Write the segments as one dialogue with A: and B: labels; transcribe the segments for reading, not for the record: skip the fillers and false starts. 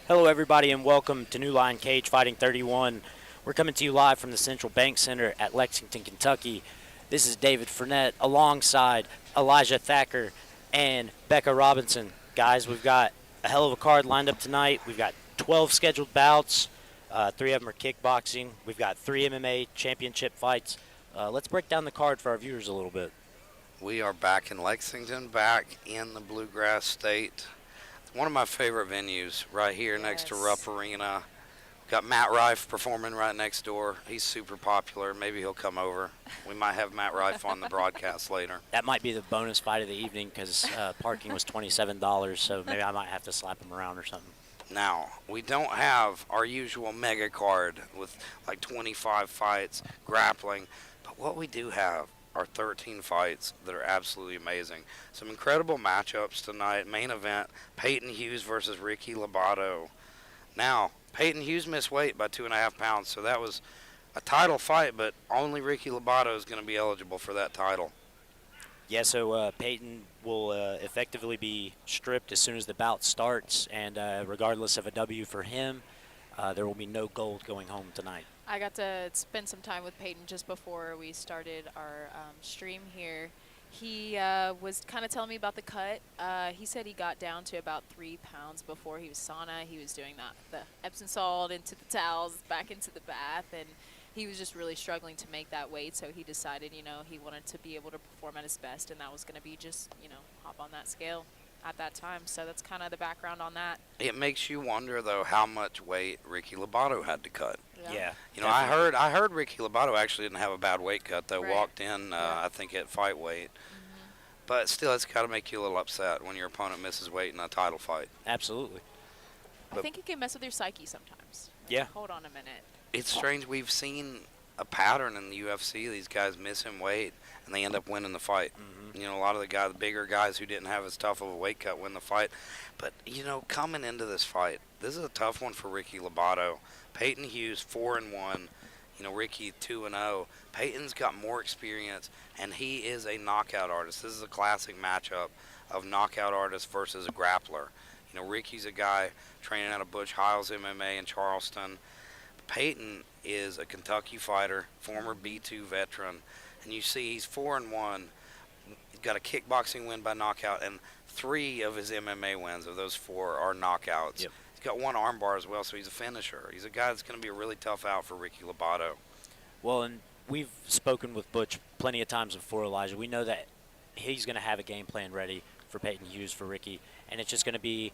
A: Hello, everybody, and welcome to New Line Cagefighting 31. We're coming to you live from the Central Bank Center at Lexington, Kentucky. This is David Fournette alongside Elijah Thacker and Becca Robinson. Guys, we've got a hell of a card lined up tonight. We've got 12 scheduled bouts. Three of them are kickboxing. We've got three MMA championship fights. Let's break down the card for our viewers a little bit.
B: We are back in Lexington, back in the Bluegrass State. One of my favorite venues right here next to Rupp Arena. Got Matt Rife performing right next door. He's super popular. Maybe he'll come over. We might have Matt Rife on the broadcast later.
A: That might be the bonus fight of the evening because parking was $27, so maybe I might have to slap him around or something.
B: Now, we don't have our usual mega card with like 25 fights, grappling, but what we do have are 13 fights that are absolutely amazing. Some incredible matchups tonight. Main event, Peyton Hughes versus Ricky Lobato. Now, Peyton Hughes missed weight by 2.5 pounds, so that was a title fight, but only Ricky Lobato is going to be eligible for that title.
A: Yeah, so Peyton will effectively be stripped as soon as the bout starts, and regardless of a W for him, there will be no gold going home tonight.
C: I got to spend some time with Peyton just before we started our stream here. He was kind of telling me about the cut. He said he got down to about 3 pounds before he was sauna. He was doing the Epsom salt into the towels, back into the bath, and he was just really struggling to make that weight. So he decided, he wanted to be able to perform at his best, and that was going to be just, hop on that scale at that time. So that's kind of the background on that.
B: It makes you wonder, though, how much weight Ricky Lobato had to cut.
A: Yeah.
B: I heard Ricky Lobato actually didn't have a bad weight cut, though.
C: Right.
B: Walked in, I think, at fight weight. But still, it's got to make you a little upset when your opponent misses weight in a title fight.
A: Absolutely.
C: I think it can mess with your psyche sometimes.
A: Yeah.
C: Hold on a minute.
B: It's strange. We've seen a pattern in the UFC. These guys missing weight, and they end up winning the fight. A lot of the bigger guys who didn't have as tough of a weight cut win the fight. But, coming into this fight, this is a tough one for Ricky Lobato. Peyton Hughes, 4-1. Ricky 2-0. Peyton's got more experience, and he is a knockout artist. This is a classic matchup of knockout artist versus a grappler. Ricky's a guy training out of Butch Hiles MMA in Charleston. Peyton is a Kentucky fighter, former B2 veteran, and you see he's 4-1. He's got a kickboxing win by knockout, and 3 of his MMA wins of those 4 are knockouts.
A: Yep.
B: He's got 1 armbar as well, so he's a finisher. He's a guy that's going to be a really tough out for Ricky Lobato.
A: Well, and we've spoken with Butch plenty of times before, Elijah. We know that he's going to have a game plan ready for Peyton Hughes for Ricky, and it's just going to be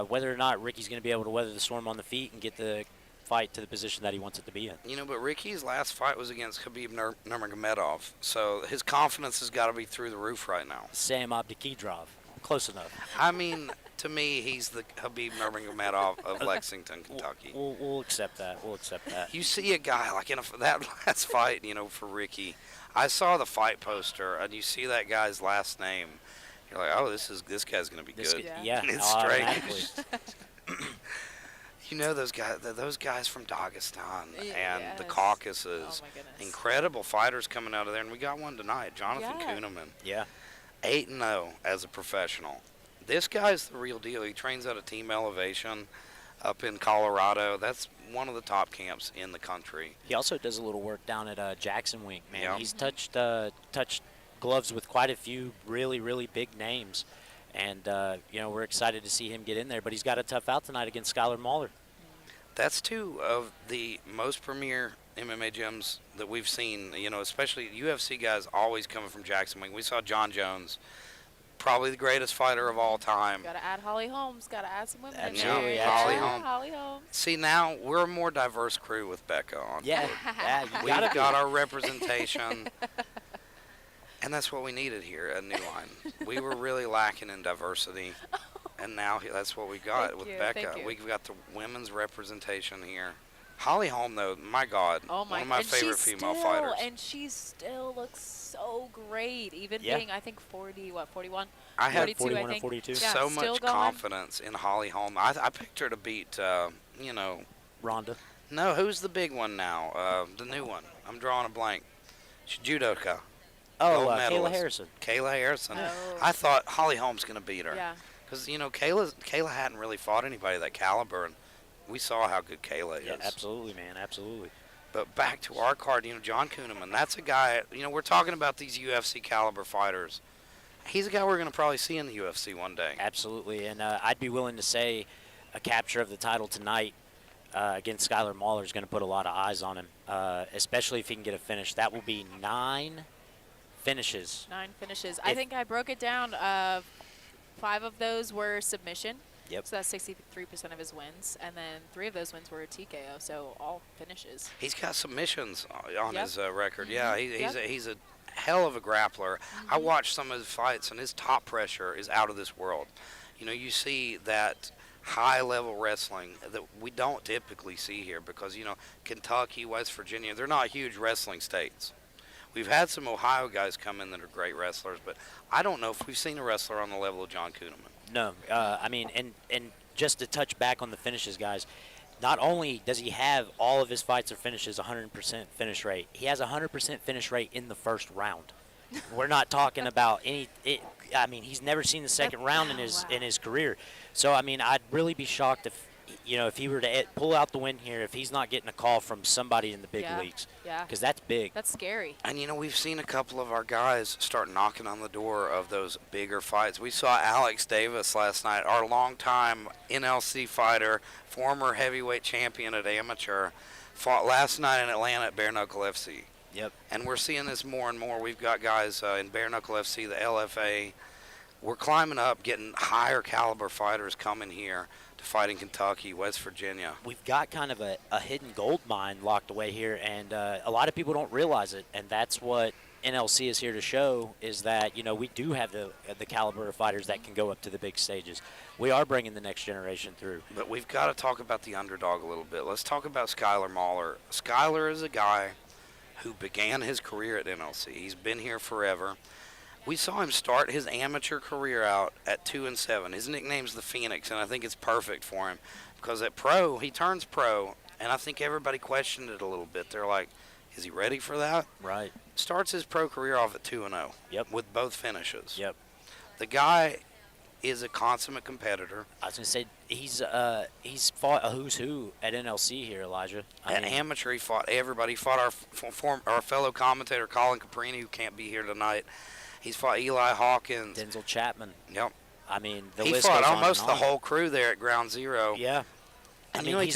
A: whether or not Ricky's going to be able to weather the storm on the feet and get the fight to the position that he wants it to be in.
B: But Ricky's last fight was against Khabib Nurmagomedov, so his confidence has got to be through the roof right now.
A: Sam Abdikidrov. Close enough.
B: I mean, to me, he's the Khabib Nurmagomedov of Lexington, Kentucky.
A: We'll accept that. We'll accept that.
B: You see a guy like in that last fight, for Ricky. I saw the fight poster, and you see that guy's last name. You're like, oh, this guy's going to be good.
A: Yeah,
B: It's strange. Those guys from Dagestan and the Caucasus.
C: Oh, my goodness.
B: Incredible fighters coming out of there, and we got one tonight, Jonathan Kuhneman.
A: Yeah.
B: 8-0 as a professional. This guy's the real deal. He trains out of Team Elevation up in Colorado. That's one of the top camps in the country.
A: He also does a little work down at Jackson Wink, man.
B: Yeah.
A: He's touched gloves with quite a few really, really big names. And, we're excited to see him get in there. But he's got a tough out tonight against Skylar Mahler.
B: That's 2 of the most premier MMA gyms that we've seen, especially UFC guys always coming from Jackson Wink. We saw John Jones, probably the greatest fighter of all time.
C: Got to add Holly Holmes. Got to add some women in
A: Absolutely,
C: there.
A: absolutely.
C: Holly Holmes.
B: See, now we're a more diverse crew with Becca on.
A: Yeah, you
B: We've
A: gotta
B: got our representation, and that's what we needed here at New Line. We were really lacking in diversity, and now that's what we got
C: Thank
B: with
C: you,
B: Becca.
C: thank you.
B: We've got the women's representation here. Holly Holm, though, my God,
C: Oh my!
B: one of my
C: and
B: favorite
C: she's
B: female
C: still,
B: fighters.
C: and she still looks so great, even
A: Yeah.
C: being I think 41.
B: I had
C: 42,
A: 41
C: I
A: or
C: think.
A: 42.
C: Yeah,
B: so
C: still
B: much
C: going.
B: confidence in Holly Holm. I picked her to beat,
A: Ronda.
B: no, who's the big one now? The new one. I'm drawing a blank. She's judoka.
A: Oh,
B: Gold
A: Kayla
B: medalist.
A: Harrison.
B: Kayla Harrison.
C: Oh.
B: I thought Holly Holm's going to beat her.
C: Yeah.
B: Because, Kayla hadn't really fought anybody that caliber, and we saw how good Kayla is.
A: Yeah, absolutely, man, absolutely.
B: But back to our card, John Kuhneman, that's a guy, we're talking about these UFC caliber fighters. He's a guy we're going to probably see in the UFC one day.
A: Absolutely, and I'd be willing to say a capture of the title tonight against Skylar Mauler is going to put a lot of eyes on him, especially if he can get a finish. That will be 9 finishes.
C: 9 finishes. I think I broke it down. 5 of those were submission.
A: Yep.
C: So that's 63% of his wins, and then 3 of those wins were TKO. So all finishes.
B: He's got submissions on
C: Yep.
B: his record.
C: Mm-hmm.
B: Yeah, he's a hell of a grappler. I watched some of his fights, and his top pressure is out of this world. You see that high-level wrestling that we don't typically see here because, Kentucky, West Virginia, they're not huge wrestling states. We've had some Ohio guys come in that are great wrestlers, but I don't know if we've seen a wrestler on the level of John Kuhneman.
A: No, I mean, and just to touch back on the finishes, guys, not only does he have all of his fights or finishes 100% finish rate, he has 100% finish rate in the first round. We're not talking about he's never seen the second round in his career. So, I mean, I'd really be shocked if he were to pull out the win here, if he's not getting a call from somebody in the big leagues.
C: Yeah.
A: Because that's big.
C: That's scary.
B: And, we've seen a couple of our guys start knocking on the door of those bigger fights. We saw Alex Davis last night, our longtime NLC fighter, former heavyweight champion at amateur, fought last night in Atlanta at Bare Knuckle FC.
A: Yep.
B: And we're seeing this more and more. We've got guys in Bare Knuckle FC, the LFA. We're climbing up, getting higher caliber fighters coming here to fight in Kentucky, West Virginia.
A: We've got kind of a hidden gold mine locked away here, and a lot of people don't realize it. And that's what NLC is here to show, is that, we do have the caliber of fighters that can go up to the big stages. We are bringing the next generation through.
B: But we've got to talk about the underdog a little bit. Let's talk about Skylar Mauler. Skylar is a guy who began his career at NLC. He's been here forever. We saw him start his amateur career out at 2-7. His nickname's the Phoenix, and I think it's perfect for him because at pro, he turns pro, and I think everybody questioned it a little bit. They're like, is he ready for that?
A: Right.
B: Starts his pro career off at 2-0.
A: Yep.
B: With both finishes.
A: Yep.
B: The guy is a consummate competitor.
A: I was going to say, he's fought a who's who at NLC here, Elijah.
B: At amateur, he fought everybody. He fought our fellow commentator, Colin Caprini, who can't be here tonight. He's fought Eli Hawkins.
A: Denzel Chapman.
B: Yep.
A: I mean, the
B: he
A: list
B: fought
A: goes on
B: almost
A: and
B: the
A: on.
B: whole crew there at Ground Zero.
A: Yeah.
B: And
A: I mean,
B: he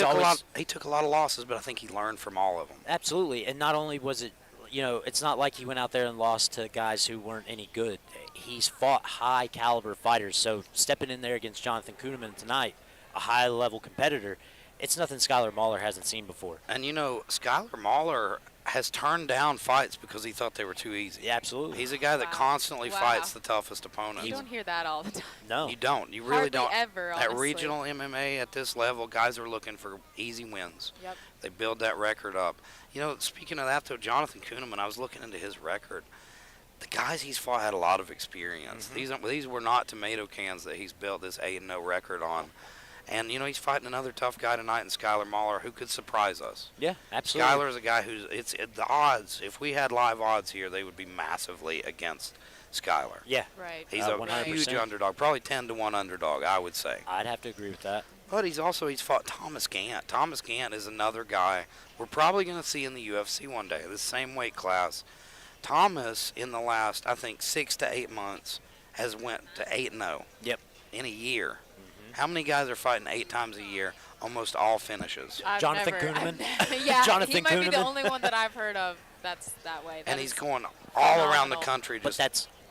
B: took a lot of losses, but I think he learned from all of them.
A: Absolutely. And not only was it, it's not like he went out there and lost to guys who weren't any good. He's fought high caliber fighters. So stepping in there against Jonathan Kuhneman tonight, a high level competitor, it's nothing Skylar Mauler hasn't seen before.
B: And Skylar Mauler has turned down fights because he thought they were too easy.
A: Yeah, absolutely.
B: He's a guy that constantly fights the toughest opponents.
C: You don't hear that all the time.
A: No.
B: You don't. You really
C: Hardly
B: don't.
C: ever,
B: At
C: honestly.
B: regional MMA at this level, guys are looking for easy wins.
C: Yep.
B: They build that record up. Speaking of that, though, Jonathan Kuhneman, I was looking into his record. The guys he's fought had a lot of experience. These were not tomato cans that he's built this 8-0 record on. And, he's fighting another tough guy tonight in Skylar Mauler who could surprise us.
A: Yeah, absolutely.
B: Skylar is a guy the odds, if we had live odds here, they would be massively against Skylar.
A: Yeah.
C: Right.
B: He's a
A: 100%.
B: huge underdog, probably 10-1 underdog, I would say.
A: I'd have to agree with that.
B: But he's fought Thomas Gant. Thomas Gant is another guy we're probably going to see in the UFC one day, the same weight class. Thomas, in the last, I think, 6 to 8 months, has went to 8-0.
A: Yep.
B: In a year. How many guys are fighting 8 times a year? Almost all finishes.
A: Jonathan Kuhneman.
C: Yeah,
A: Jonathan
C: he might be the
A: Kuhneman.
C: only one that I've heard of that's that way.
B: And he's going all around the
C: phenomenal.
B: country.
A: But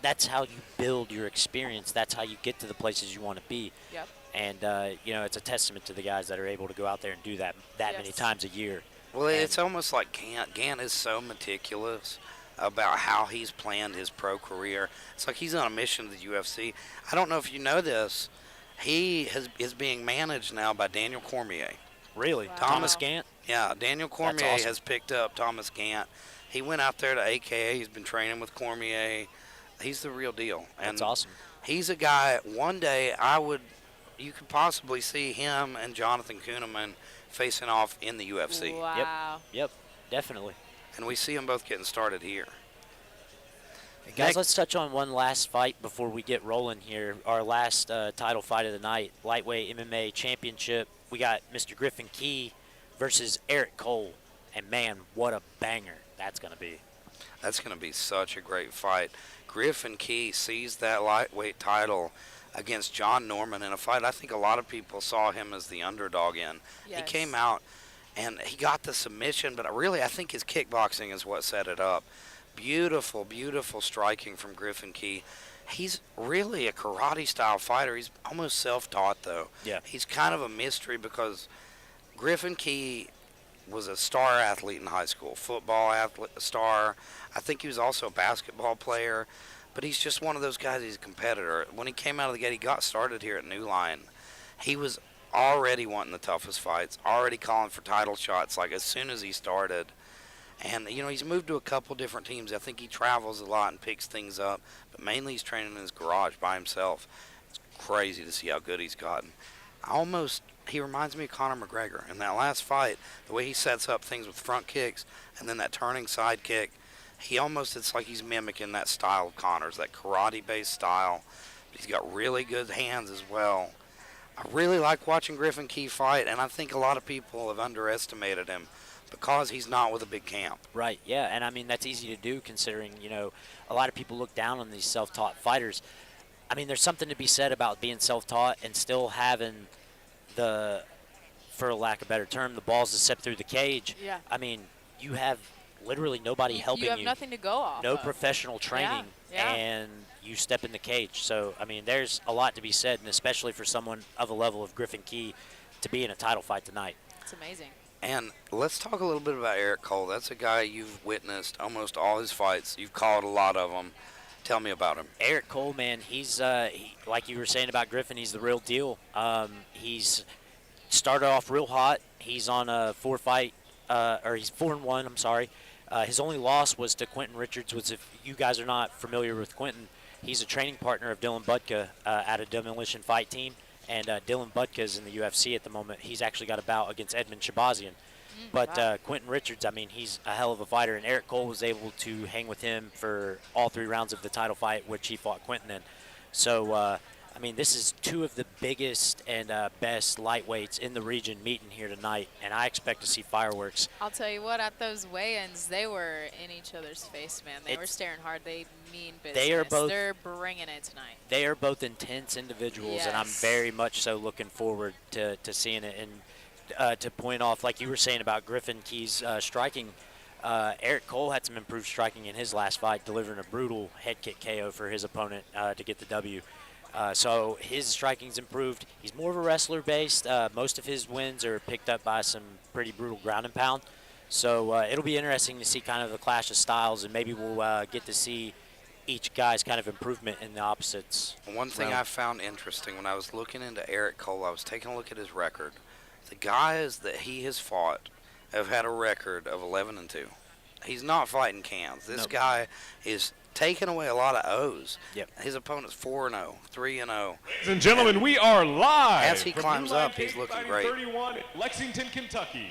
A: that's how you build your experience. That's how you get to the places you want to be.
C: Yep.
A: And, it's a testament to the guys that are able to go out there and do that many times a year.
B: Well, it's almost like Gant. Gant is so meticulous about how he's planned his pro career. It's like he's on a mission to the UFC. I don't know if you know this. He is being managed now by Daniel Cormier.
A: Really?
C: Wow.
A: Thomas Gant?
B: Yeah, Daniel Cormier
A: awesome.
B: has picked up Thomas Gant. He went out there to AKA. He's been training with Cormier. He's the real deal. And
A: That's awesome.
B: He's a guy, one day you could possibly see him and Jonathan Kuhneman facing off in the UFC.
C: Wow.
A: Yep, definitely.
B: And we see them both getting started here.
A: Guys,
B: Nick,
A: let's touch on one last fight before we get rolling here. Our last title fight of the night, lightweight MMA championship. We got Mr. Griffin Key versus Eric Cole. And man, what a banger that's going to be.
B: that's going to be such a great fight. Griffin Key seized that lightweight title against John Norman in a fight I think a lot of people saw him as the underdog in.
C: Yes.
B: He came out and he got the submission, but really I think his kickboxing is what set it up. Beautiful, beautiful striking from Griffin Key. He's really a karate-style fighter. He's almost self-taught, though.
A: Yeah.
B: He's kind of a mystery because Griffin Key was a star athlete in high school, football athlete, star. I think he was also a basketball player, but he's just one of those guys. He's a competitor. When he came out of the gate, he got started here at New Line. He was already wanting the toughest fights, already calling for title shots, like as soon as he started. And, you know, he's moved to a couple different teams. I think he travels a lot and picks things up, but mainly he's training in his garage by himself. It's crazy to see how good he's gotten. He reminds me of Conor McGregor. In that last fight, the way he sets up things with front kicks and then that turning side kick, it's like he's mimicking that style of Conor's, that karate-based style. He's got really good hands as well. I really like watching Griffin Key fight, and I think a lot of people have underestimated him because he's not with a big camp.
A: Right, yeah, and I mean, that's easy to do considering, you know, a lot of people look down on these self-taught fighters. I mean, there's something to be said about being self-taught and still having the, for lack of a better term, the balls to step through the cage.
C: Yeah.
A: I mean, you have literally nobody helping you.
C: You have nothing to go off
A: No
C: of.
A: professional training,
C: Yeah.
A: and you step in the cage. So, I mean, there's a lot to be said, and especially for someone of a level of Griffin Key to be in a title fight tonight.
C: It's amazing.
B: And let's talk a little bit about Eric Cole. That's a guy you've witnessed almost all his fights. You've called a lot of them. Tell me about him.
A: Eric Cole, man, he's like you were saying about Griffin, he's the real deal. He's started off real hot. He's on a he's 4-1. I'm sorry. His only loss was to Quentin Richards. Which, if you guys are not familiar with Quentin, he's a training partner of Dylan Budka at a Demolition Fight Team. And Dylan Budka is in the UFC at the moment. He's actually got a bout against Edmund Shabazian. But
C: wow.
A: Quentin Richards, I mean, he's a hell of a fighter. And Eric Cole was able to hang with him for all 3 rounds of the title fight, which he fought Quentin in. So, I mean, this is 2 of the biggest and best lightweights in the region meeting here tonight. And I expect to see fireworks.
C: I'll tell you what, at those weigh-ins, they were in each other's face, man. They were staring hard. They mean business. They're bringing it tonight.
A: They are both intense individuals,
C: Yes.
A: and I'm very much so looking forward to seeing it. And to point off, like you were saying about Griffin Key's striking, Eric Cole had some improved striking in his last fight, delivering a brutal head kick KO for his opponent to get the W. So his striking's improved. He's more of a wrestler-based. Most of his wins are picked up by some pretty brutal ground and pound. So it'll be interesting to see kind of the clash of styles, and maybe we'll get to see each guy's kind of improvement in the opposites.
B: One thing I found interesting when I was looking into Eric Cole, I was taking a look at his record. The guys that he has fought have had a record of 11-2. He's not fighting cans. This guy is taking away a lot of O's.
A: Yep.
B: His opponent's 4-0, 3-0.
D: Ladies and gentlemen, we are live.
B: As he
D: from
B: climbs
D: Line
B: up, he's looking
D: Cagefighting
B: great.
D: 31, Lexington, Kentucky.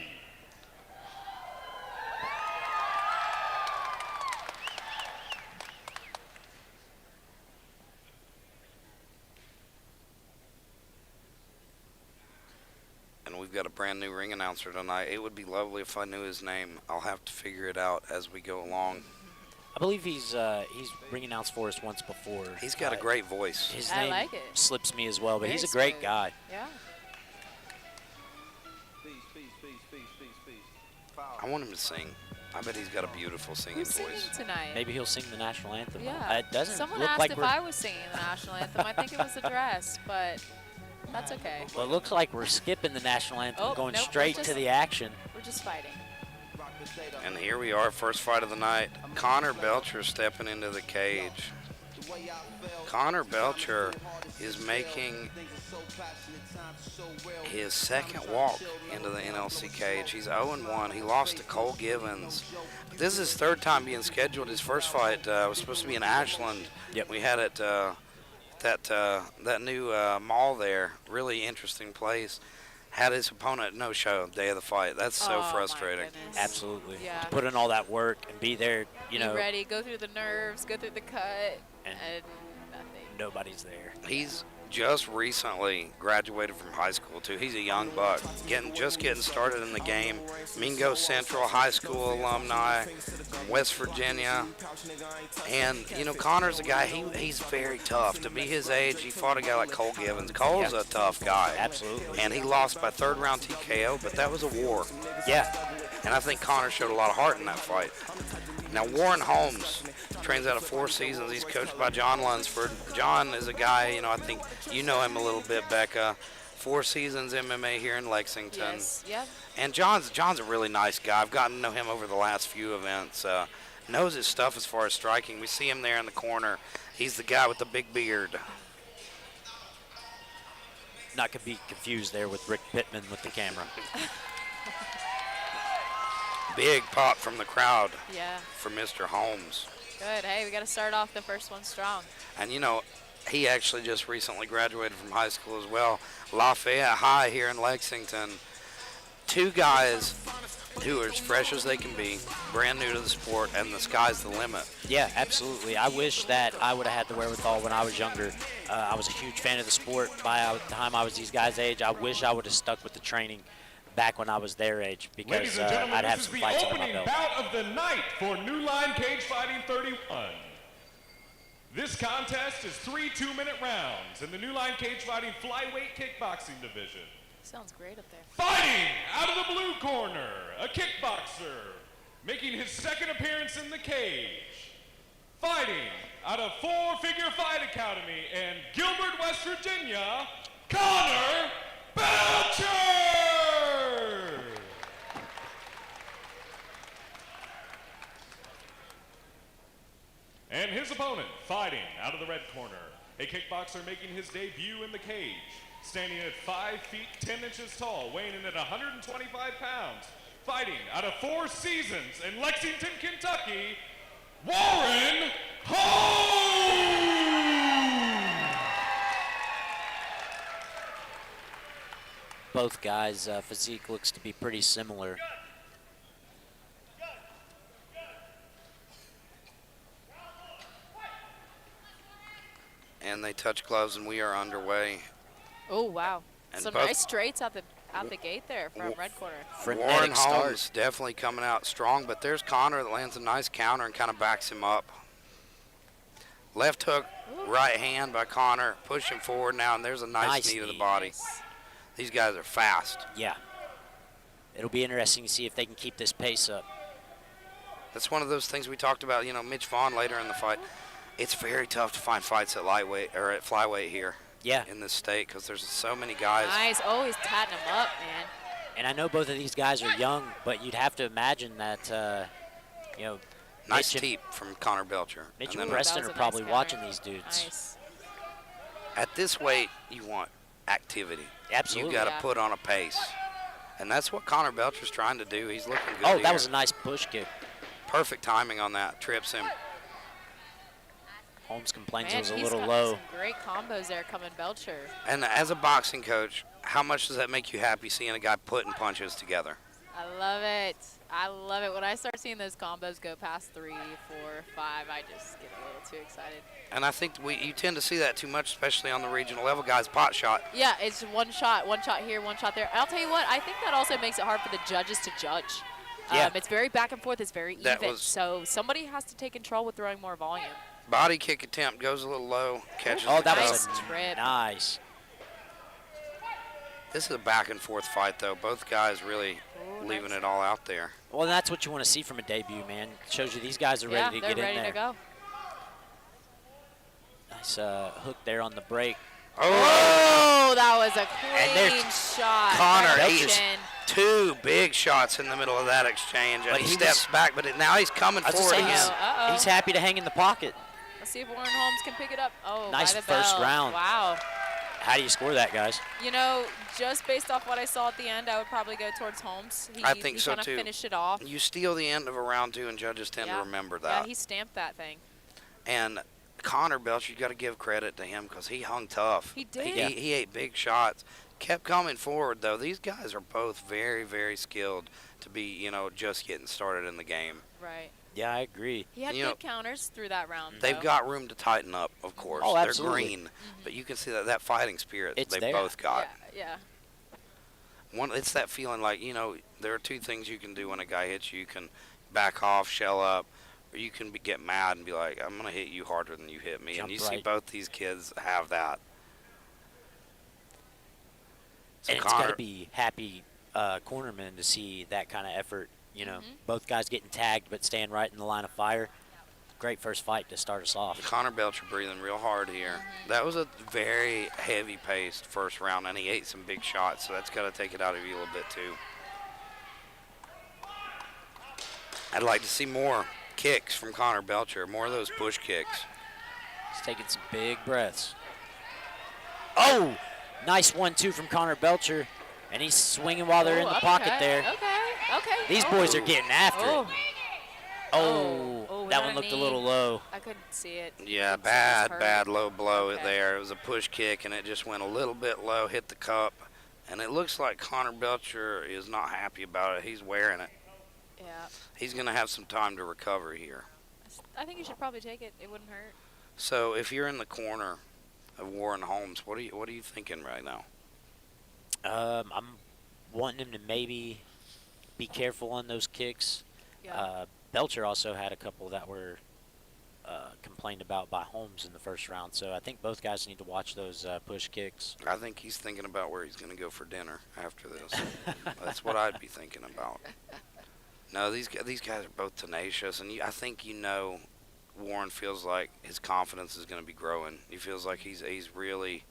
B: And we've got a brand new ring announcer tonight. It would be lovely if I knew his name. I'll have to figure it out as we go along.
A: I believe he's ring announced for us once before.
B: He's got a great voice.
A: His
C: I
A: name
C: like it.
A: slips me as well, but
C: Very
A: he's a great
C: smooth.
A: guy.
C: Yeah.
B: I want him to sing. I bet he's got a beautiful singing
C: Who's singing
B: voice.
C: tonight?
A: Maybe he'll sing the national anthem.
C: Yeah.
A: It doesn't
C: Someone
A: look
C: asked
A: like
C: if
A: we're.
C: I was singing the national anthem. I think it was the dress, but that's okay.
A: Well, it looks like we're skipping the national anthem,
C: Oh,
A: going
C: nope, we're
A: straight to
C: just-
A: the action.
C: We're just fighting.
B: And here we are, first fight of the night. Connor Belcher stepping into the cage. Connor Belcher is making his second walk into the NLC cage. He's 0-1. He lost to Cole Givens. But this is his 3rd time being scheduled. His first fight was supposed to be in Ashland.
A: Yep.
B: We had it that new mall there. Really interesting place. had his opponent no show day of the fight. That's so
C: Oh, my
B: frustrating.
C: goodness.
A: Absolutely.
C: Yeah.
A: To put in all that work and be there,
C: Be ready, go through the nerves, go through the cut,
A: And-
C: and nothing.
A: nobody's there.
B: He's just recently graduated from high school too. He's a young buck, just getting started in the game. Mingo Central High School alumni, West Virginia, and Connor's a guy. He's very tough to be his age. He fought a guy like Cole Givens. Cole's a tough guy,
A: Absolutely.
B: and he lost by third round TKO, but that was a war.
A: Yeah.
B: And I think Connor showed a lot of heart in that fight. Now, Warren Holmes trains out of Four Seasons. He's coached by John Lunsford. John is a guy, I think you know him a little bit, Becca. Four Seasons MMA here in Lexington.
C: Yes, yep.
B: And John's a really nice guy. I've gotten to know him over the last few events. Knows his stuff as far as striking. We see him there in the corner. He's the guy with the big beard.
A: Not to be confused there with Rick Pittman with the camera.
B: Big pop from the crowd
C: Yeah.
B: for Mr. Holmes.
C: Good. Hey, we got to start off the first one strong.
B: And he actually just recently graduated from high school as well. Lafayette High here in Lexington. Two guys who are as fresh as they can be, brand new to the sport, and the sky's the limit.
A: Yeah, absolutely. I wish that I would have had the wherewithal when I was younger. I was a huge fan of the sport. By the time I was these guys' age, I wish I would have stuck with the training back when I was their age, because
D: Ladies and gentlemen,
A: I'd have
D: this is
A: some
D: the
A: fights under my
D: opening
A: belt.
D: bout of the night for New Line Cagefighting 31. This contest is 3 2-minute rounds in the New Line Cagefighting flyweight kickboxing division.
C: Sounds great up there.
D: Fighting out of the blue corner, a kickboxer making his second appearance in the cage. Fighting out of Four Figure Fight Academy in Gilbert, West Virginia, Connor Belcher! And his opponent, fighting out of the red corner, a kickboxer making his debut in the cage, standing at 5 feet 10 inches tall, weighing in at 125 pounds, fighting out of Four Seasons in Lexington, Kentucky, Warren Holmes!
A: Both guys' physique looks to be pretty similar.
B: And they touch gloves, and we are underway.
C: Oh, wow.
B: And
C: Some
B: both-
C: nice straights out the gate there from red corner.
B: Warren
A: Frenetic start.
B: Holmes definitely coming out strong, but there's Connor that lands a nice counter and kind of backs him up. Left hook, right hand by Connor, pushing forward now, and there's a nice knee to the
A: knee.
B: body.
C: Nice.
B: These guys are fast.
A: Yeah. It'll be interesting to see if they can keep this pace up.
B: That's one of those things we talked about, Mitch Vaughn later in the fight. It's very tough to find fights at lightweight or at flyweight here
A: Yeah.
B: in this state because there's so many guys.
C: Nice. Oh, he's tatting him up, man.
A: And I know both of these guys are young, but you'd have to imagine that,
B: Nice
A: Mitch and-
B: teep from Connor Belcher.
A: Mitch
B: And
A: and
B: then
A: Preston
C: That
A: are
C: was a
A: probably
C: nice
A: watching
C: counter.
A: these dudes.
C: Nice.
B: at this weight, you want activity.
A: Absolutely.
B: You got to
C: Yeah.
B: put on a pace. And that's what Connor Belcher's trying to do. He's looking good
A: Oh,
B: here.
A: that was a nice push kick.
B: Perfect timing on that. Trips him.
A: Holmes complains
C: Man,
A: it was a
C: he's
A: little
C: got
A: low.
C: some great combos there coming Belcher.
B: And as a boxing coach, how much does that make you happy seeing a guy putting punches together?
C: I love it. I love it. When I start seeing those combos go past 3, 4, 5, I just get a little too excited.
B: And I think you tend to see that too much, especially on the regional level. Guys pot shot.
C: Yeah, it's one shot here, one shot there. I'll tell you what, I think that also makes it hard for the judges to judge.
A: Yeah.
C: It's very back and forth. It's very
B: That
C: even.
B: was-
C: So somebody has to take control with throwing more volume.
B: Body kick attempt goes a little low. Catches
A: Oh,
B: the
A: that
B: glove.
A: was
C: Nice
A: a
C: trip.
A: nice.
B: This is a back and forth fight, though. Both guys really
C: Ooh,
B: leaving
C: nice.
B: it all out there.
A: Well, that's what you want to see from a debut, man. Shows you these guys are
C: Yeah,
A: ready to
C: they're
A: get
C: ready
A: in there.
C: to go.
A: Nice hook there on the break.
C: Oh, that was a
A: And there's
C: clean shot.
B: Connor,
C: Right
B: he is
C: chin.
B: two big shots in the middle of that exchange. And
A: But
B: he
A: he
B: steps
A: was-
B: back, but now he's coming
A: I was
B: forward
A: gonna say,
B: again.
C: Uh-oh.
A: he's happy to hang in the pocket.
C: Let's see if Warren Holmes can pick it up. Oh,
A: Nice
C: by the
A: first
C: bell.
A: round.
C: Wow.
A: How do you score that, guys?
C: You know, just based off what I saw at the end, I would probably go towards Holmes.
B: I think
C: he
B: so,
C: kind of
B: too.
C: finished it off.
B: You steal the end of a round two, and judges tend to remember that.
C: Yeah, he stamped that thing.
B: And Connor Belcher, you got to give credit to him because he hung tough.
C: He did.
B: He ate big shots. kept coming forward, though. These guys are both very, very skilled to be, just getting started in the game.
C: Right.
A: Yeah, I agree.
C: He had
B: You know,
C: good counters through that round.
B: They've
C: though.
B: got room to tighten up, of course.
A: Oh,
B: They're
A: absolutely.
B: green, but you can see that fighting spirit
A: It's
B: they've
A: there.
B: both got.
C: Yeah.
B: It's that feeling like, there are two things you can do when a guy hits you. You can back off, shell up, or you can get mad and be like, I'm going to hit you harder than you hit me.
A: Jump
B: and you see
A: right.
B: both these kids have that. So
A: And it's got to be happy cornermen to see that kind of effort. Both guys getting tagged but staying right in the line of fire. Great first fight to start us off.
B: Connor Belcher breathing real hard here. That was a very heavy-paced first round, and he ate some big shots, so that's got to take it out of you a little bit too. I'd like to see more kicks from Connor Belcher, more of those push kicks.
A: He's taking some big breaths. Oh, nice 1-2 from Connor Belcher. And he's swinging while they're in the pocket there.
C: Okay.
A: These boys are getting after it.
C: Oh,
A: Oh,
C: was
A: that
C: that
A: one
C: a
A: looked a
C: knee?
A: little low.
C: I couldn't see it.
B: Yeah,
C: Didn't see it was hurt.
B: bad low blow
C: Okay.
B: there. It was a push kick, and it just went a little bit low, hit the cup. And it looks like Connor Belcher is not happy about it. He's wearing it.
C: Yeah.
B: He's going to have some time to recover here.
C: I think you should probably take it. It wouldn't hurt.
B: So if you're in the corner of Warren Holmes, what are you thinking right now?
A: I'm wanting him to maybe be careful on those kicks.
C: Yeah.
A: Belcher also had a couple that were complained about by Holmes in the first round. So I think both guys need to watch those push kicks.
B: I think he's thinking about where he's going to go for dinner after this. That's what I'd be thinking about. No, these guys are both tenacious, and I think Warren feels like his confidence is going to be growing. He feels like he's really,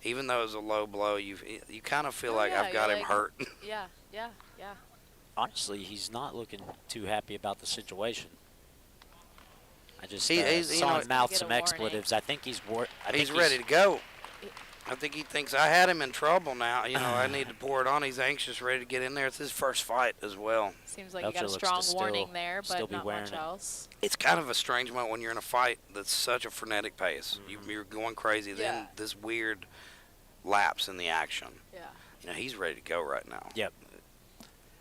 B: even though it was a low blow, you kind of feel
C: Oh,
B: like
C: yeah,
B: I've got
C: you're
B: him
C: like-
B: hurt.
C: Yeah.
A: Honestly, he's not looking too happy about the situation. I just
B: He's
A: saw him mouth
C: Get a
A: some
C: warning.
A: expletives. I think he's
B: He's ready to go. I think he thinks I had him in trouble now. I need to pour it on. He's anxious, ready to get in there. It's his first fight as well.
C: Seems like
A: Belcher
C: you got a
A: looks to
C: strong
A: still-
C: warning there,
A: still
C: but
A: be
C: not
A: wearing
C: much
A: it.
C: else.
B: It's kind of a strange moment when you're in a fight that's such a frenetic pace. You're going crazy.
C: Yeah.
B: Then this weird lapse in the action.
C: Yeah.
B: He's ready to go right now.
A: Yep.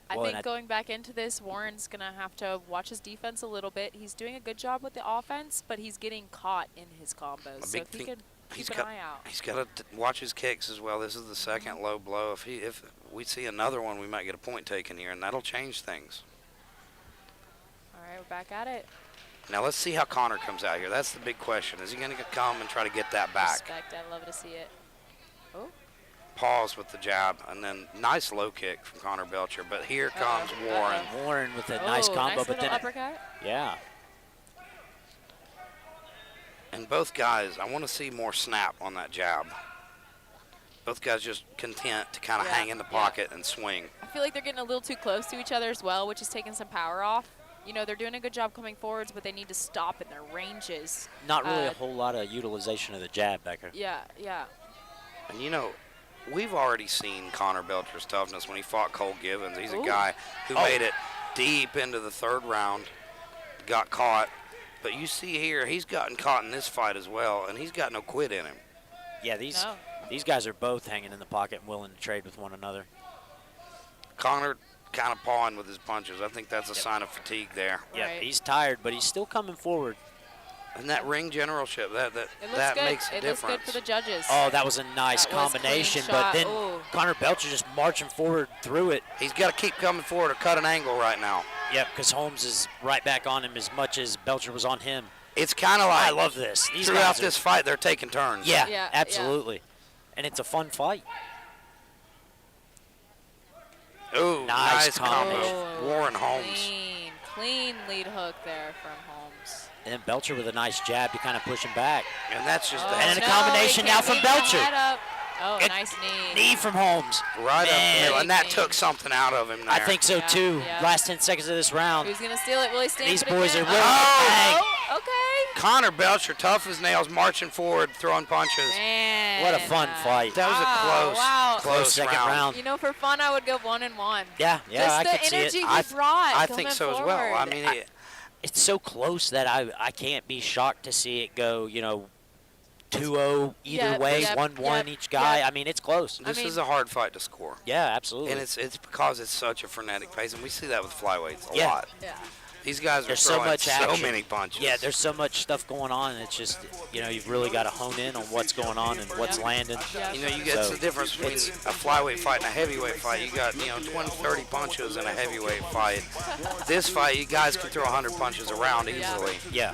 C: I
A: Well,
C: think
A: and
C: going back into this, Warren's going to have to watch his defense a little bit. He's doing a good job with the offense, but he's getting caught in his combos. So
B: big
C: if he
B: thing-
C: could
B: He's
C: keep
B: got
C: an eye out.
B: he's got to watch his kicks as well. This is the second low blow. If we see another one, we might get a point taken here, and that'll change things.
C: All right, we're back at it.
B: Now let's see how Connor comes out here. That's the big question. Is he going to come and try to get that back?
C: Respect. I love to see it. Oh,
B: Pause with the jab, and then nice low kick from Connor Belcher. But here comes Warren.
A: Warren with a nice
C: oh,
A: combo,
C: nice
A: but
C: little
A: then
C: uppercut.
A: yeah,
B: And both guys, I want to see more snap on that jab. Both guys just content to kind of
C: Yeah,
B: hang in the
C: yeah.
B: pocket and swing.
C: I feel like they're getting a little too close to each other as well, which is taking some power off. They're doing a good job coming forwards, but they need to stop in their ranges.
A: not really a whole lot of utilization of the jab, Becker.
C: Yeah.
B: And we've already seen Connor Belcher's toughness when he fought Cole Givens. He's a
C: Ooh.
B: guy who made it deep into the third round, got caught. But you see here, he's gotten caught in this fight as well, and he's got no quit in him.
A: Yeah, these
C: No.
A: guys are both hanging in the pocket and willing to trade with one another.
B: Connor kind of pawing with his punches. I think that's a sign of fatigue there.
A: Yeah,
C: Right.
A: he's tired, but he's still coming forward.
B: And that ring generalship, that
C: It looks
B: that
C: good.
B: makes a
C: It
B: difference.
C: looks good for the judges.
A: Oh, that was a nice
C: That was clean
A: combination, but
C: shot.
A: then
C: Ooh.
A: Connor Belcher just marching forward through it.
B: He's got to keep coming forward or cut an angle right now.
A: Yep, because Holmes is right back on him as much as Belcher was on him.
B: It's kind of like
A: I love this. These
B: throughout
A: guys are-
B: this fight, they're taking turns.
A: Yeah,
C: Yeah,
A: absolutely. And it's a fun fight.
B: Ooh,
A: Nice
B: nice combo.
C: Oh,
B: Warren Holmes.
C: Clean lead hook there from Holmes.
A: And then Belcher with a nice jab to kind of push him back.
B: And that's just
C: Oh,
A: And then a
C: no,
A: combination
C: he
A: now
C: can't
A: from
C: leave the
A: Belcher.
C: head up. Oh,
A: It-
C: nice knee.
A: Knee from Holmes.
B: right up the
A: Man.
B: middle. And that
C: Big
B: took
C: knee.
B: something out of him there.
A: I think so
C: Yeah,
A: too.
C: yeah.
A: Last 10 seconds of this round.
C: Who's going to steal it? Will he stand
A: These
C: it
A: boys
C: again?
A: are willing to
C: Oh, okay.
B: Connor Belcher, tough as nails, marching forward, throwing punches.
C: Man.
A: What a fun fight.
B: That was a close,
C: Wow.
B: close
A: second round.
C: For fun, I would go 1-1.
A: Yeah,
C: Just
A: I
C: the
A: could see
C: energy
A: it.
C: he brought.
B: I
C: coming
B: think so as well. I
C: forward.
B: mean,
A: It's so close that I can't be shocked to see it go, 2-0 either
C: Yep,
A: way,
C: yep,
A: 1-1
C: yep,
A: each guy.
C: yep.
A: I mean, it's close.
B: This
C: mean-
B: is a hard fight to score.
A: Yeah, absolutely.
B: And it's because it's such a frenetic pace, and we see that with flyweights a
A: Yeah.
B: lot.
C: Yeah.
B: These guys are
A: There's so
B: throwing
A: much action.
B: many punches.
A: Yeah, there's so much stuff going on. It's just, you've really got to hone in on what's going on and what's landing.
C: Yeah.
B: You know, you get
A: So,
B: the difference between a flyweight fight and a heavyweight fight. You got, 20, 30 punches in a heavyweight fight. This fight, you guys can throw 100 punches around easily.
A: Yeah.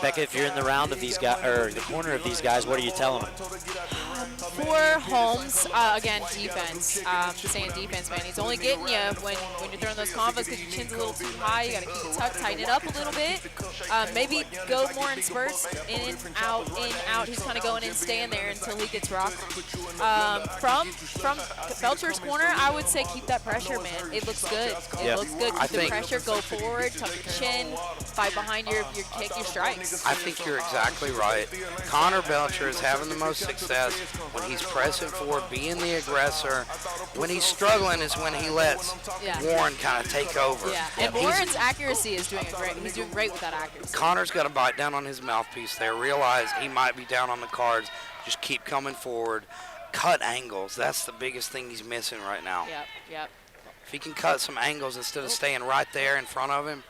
A: Becca, if you're in the round of these guys, or the corner of these guys, what are you telling them?
C: For Holmes, again, defense. Saying defense, man. He's only getting you when you're throwing those combos because your chin's a little too high. You got to keep it tucked, tighten it up a little bit. Maybe go more in spurts, in, out. He's kind of going in, staying there until he gets rocked. From Belcher's corner, I would say keep that pressure, man. It looks good. It looks good. Keep the pressure, go forward, tuck your chin, fight behind your kick, your strikes.
B: I think you're exactly right. Connor Belcher is having the most success when he's pressing forward, being the aggressor. When he's struggling is when he lets Warren kind of take over.
C: Yeah, and Warren's accuracy is doing great. He's doing great with that accuracy.
B: Connor's got to bite down on his mouthpiece there, realize he might be down on the cards, just keep coming forward. Cut angles, that's the biggest thing he's missing right now.
C: Yep.
B: If he can cut some angles instead of staying right there in front of him.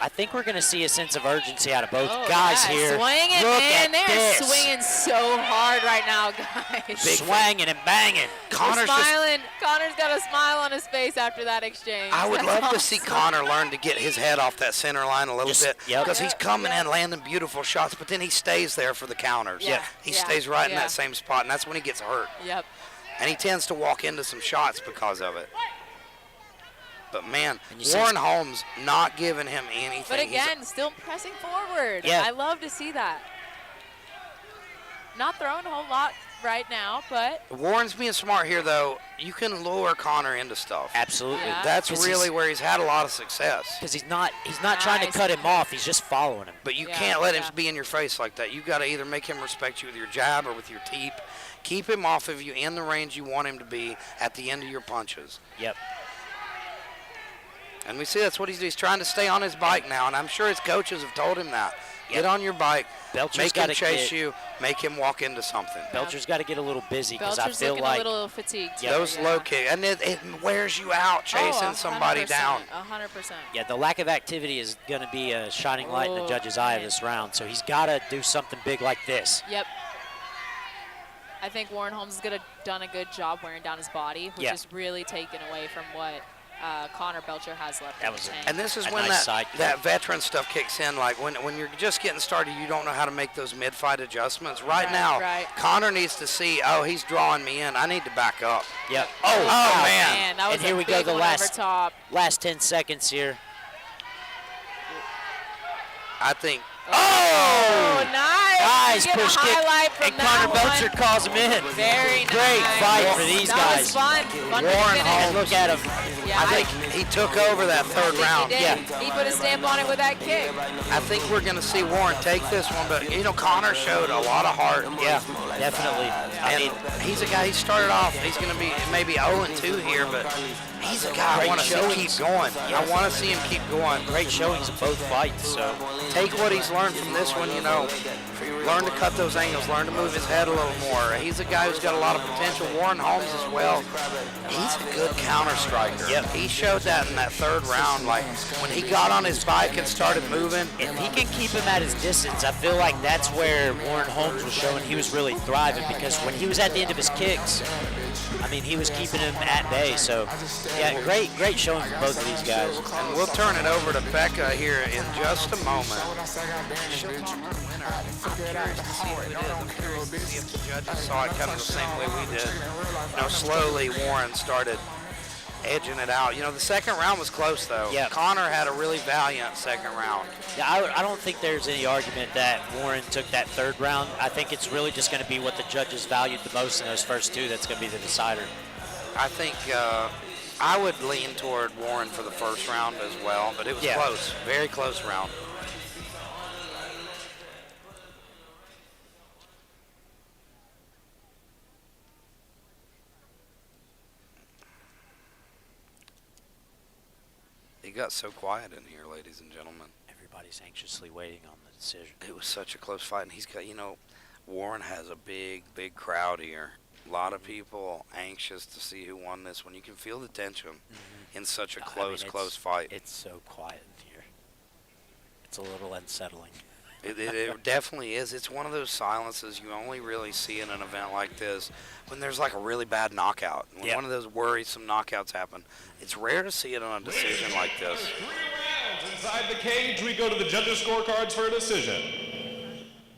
A: I think we're going to see a sense of urgency out of both guys here.
C: Swinging,
A: Look
C: man.
A: at
C: They're
A: this.
C: swinging so hard right now, guys.
A: Big swinging and banging.
B: Connor's
C: smiling. Connor's got a smile on his face after that exchange.
B: I would
C: That's
B: love to see
C: awesome.
B: Connor learn to get his head off that center line a little bit.
A: Yep.
B: Because he's coming in, landing beautiful shots, but then he stays there for the counters.
C: Yeah.
B: He
C: Yeah.
B: stays right in
C: Yeah.
B: that same spot, and that's when he gets hurt.
C: Yep.
B: And he tends to walk into some shots because of it. But, man,
A: And you
B: Warren
A: see-
B: Holmes not giving him anything.
C: But again, still pressing forward.
A: Yeah.
C: I love to see that. Not throwing a whole lot right now, but
B: Warren's being smart here, though. You can lure Connor into stuff.
A: Absolutely.
C: Yeah.
B: That's
A: 'Cause
B: really where he's had a lot of success.
A: Because he's not trying to
C: Nice.
A: cut him off. He's just following him.
B: But you
C: Yeah,
B: can't let him
C: yeah.
B: be in your face like that. You've got to either make him respect you with your jab or with your teep. Keep him off of you in the range you want him to be at the end of your punches.
A: Yep.
B: And we see that's what he's doing. He's trying to stay on his bike now, and I'm sure his coaches have told him that. Get on your bike,
A: Belcher's
B: make him
A: gotta
B: chase
A: get-
B: you, make him walk into something.
A: Belcher's got to get a little busy because I
C: Belcher's
A: feel
C: looking
A: like
C: a little fatigued.
A: Yeah.
B: Those low kicks, and it wears you out chasing somebody down.
C: 100%.
A: yeah, the lack of activity is going to be a shining light in the judge's eye of
C: man.
A: this round. So he's got to do something big like this.
C: Yep. I think Warren Holmes has done a good job wearing down his body, which
A: Yeah.
C: is really taken away from what Connor Belcher has left.
A: That
C: in
A: was
C: the
A: a-
C: tank.
B: And this is
A: A
B: when
A: nice side kick.
B: that veteran stuff kicks in. Like when you're just getting started, you don't know how to make those mid-fight adjustments. Right now,
C: right.
B: Connor needs to see, oh, he's drawing me in. I need to back up.
A: Yep.
B: Oh,
A: wow.
B: man.
C: That was
A: And here
C: a
A: we go,
C: big
A: the
C: one
A: last-
C: over top.
A: Last 10 seconds here.
B: I think.
C: Oh, nice.
A: Nice
C: You get a
A: push kick.
C: highlight from
A: And
C: that
A: Connor Belcher
C: one.
A: calls him in.
C: Very
A: Great
C: nice.
A: fight for these
C: that
A: guys.
C: was fun. Fun to
B: Warren
C: finish.
B: Holmes.
A: And look at him.
C: Yeah,
B: I think he took over that third round.
C: He did. He put a stamp on it with that kick.
B: I think we're going to see Warren take this one, but Connor showed a lot of heart.
A: Yeah, definitely. I
B: And
A: mean,
B: he's a guy. He started off. He's going to be maybe 0-2 here, but he's a guy I
A: Great
B: want to see
A: showings.
B: keep going. I want to see him keep going.
A: great showings in both fights. So
B: Take what he's learned from this one. Learn to cut those angles. Learn to move his head a little more. He's a guy who's got a lot of potential. Warren Holmes as well. He's a good counter striker.
A: Yep.
B: He showed that in that third round. Like when he got on his bike and started moving.
A: if he can keep him at his distance, I feel like that's where Warren Holmes was showing he was really thriving, because when he was at the end of his kicks, I mean, he was keeping him at bay. So, yeah, great showing from both of these guys.
B: And we'll turn it over to Becca here in just a moment. She'll talk to the winner. I'm curious to see who it is. I'm curious to see if the judges saw it kind of the same way we did. Slowly Warren started edging it out. The second round was close, though.
A: Yeah.
B: Connor had a really valiant second round.
A: Yeah, I don't think there's any argument that Warren took that third round. I think it's really just going to be what the judges valued the most in those first two that's going to be the decider.
B: I think I would lean toward Warren for the first round as well, but it was close. Very close round. It got so quiet in here, ladies and gentlemen.
A: Everybody everybody's anxiously waiting on the decision.
B: It was such a close fight, and he's got, Warren has a big, big crowd here. A lot of people anxious to see who won this one. You can feel the tension in such a close fight.
A: It's so quiet in here. It's a little unsettling.
B: It definitely is. It's one of those silences you only really see in an event like this when there's like a really bad knockout. When one of those worrisome knockouts happen. It's rare to see it on a decision like this.
D: For 3 rounds inside the cage, we go to the judges' scorecards for a decision.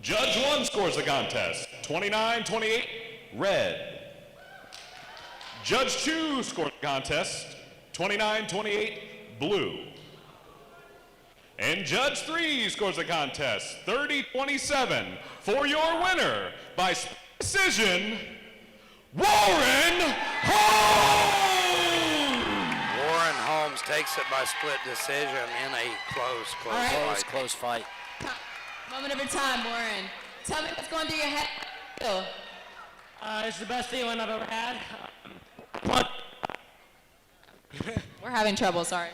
D: Judge 1 scores the contest, 29-28, red. Judge 2 scores the contest, 29-28, blue. And Judge 3 scores the contest, 30-27, for your winner by split decision, Warren Holmes!
B: Warren Holmes takes it by split decision in a close fight.
E: Moment of your time, Warren. Tell me what's going through your head.
F: It's the best feeling I've ever had.
E: We're having trouble, sorry.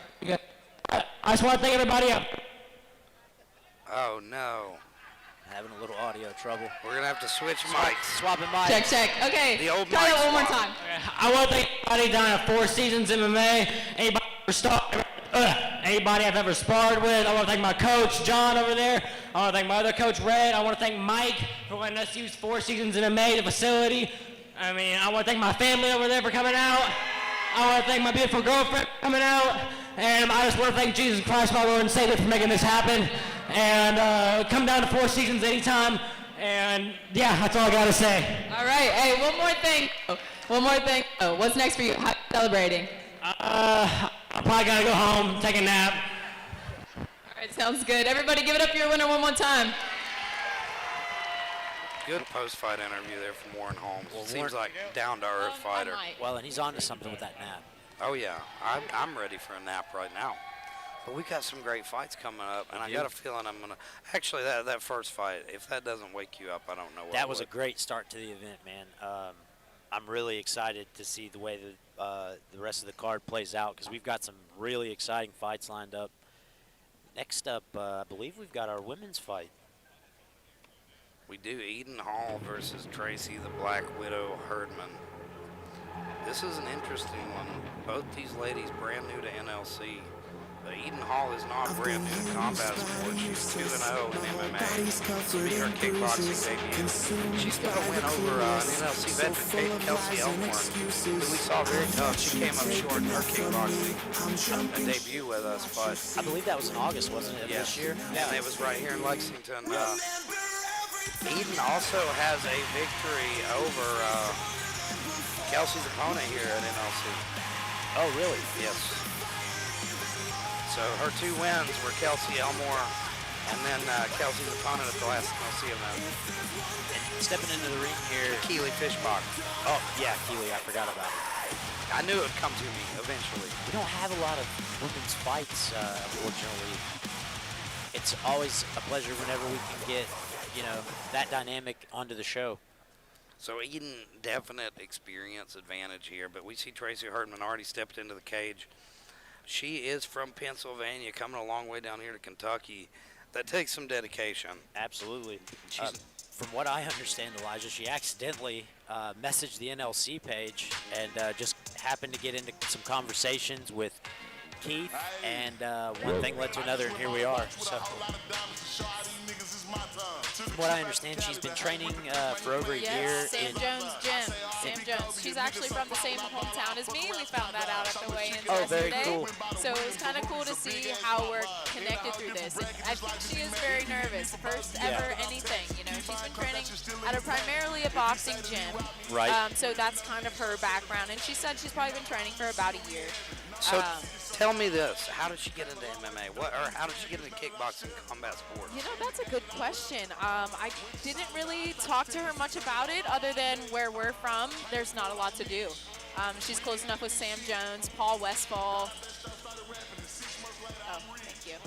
F: I just want to thank everybody up.
B: Oh, no.
A: Having a little audio trouble.
B: We're going to have to switch mics.
A: Swapping mics.
E: Check. Okay,
B: The old
E: try
B: mic
E: that one more
B: swap.
E: time.
F: I want to thank everybody down at 4 Seasons MMA. Anybody I've ever sparred with. I want to thank my coach, John, over there. I want to thank my other coach, Red. I want to thank Mike for letting us use 4 Seasons MMA, the facility. I want to thank my family over there for coming out. I want to thank my beautiful girlfriend for coming out. And I just want to thank Jesus Christ, my Lord and Savior, for making this happen. And come down to 4 Seasons anytime. And yeah, that's all I got to say.
E: All right, hey, one more thing. What's next for you? How are you celebrating?
F: I'm probably going to go home, take a nap.
E: All right, sounds good. Everybody give it up for your winner one more time.
B: Good post-fight interview there from Warren Holmes.
A: Well,
B: Seems
A: Warren-
B: like down-to-earth fighter.
A: Well, and he's on to something with that nap.
B: Oh, yeah. I'm ready for a nap right now. But we got some great fights coming up, and I got a feeling I'm going to... Actually, that first fight, if that doesn't wake you up, I don't know what
A: That was a
B: would.
A: great start to the event, man. I'm really excited to see the way the rest of the card plays out because we've got some really exciting fights lined up. Next up, I believe we've got our women's fight.
B: We do Eden Hall versus Tracy the Black Widow Herdman. This is an interesting one. Both these ladies brand new to NLC. But Eden Hall is not brand new to combat sports. She's 2-0 in MMA. This will be her kickboxing debut. She's got a win over an NLC veteran, Kelsey Elmore, who we saw very tough. She came up short in her kickboxing debut with us, but
A: I believe that was in August, wasn't it, this year?
B: yeah, it was right here in Lexington. Eden also has a victory over Kelsey's opponent here at NLC.
A: Oh, really?
B: Yes. So her 2 wins were Kelsey Elmore and then Kelsey's opponent at the last NLC event.
A: And stepping into the ring here.
B: Keely Fishbach.
A: Oh, yeah, Keely, I forgot about it.
B: I knew it would come to me eventually.
A: We don't have a lot of women's fights, unfortunately. It's always a pleasure whenever we can get, that dynamic onto the show.
B: So Eden, definite experience advantage here, but we see Tracy Herdman already stepped into the cage. She is from Pennsylvania, coming a long way down here to Kentucky. That takes some dedication.
A: Absolutely. From what I understand, Elijah, she accidentally messaged the NLC page and just happened to get into some conversations with Keith, and one thing led to another, and here we are. So, from what I understand, she's been training for over a year.
C: Yes, Sam Jones Gym. Sam Jones. She's actually from the same hometown as me. We found that out at the weigh-ins
A: very
C: yesterday.
A: cool.
C: So it was kind of cool to see how we're connected through this. And I think she is very nervous. First ever anything. She's been training at primarily a boxing gym.
A: Right.
C: So that's kind of her background. And she said she's probably been training for about a year.
B: So tell me this: how did she get into MMA? How did she get into kickboxing combat sports?
C: That's a good question. I didn't really talk to her much about it other than where we're from. There's not a lot to do. She's close enough with Sam Jones, Paul Westfall. Oh, thank you.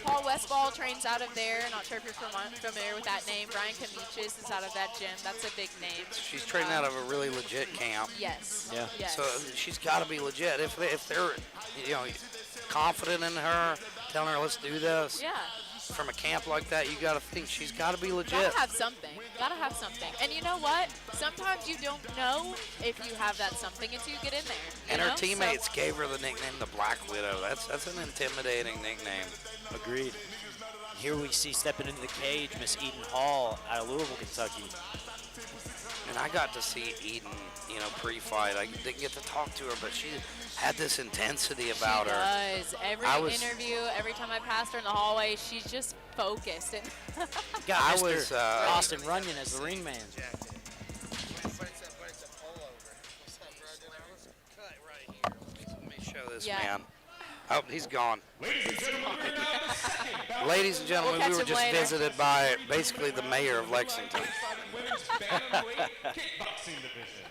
C: Paul Westfall trains out of there. Not sure if you're familiar with that name. Brian Kamichis is out of that gym. That's a big name.
B: She's training out of a really legit camp.
C: Yes.
A: Yeah.
C: Yes.
B: So she's got to be legit. If they're confident in her, telling her, let's do this.
C: Yeah.
B: From a camp like that, you got to think she's got to be legit.
C: Gotta have something. Gotta have something. And you know what? Sometimes you don't know if you have that something until you get in there.
B: And
C: you
B: her
C: know?
B: teammates gave her the nickname the Black Widow. That's an intimidating nickname.
A: Agreed. Here we see stepping into the cage, Miss Eden Hall out of Louisville, Kentucky.
B: And I got to see Eden, pre-fight. I didn't get to talk to her, but she had this intensity about
C: She
B: her.
C: does. Every
B: I was-
C: interview, every time I passed her in the hallway, she's just focused. And
A: Got
B: I
A: Mr.
B: was,
A: Austin Runyon as the ring man.
B: Let me show this
C: Yeah.
B: man. Oh, he's gone.
D: Ladies and gentlemen, we're now the second bout
B: Ladies and gentlemen,
C: We'll
B: we were
C: catch him
B: just
C: later.
B: visited by basically the mayor of Lexington.
D: women's bantamweight kickboxing division.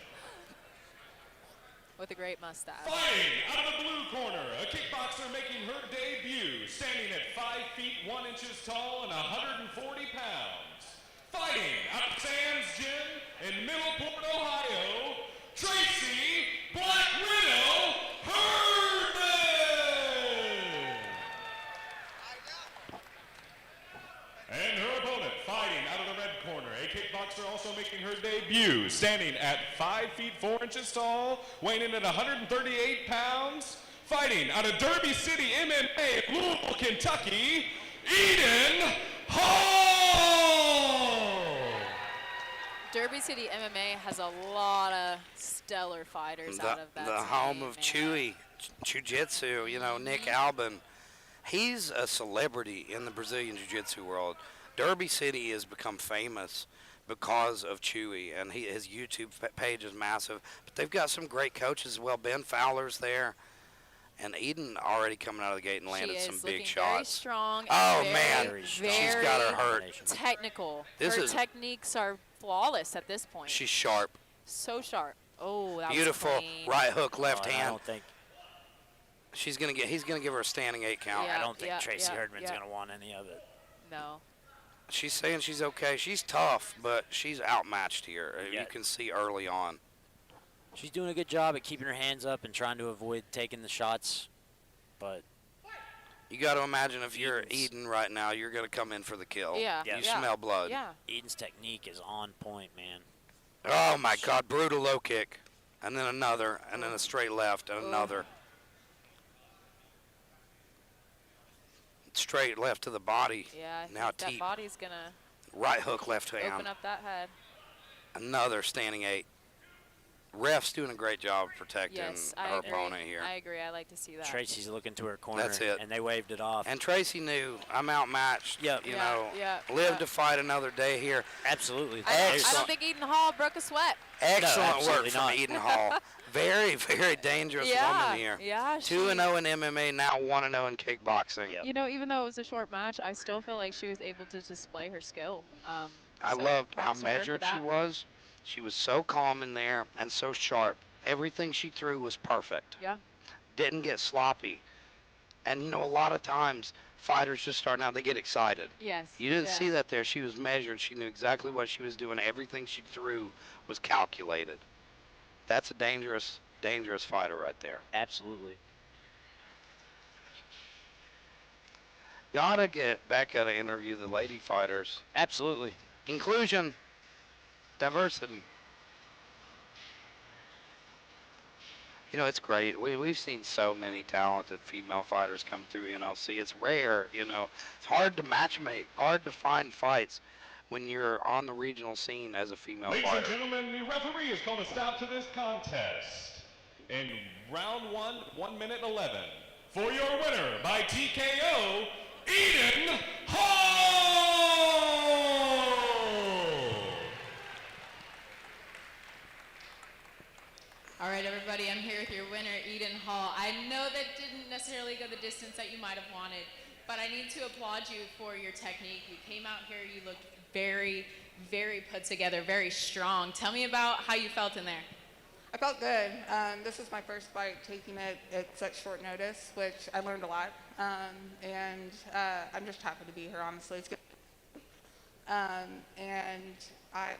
C: with a great mustache.
D: Fighting out of the blue corner, a kickboxer making her debut, standing at 5 feet 1 inches tall and 140 pounds. Fighting out of Sam's Gym in Middleport, Ohio, Tracy Black Widow Herdman. And her opponent, fighting out of the red corner, a kickboxer also making her debut, standing at 5 feet 4 inches tall, weighing in at 138 pounds, fighting out of Derby City MMA, Louisville, Kentucky, Eden Hall!
C: Derby City MMA has a lot of stellar fighters out of that
B: The
C: team,
B: home of
C: man.
B: Chewy, Jiu-Jitsu, Nick Albin. He's a celebrity in the Brazilian Jiu-Jitsu world. Derby City has become famous because of Chewy, and his YouTube page is massive. But they've got some great coaches as well. Ben Fowler's there. And Eden already coming out of the gate and landed
C: She
B: some
C: is
B: big
C: looking
B: shots.
C: Very strong. And
B: Oh,
C: very,
B: man.
C: Very
B: She's got her hurt.
C: technical.
B: This
C: her
B: is-
C: techniques are flawless at this point.
B: She's sharp.
C: So sharp. Oh, that
B: Beautiful
C: was clean.
B: right hook, left
A: And I
B: hand.
A: don't think
B: He's gonna give her a standing 8 count.
C: Yeah.
A: I don't think Tracy
C: yeah,
A: Herdman's
C: yeah.
A: gonna want any of it.
C: No.
B: She's saying she's okay. She's tough, but she's outmatched here.
A: Yeah.
B: You can see early on.
A: She's doing a good job at keeping her hands up and trying to avoid taking the shots, but
B: You got to imagine if you're
A: Eden's-
B: Eden right now, you're gonna come in for the kill.
C: Yeah.
A: Yeah.
B: You
C: yeah.
B: smell blood.
C: Yeah.
A: Eden's technique is on point, man.
B: Oh my God! Brutal low kick, and then another, and then a straight left, and another. Straight left to the body.
C: Yeah. I
B: Now
C: think that
B: teep.
C: body's going to
B: Right hook, left hand.
C: open up that head.
B: Another standing 8. Ref's doing a great job of protecting
C: Yes,
B: her
C: I agree.
B: opponent here.
C: I agree. I like to see that.
A: Tracy's looking to her corner,
B: That's it.
A: and they waved it off.
B: And Tracy knew I'm outmatched.
A: Yep.
B: You
C: Yeah,
B: know,
C: yeah,
B: live
C: yeah.
B: to fight another day here.
A: Absolutely.
C: I
B: Excellent.
C: don't think Eden Hall broke a sweat.
B: Excellent work
A: absolutely
B: from
A: not.
B: Eden Hall. Very, very dangerous
C: Yeah.
B: woman here.
C: Yeah.
B: 2-0 in MMA, now 1-0 in kickboxing.
A: Yep.
G: You know, even though it was a short match, I still feel like she was able to display her skill.
B: I
G: So
B: loved how
G: props to her for
B: measured she
G: that.
B: was. She was so calm in there and so sharp. Everything she threw was perfect.
G: Yeah.
B: Didn't get sloppy. And a lot of times fighters just starting out, they get excited.
G: Yes.
B: You didn't
G: yeah.
B: see that there. She was measured. She knew exactly what she was doing. Everything she threw was calculated. That's a dangerous, dangerous fighter right there.
A: Absolutely.
B: Gotta get Becca to interview the lady fighters.
A: Absolutely.
B: Inclusion, diversity. It's great. We've seen so many talented female fighters come through NLC. It's rare, It's hard to matchmake, hard to find fights when you're on the regional scene as a female
D: Ladies and
B: fighter.
D: gentlemen, the referee has called a stop to this contest. In round 1, 1 minute 11. For your winner by TKO, Eden Hall!
E: All right, everybody, I'm here with your winner, Eden Hall. I know that didn't necessarily go the distance that you might have wanted, but I need to applaud you for your technique. You came out here, you looked very, very put together, very strong. Tell me about how you felt in there.
H: I felt good. This was my first fight taking it at such short notice, which I learned a lot. And I'm just happy to be here, honestly. It's good. And I,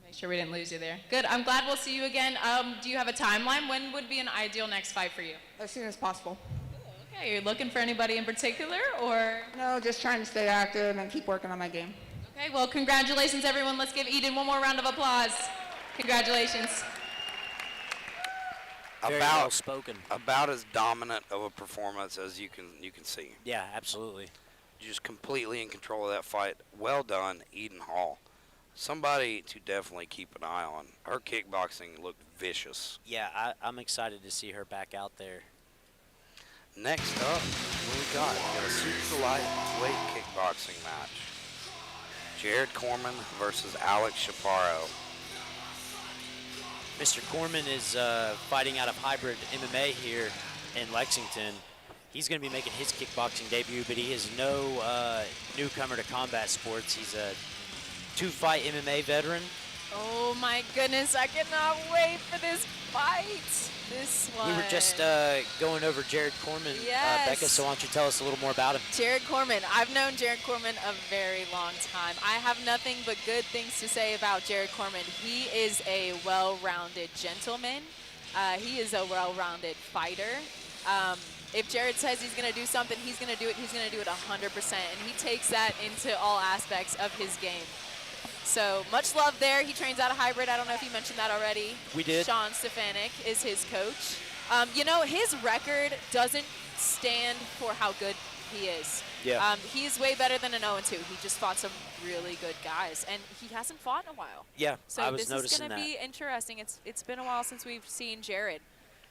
E: Make sure we didn't lose you there. Good. I'm glad we'll see you again. Do you have a timeline? When would be an ideal next fight for you?
H: As soon as possible.
E: Okay. You're looking for anybody in particular, or?
H: No, just trying to stay active and keep working on my game.
E: Okay. Well, congratulations, everyone. Let's give Eden one more round of applause. Congratulations.
A: Very well spoken.
B: About as dominant of a performance as you can see.
A: Yeah, absolutely.
B: Just completely in control of that fight. Well done, Eden Hall. Somebody to definitely keep an eye on. Her kickboxing looked vicious.
A: Yeah, I'm excited to see her back out there.
B: Next up, what we got? We got a super lightweight kickboxing match. Jared Corman versus Alex Chaparro.
A: Mr. Corman is fighting out of Hybrid MMA here in Lexington. He's going to be making his kickboxing debut, but he is no newcomer to combat sports. He's a 2-fight MMA veteran.
C: Oh my goodness, I cannot wait for this fight. This one.
A: We were just going over Jared Corman,
C: Yes.
A: Becca, so why don't you tell us a little more about him?
C: Jared Corman. I've known Jared Corman a very long time. I have nothing but good things to say about Jared Corman. He is a well-rounded gentleman. He is a well-rounded fighter. If Jared says he's going to do something, he's going to do it. He's going to do it 100%, and he takes that into all aspects of his game. So much love there. He trains out of Hybrid. I don't know if you mentioned that already.
A: We did.
C: Sean Stefanik is his coach. You know, his record doesn't stand for how good he is.
A: Yeah.
C: He's way better than an 0-2. He just fought some really good guys, and he hasn't fought in a while.
A: Yeah,
C: So
A: I was
C: this is
A: noticing
C: going to
A: that.
C: be interesting. It's been a while since we've seen Jared.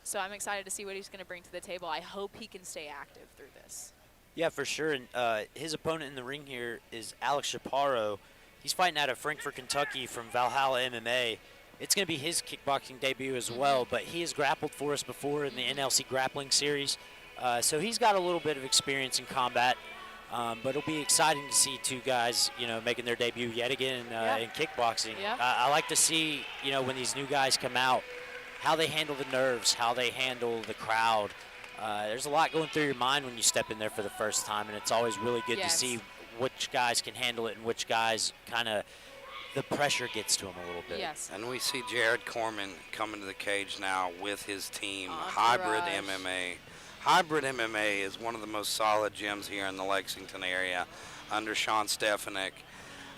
C: So I'm excited to see what he's going to bring to the table. I hope he can stay active through this.
A: Yeah, for sure. And his opponent in the ring here is Alex Chaparro. He's fighting out of Frankfort, Kentucky from Valhalla MMA. It's going to be his kickboxing debut as well, but he has grappled for us before in the NLC grappling series. So he's got a little bit of experience in combat, but it'll be exciting to see two guys, making their debut yet again in kickboxing.
C: Yeah.
A: I like to see, when these new guys come out, how they handle the nerves, how they handle the crowd. There's a lot going through your mind when you step in there for the first time, and it's always really good to see which guys can handle it and which guys kind of the pressure gets to them a little bit.
C: Yes.
B: And we see Jared Corman coming to the cage now with his team,
C: Entourage.
B: Hybrid MMA. Hybrid MMA is one of the most solid gyms here in the Lexington area under Sean Stefanik.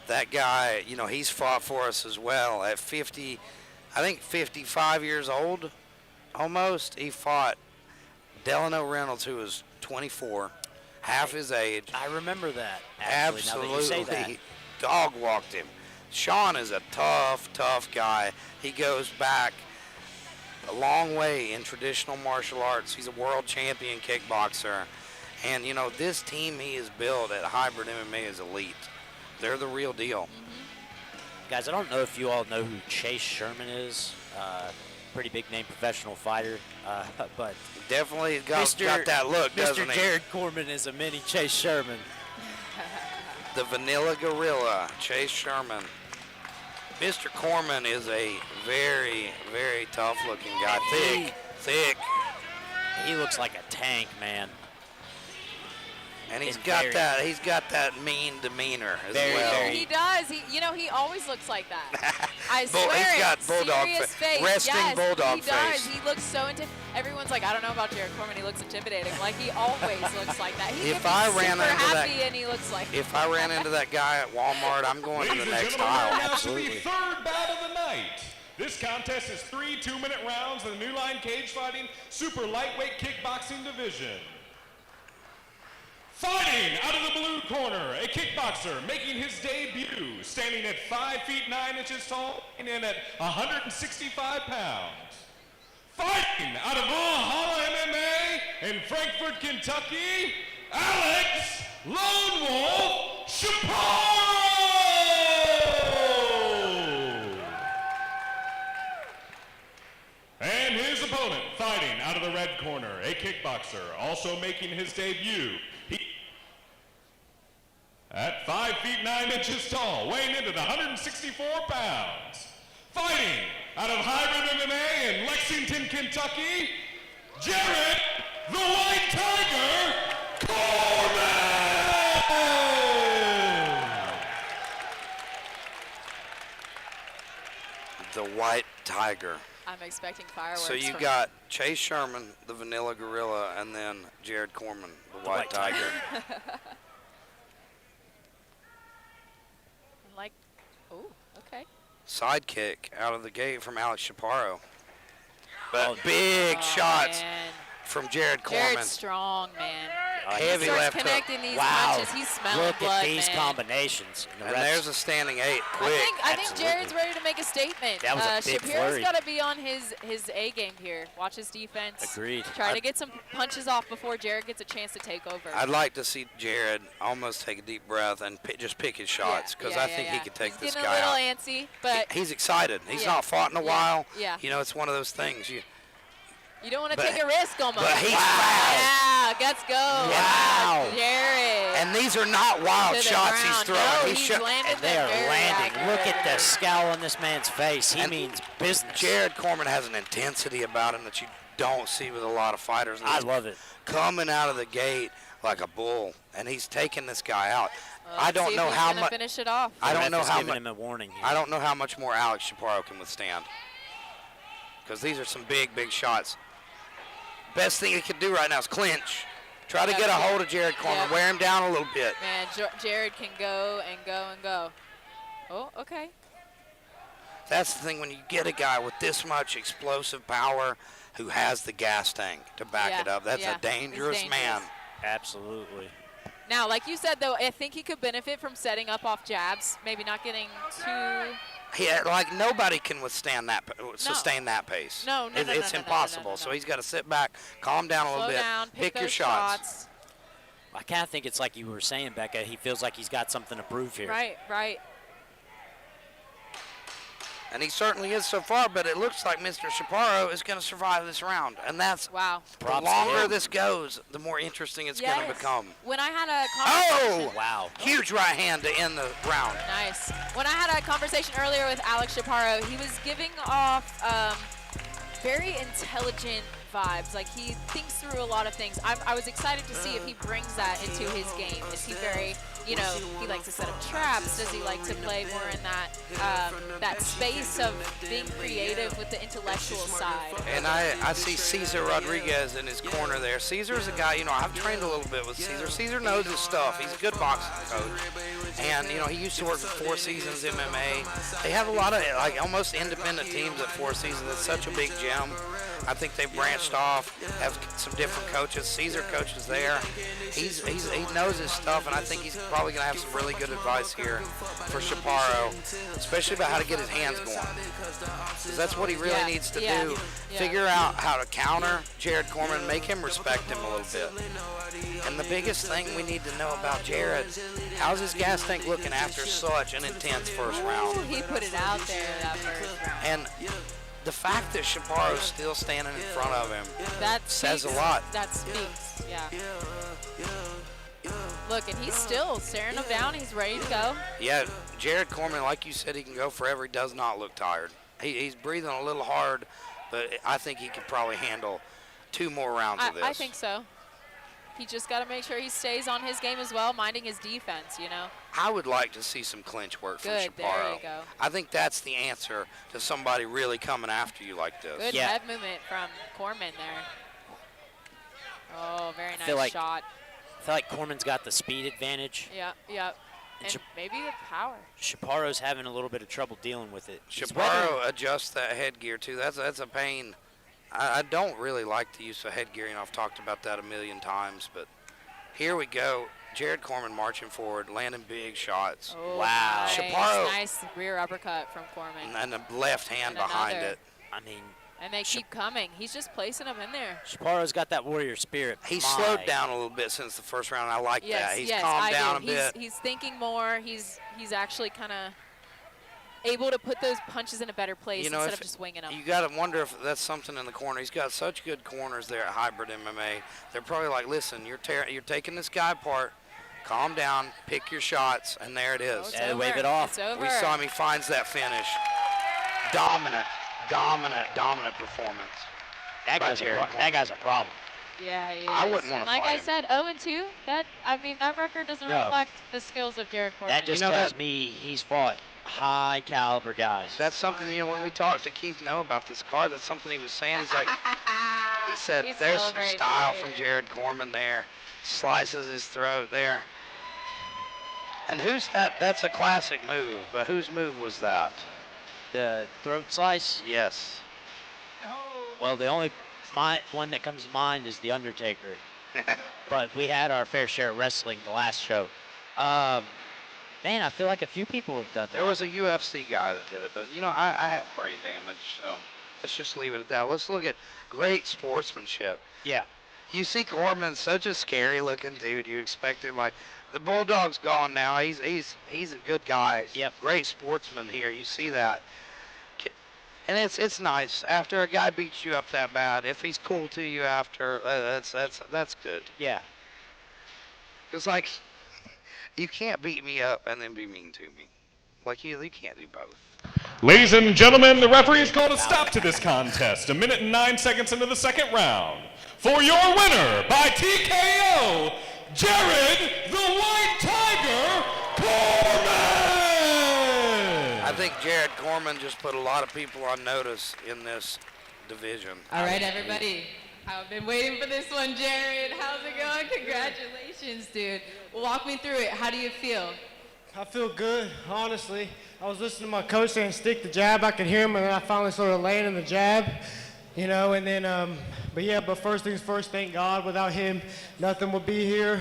B: That guy, he's fought for us as well. At 55 years old, almost, he fought Delano Reynolds, who was 24, half his age.
A: I remember that, actually, now that you say that.
B: Absolutely. Dog walked him. Sean is a tough guy. He goes back a long way in traditional martial arts. He's a world champion kickboxer. And, this team he has built at Hybrid MMA is elite. They're the real deal.
A: Guys, I don't know if you all know who Chase Sherman is. Pretty big name professional fighter, but
B: definitely got that look, doesn't
A: Mr.
B: he?
A: Jared Corman is a mini Chase Sherman.
B: The Vanilla Gorilla, Chase Sherman. Mr. Corman is a very, very tough-looking guy. Thick.
A: He looks like a tank, man.
B: And he's
A: And
B: got
A: very-
B: that mean demeanor as
A: Very,
B: well.
A: very-
C: He does. He always looks like that. I swear
B: He's got
C: it.
B: bulldog
C: Serious face.
B: resting
C: yes,
B: bulldog
C: he does.
B: face.
C: He looks so Everyone's like, I don't know about Jared Corman. He looks intimidating. Like, he always looks like that. He
B: If
C: can be
B: I ran
C: super
B: into that-
C: happy and he looks like
B: If I ran into that guy at Walmart, I'm going to
D: Ladies
B: the
D: and
B: next
D: gentlemen, we're
B: aisle.
D: now to the
A: Absolutely.
D: third bout of the night. This contest is 3 2-minute rounds in the new Line Cagefighting Super Lightweight Kickboxing Division. Fighting out of the blue corner, a kickboxer making his debut, standing at 5 feet 9 inches tall and in at 165 pounds. Fighting out of Valhalla MMA in Frankfort, Kentucky, Alex Lone Wolf Chaparro! And his opponent, fighting out of the red corner, a kickboxer, also making his debut. At 5 feet 9 inches tall, weighing in at 164 pounds. Fighting out of Hybrid MMA in Lexington, Kentucky, Jared the White Tiger Corman!
B: Tiger.
C: I'm expecting fireworks.
B: So you
C: from
B: got Chase Sherman, the Vanilla Gorilla, and then Jared Corman, the White Tiger.
C: like, oh, okay.
B: Sidekick out of the gate from Alex Chaparro. But
A: Oh,
B: big shots
C: Man.
B: from Jared Corman.
C: Jared's strong, man.
B: Heavy
C: He starts
B: left hook.
C: connecting these
A: Wow.
C: punches. He's smelling
A: Look
C: blood,
A: at these
C: man.
A: combinations.
B: And there's a standing 8, quick.
C: I think
A: Absolutely.
C: Jared's ready to make a statement.
A: That was a big
C: Shapiro's
A: flurry.
C: got to be on his A game here. Watch his defense.
A: Agreed.
C: Try to get some punches off before Jared gets a chance to take over.
B: I'd like to see Jared almost take a deep breath and just pick his shots, because I think he could take
C: He's
B: this
C: getting
B: guy
C: a little
B: out.
C: antsy, but
B: He's excited. He's
C: Yeah.
B: not fought in a
C: Yeah.
B: while.
C: Yeah.
B: You know, it's one of those things.
C: you don't want to
B: but-
C: take a risk almost.
B: but he's fast.
C: Yeah, let's go.
B: Wow.
C: Jared.
B: And these are not wild
C: To the
B: shots he's
C: ground.
B: throwing.
C: No,
B: He's
C: he's landed
A: And they are
C: them very
A: landing. Look at the
C: accurate.
A: scowl on this man's face. He
B: And
A: means business.
B: Jared Corman has an intensity about him that you don't see with a lot of fighters. And
A: I
B: he's
A: love it.
B: coming out of the gate like a bull, and he's taking this guy out. I
C: Let's
B: don't
C: see
B: know
C: if he's
B: how
C: gonna
B: much.
C: finish it off.
B: I don't
A: Ref
B: know
A: is
B: how
A: giving
B: much.
A: him a warning here.
B: I don't know how much more Alex Chaparro can withstand, because these are some big, big shots. Best thing he could do right now is clinch. Try to
C: Yep.
B: get a hold of Jared Corman,
C: Yep.
B: wear him down a little bit.
C: Man, Jared can go and go and go. Oh, okay.
B: That's the thing, when you get a guy with this much explosive power who has the gas tank to back
C: Yeah,
B: it up, that's
C: yeah,
B: a
C: it's
B: dangerous man.
C: dangerous.
A: Absolutely.
C: Now, like you said, though, I think he could benefit from setting up off jabs, maybe not getting too.
B: Like nobody can withstand that, sustain that pace.
C: No, no, no,
B: It's
C: no, no,
B: impossible.
C: no, no, no.
B: So he's got to sit back, calm down a little
C: Slow
B: bit,
C: down, pick
B: your
C: those
B: shots.
A: I kind of think it's like you were saying, Becca. He feels like he's got something to prove here.
C: Right, right.
B: And he certainly is so far, but it looks like Mr. Chaparro is going to survive this round. And that's,
C: Wow.
B: the
A: Props to
B: longer
A: him.
B: this goes, the more interesting it's going to become.
C: When I had a
B: Oh!
C: conversation.
A: Wow.
B: Huge right hand to end the round.
C: Nice. When I had a conversation earlier with Alex Chaparro, he was giving off very intelligent vibes. Like, he thinks through a lot of things. I was excited to see if he brings that into his game. Is he very, he likes to set up traps? Does he like to play more in that space of being creative with the intellectual side?
B: And I see Cesar Rodriguez in his corner there. Cesar's a guy, I've trained a little bit with Cesar. Cesar knows his stuff. He's a good boxing coach. And, he used to work for Four Seasons MMA. They have a lot of, almost independent teams at Four Seasons. It's such a big gym. I think they've branched off, have some different coaches. Caesar coaches there. He knows his stuff, and I think he's probably going to have some really good advice here for Chaparro, especially about how to get his hands going. Because that's what he really needs to do.
C: Yeah.
B: Figure out how to counter Jared Corman, make him respect him a little bit. And the biggest thing we need to know about Jared, how's his gas tank looking after such an intense first round?
C: Ooh, he put it out there that first round.
B: And the fact that Chaparro's still standing in front of him
C: That
B: says a
C: speaks-
B: lot.
C: That speaks, yeah. Look, and he's still staring him down. He's ready to go.
B: Yeah, Jared Corman, like you said, he can go forever. He does not look tired. He's breathing a little hard, but I think he could probably handle 2 more rounds of this.
C: I think so. He just got to make sure he stays on his game as well, minding his defense,
B: I would like to see some clinch work from
C: Good,
B: Chaparro.
C: there you go.
B: I think that's the answer to somebody really coming after you like this.
C: Good
A: Yeah.
C: head movement from Corman there. Oh, very
A: feel
C: nice
A: like-
C: shot.
A: I feel like Corman's got the speed advantage.
C: Yep. And
A: Chap-
C: maybe the power.
A: Chaparro's having a little bit of trouble dealing with it. He's
B: Chaparro adjusts that headgear too. That's a pain. I don't really like the use of headgear. I've talked about that a million times, but here we go. Jared Corman marching forward, landing big shots.
C: Oh,
A: Wow.
C: Nice,
B: Chaparro-
C: nice rear uppercut from Corman.
B: And the left hand
C: And
B: behind
C: another.
B: it.
A: I mean,
C: And they keep coming. He's just placing them in there.
A: Chaparro's got that warrior spirit.
B: He's
A: My.
B: slowed down a little bit since the first round. I like
C: Yes,
B: that. He's
C: yes,
B: calmed
C: I
B: down
C: do.
B: a bit.
C: He's thinking more. He's actually kind of able to put those punches in a better place instead of just winging them.
B: You got to wonder if that's something in the corner. He's got such good corners there at Hybrid MMA. They're probably like, listen, you're taking this guy apart. Calm down, pick your shots, and there it is.
C: It's
A: Yeah,
C: over.
A: wave it off.
C: It's over.
B: We saw him. He finds that finish. Dominant performance.
A: That guy's a problem.
E: Yeah, he is.
B: I wouldn't want to
E: Like
B: fight
E: I
B: him.
E: said, 0-2. That record doesn't
F: No.
E: reflect the skills of Jared Corman.
A: That just
F: You know
A: tells
F: that-
A: me he's fought high caliber guys.
B: That's something, when we talked to Keith Noe about this car, that's something he was saying. He's like, he said, there's some style from Jared Corman there. Slices his throat there. And who's that? That's a classic move, but whose move was that?
A: The throat slice?
B: Yes.
A: Well, the only one that comes to mind is The Undertaker. But we had our fair share of wrestling the last show. Man, I feel like a few people have done that.
B: There was a UFC guy that did it, but, I have brain damage, so let's just leave it at that. Let's look at great sportsmanship.
A: Yeah.
B: You see Corman's such a scary-looking dude. You expect him, the Bulldog's gone now. He's a good guy.
A: Yep.
B: Great sportsman here. You see that. And it's nice after a guy beats you up that bad. If he's cool to you after, that's good.
A: Yeah.
B: It's you can't beat me up and then be mean to me. You can't do both.
D: Ladies and gentlemen, the referee has called a stop to this contest. 1 minute and 9 seconds into the second round. For your winner by TKO, Jared the White Tiger Corman!
B: I think Jared Corman just put a lot of people on notice in this division.
E: All right, everybody. I've been waiting for this one, Jared. How's it going? Congratulations, dude. Walk me through it. How do you feel?
F: I feel good, honestly. I was listening to my coach saying stick the jab. I could hear him, and then I finally started landing the jab, and then, but first things first, thank God. Without him, nothing would be here.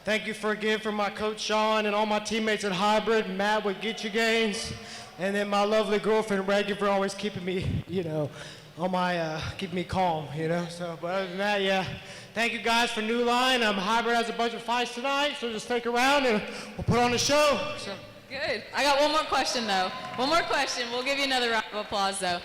F: Thank you again for my coach, Sean, and all my teammates at Hybrid, Matt with Get You Gains, and then my lovely girlfriend, Reagan, for always keeping me, on my, keeping me calm, So, but other than that, yeah. Thank you guys for New Line. Hybrid has a bunch of fights tonight, so just stick around and we'll put on a show. So.
E: Good. I got one more question, though. One more question. We'll give you another round of applause, though.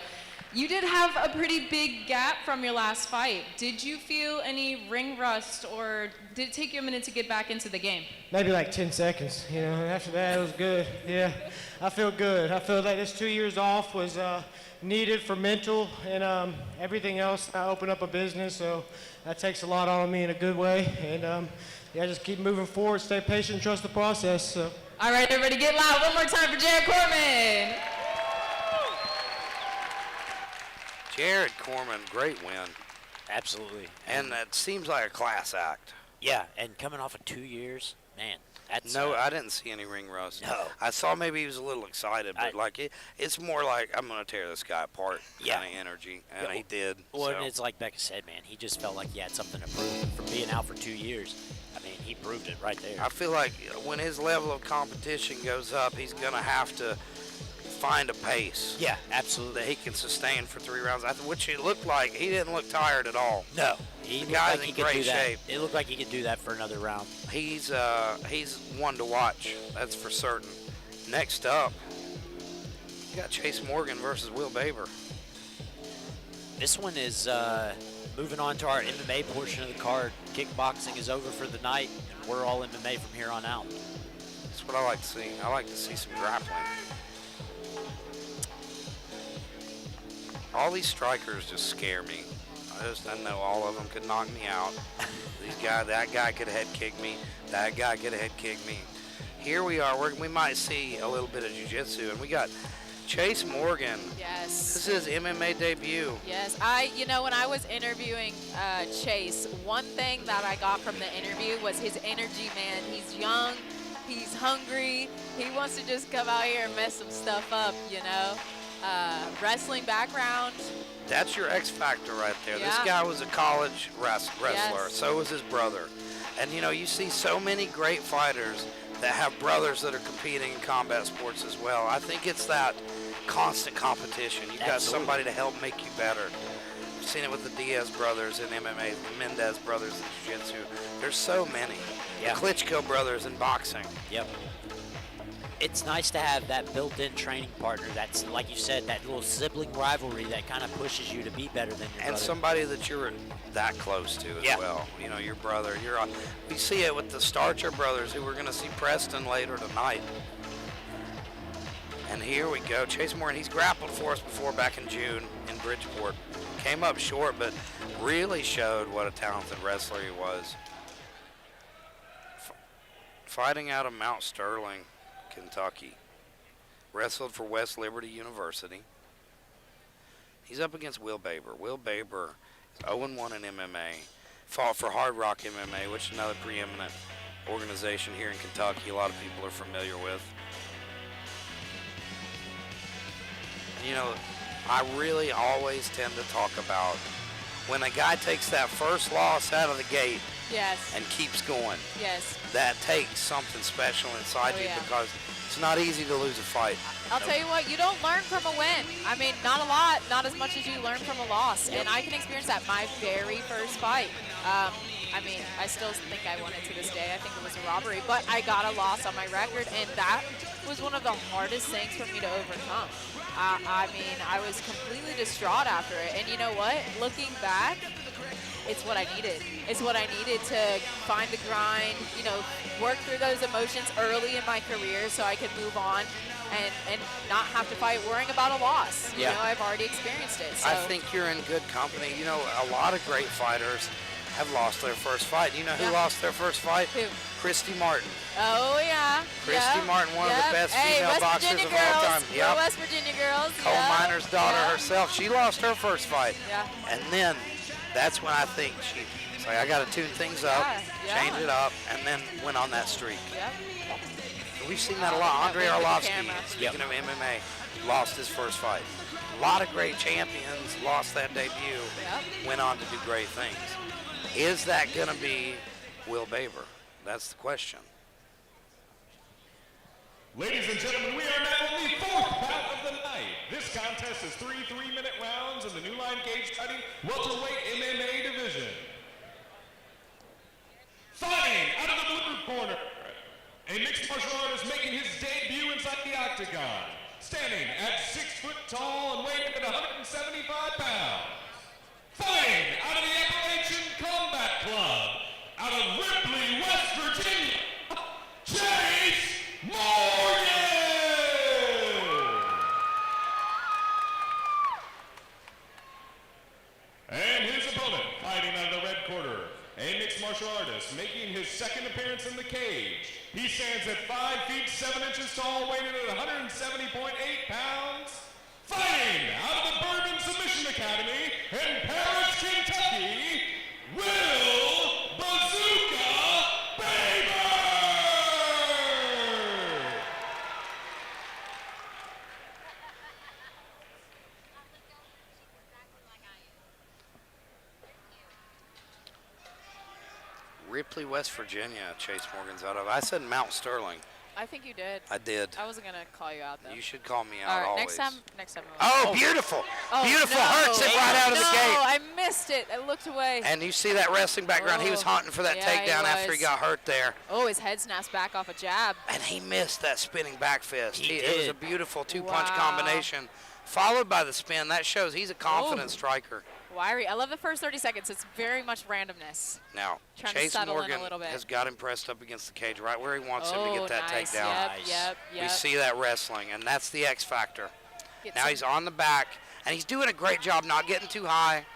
E: You did have a pretty big gap from your last fight. Did you feel any ring rust, or did it take you a minute to get back into the game?
F: Maybe like 10 seconds, After that, it was good. Yeah, I feel good. I feel like this 2 years off was needed for mental and everything else. I opened up a business, so that takes a lot on me in a good way. And just keep moving forward, stay patient, trust the process. So.
E: All right, everybody, get loud one more time for Jared Corman.
B: Jared Corman, great win.
A: Absolutely.
B: And that seems like a class act.
A: Yeah, and coming off of 2 years, man, that's...
B: No, I didn't see any ring rust.
A: No.
B: I saw maybe he was a little excited, but it's more like, I'm going to tear this guy apart kind of energy, and he did.
A: Well, and it's like Becca said, man, he just felt like he had something to prove from being out for 2 years. I mean, he proved it right there.
B: I feel like when his level of competition goes up, he's going to have to find a pace.
A: Yeah, absolutely.
B: That he can sustain for 3 rounds, which it looked like. He didn't look tired at all.
A: No. He
B: looked like he
A: could
B: great
A: do that.
B: shape.
A: It looked like he could do that for another round.
B: He's one to watch, that's for certain. Next up, you got Chase Morgan versus Will Baber.
A: This one is moving on to our MMA portion of the card. Kickboxing is over for the night, and we're all MMA from here on out.
B: That's what I like to see. I like to see some grappling. All these strikers just scare me. I know all of them could knock me out. That guy could head kick me. That guy could head kick me. Here we are. We might see a little bit of jiu-jitsu, and we got Chase Morgan.
C: Yes.
B: This is his MMA debut.
C: Yes, when I was interviewing Chase, one thing that I got from the interview was his energy, man. He's young, he's hungry, he wants to just come out here and mess some stuff up, Wrestling background.
B: That's your X factor right there.
C: Yeah.
B: This guy was a college wrestler.
C: Yes.
B: So was his brother. And, you see so many great fighters that have brothers that are competing in combat sports as well. I think it's that constant competition. You've got somebody to help make you better. I've seen it with the Diaz brothers in MMA, the Mendez brothers in jiu-jitsu. There's so many.
A: Yeah.
B: The Klitschko brothers in boxing.
A: Yep. It's nice to have that built-in training partner. That's, like you said, that little sibling rivalry that kind of pushes you to be better than your brother.
B: And somebody that you're that close to as well. Your brother. We see it with the Starcher brothers, who we're going to see Preston later tonight. And here we go. Chase Morgan, he's grappled for us before back in June in Bridgeport. Came up short, but really showed what a talented wrestler he was. Fighting out of Mount Sterling, Kentucky. wrestled for West Liberty University. He's up against Will Baber. Will Baber is 0-1 in MMA. Fought for Hard Rock MMA, which is another preeminent organization here in Kentucky a lot of people are familiar with. You know, I really always tend to talk about when a guy takes that first loss out of the gate
C: Yes.
B: and keeps going.
C: Yes.
B: That takes something special inside you
C: yeah.
B: because it's not easy to lose a fight.
C: I'll tell you what, you don't learn from a win. I mean, not a lot, not as much as you learn from a loss. And I can experience that my very first fight. I mean, I still think I won it to this day. I think it was a robbery, but I got a loss on my record, and that was one of the hardest things for me to overcome. I mean, I was completely distraught after it. And you know what? Looking back, it's what I needed. It's what I needed to find the grind, you know, work through those emotions early in my career so I could move on and not have to fight worrying about a loss. You know, I've already experienced it. So.
B: I think you're in good company. You know, a lot of great fighters have lost their first fight. You know who lost their first fight?
C: Who?
B: Christy Martin.
C: Oh, yeah.
B: Christy Martin, one of the best female
C: West
B: boxers
C: Virginia
B: of
C: girls.
B: all time.
C: We're West Virginia girls.
B: Coal miner's daughter herself. She lost her first fight.
C: Yeah.
B: And then that's when I think she's like, I got to tune things up, change it up, and then went on that streak.
C: Yep.
B: We've seen that a lot. Andrei Arlovsky, speaking of MMA, lost his first fight. A lot of great champions lost that debut, went on to do great things. Is that going to be Will Baber? That's the question.
D: Ladies and gentlemen, we are now in the fourth bout of the night. This contest is 3 3-minute rounds in the new Line Cagefighting welterweight MMA division. Fighting out of the blue corner, a mixed martial artist making his debut inside the octagon, standing at 6 foot tall and weighing at 175 pounds. Fighting out of the Appalachian Combat Club, out of Ripley, West Virginia, Chase Morgan! And his opponent, fighting out of the red corner, a mixed martial artist making his second appearance in the cage. He stands at 5 feet 7 inches tall, weighing in at 170.8 pounds. Fighting out of the Bourbon Submission Academy in Paris, Kentucky, Will Bazooka Baber!
B: Ripley, West Virginia, Chase Morgan's out of. I said Mount Sterling.
C: I think you did.
B: I did.
C: I wasn't going to call you out, though.
B: You should call me out
C: All right,
B: always.
C: next time.
B: Oh, beautiful. Beautiful.
C: No.
B: Hurts it right out of the gate.
C: I missed it. I looked away.
B: And you see that wrestling background. He was hunting for that takedown after he got hurt there.
C: Oh, his head snaps back off a jab.
B: And he missed that spinning back fist. It was a beautiful two-punch
C: Wow.
B: combination, followed by the spin. That shows he's a confident striker.
C: Wiry. I love the first 30 seconds. It's very much randomness.
B: Now,
C: Trying to
B: Chase
C: settle in
B: Morgan
C: a little bit.
B: has got him pressed up against the cage right where he wants him to get that
C: nice.
B: takedown.
C: Yep.
B: We see that wrestling, and that's the X factor.
C: Get
B: Now
C: some-
B: he's on the back, and he's doing a great job not getting too high.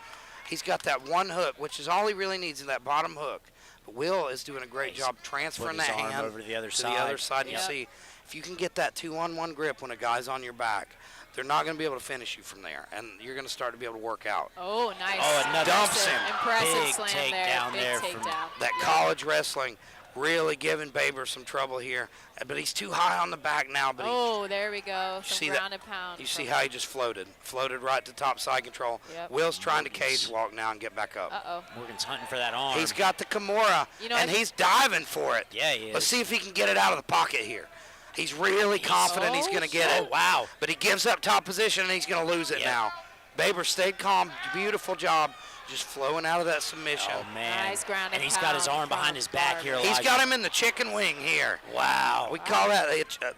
B: He's got that one hook, which is all he really needs, is that bottom hook. But Will is doing a great job transferring
A: Put
B: that
A: his arm
B: hand
A: over to the other
B: to
A: side.
B: the other side. You
C: Yep.
B: see, if you can get that 2-on-1 grip when a guy's on your back, they're not going to be able to finish you from there, and you're going to start to be able to work out.
C: Oh, nice.
A: Oh, another
B: Dumps him.
C: Impressive
A: big
C: slam there.
A: takedown
C: Big
A: there from
C: takedown.
B: That college wrestling really giving Baber some trouble here, but he's too high on the back now. But
C: Oh, there we go.
B: see
C: Some
B: that-
C: ground and pound.
B: you see
C: from-
B: how he just floated right to top side control.
C: Yep.
B: Will's trying to cage walk now and get back up.
C: Uh-oh.
A: Morgan's hunting for that arm.
B: He's got the Kimura,
C: You know,
B: and he's diving for it.
A: Yeah, he is.
B: Let's see if he can get it out of the pocket here. He's really confident he's going to get it.
A: Oh, wow.
B: But he gives up top position, and he's going to lose it now. Baber stayed calm. Beautiful job just flowing out of that submission.
A: Oh, man.
C: Nice ground
A: and
C: and
A: he's got his
C: pound
A: arm behind
C: from
A: his back
C: Barber.
A: here, Elijah.
B: He's got him in the chicken wing here.
A: Wow.
B: We call that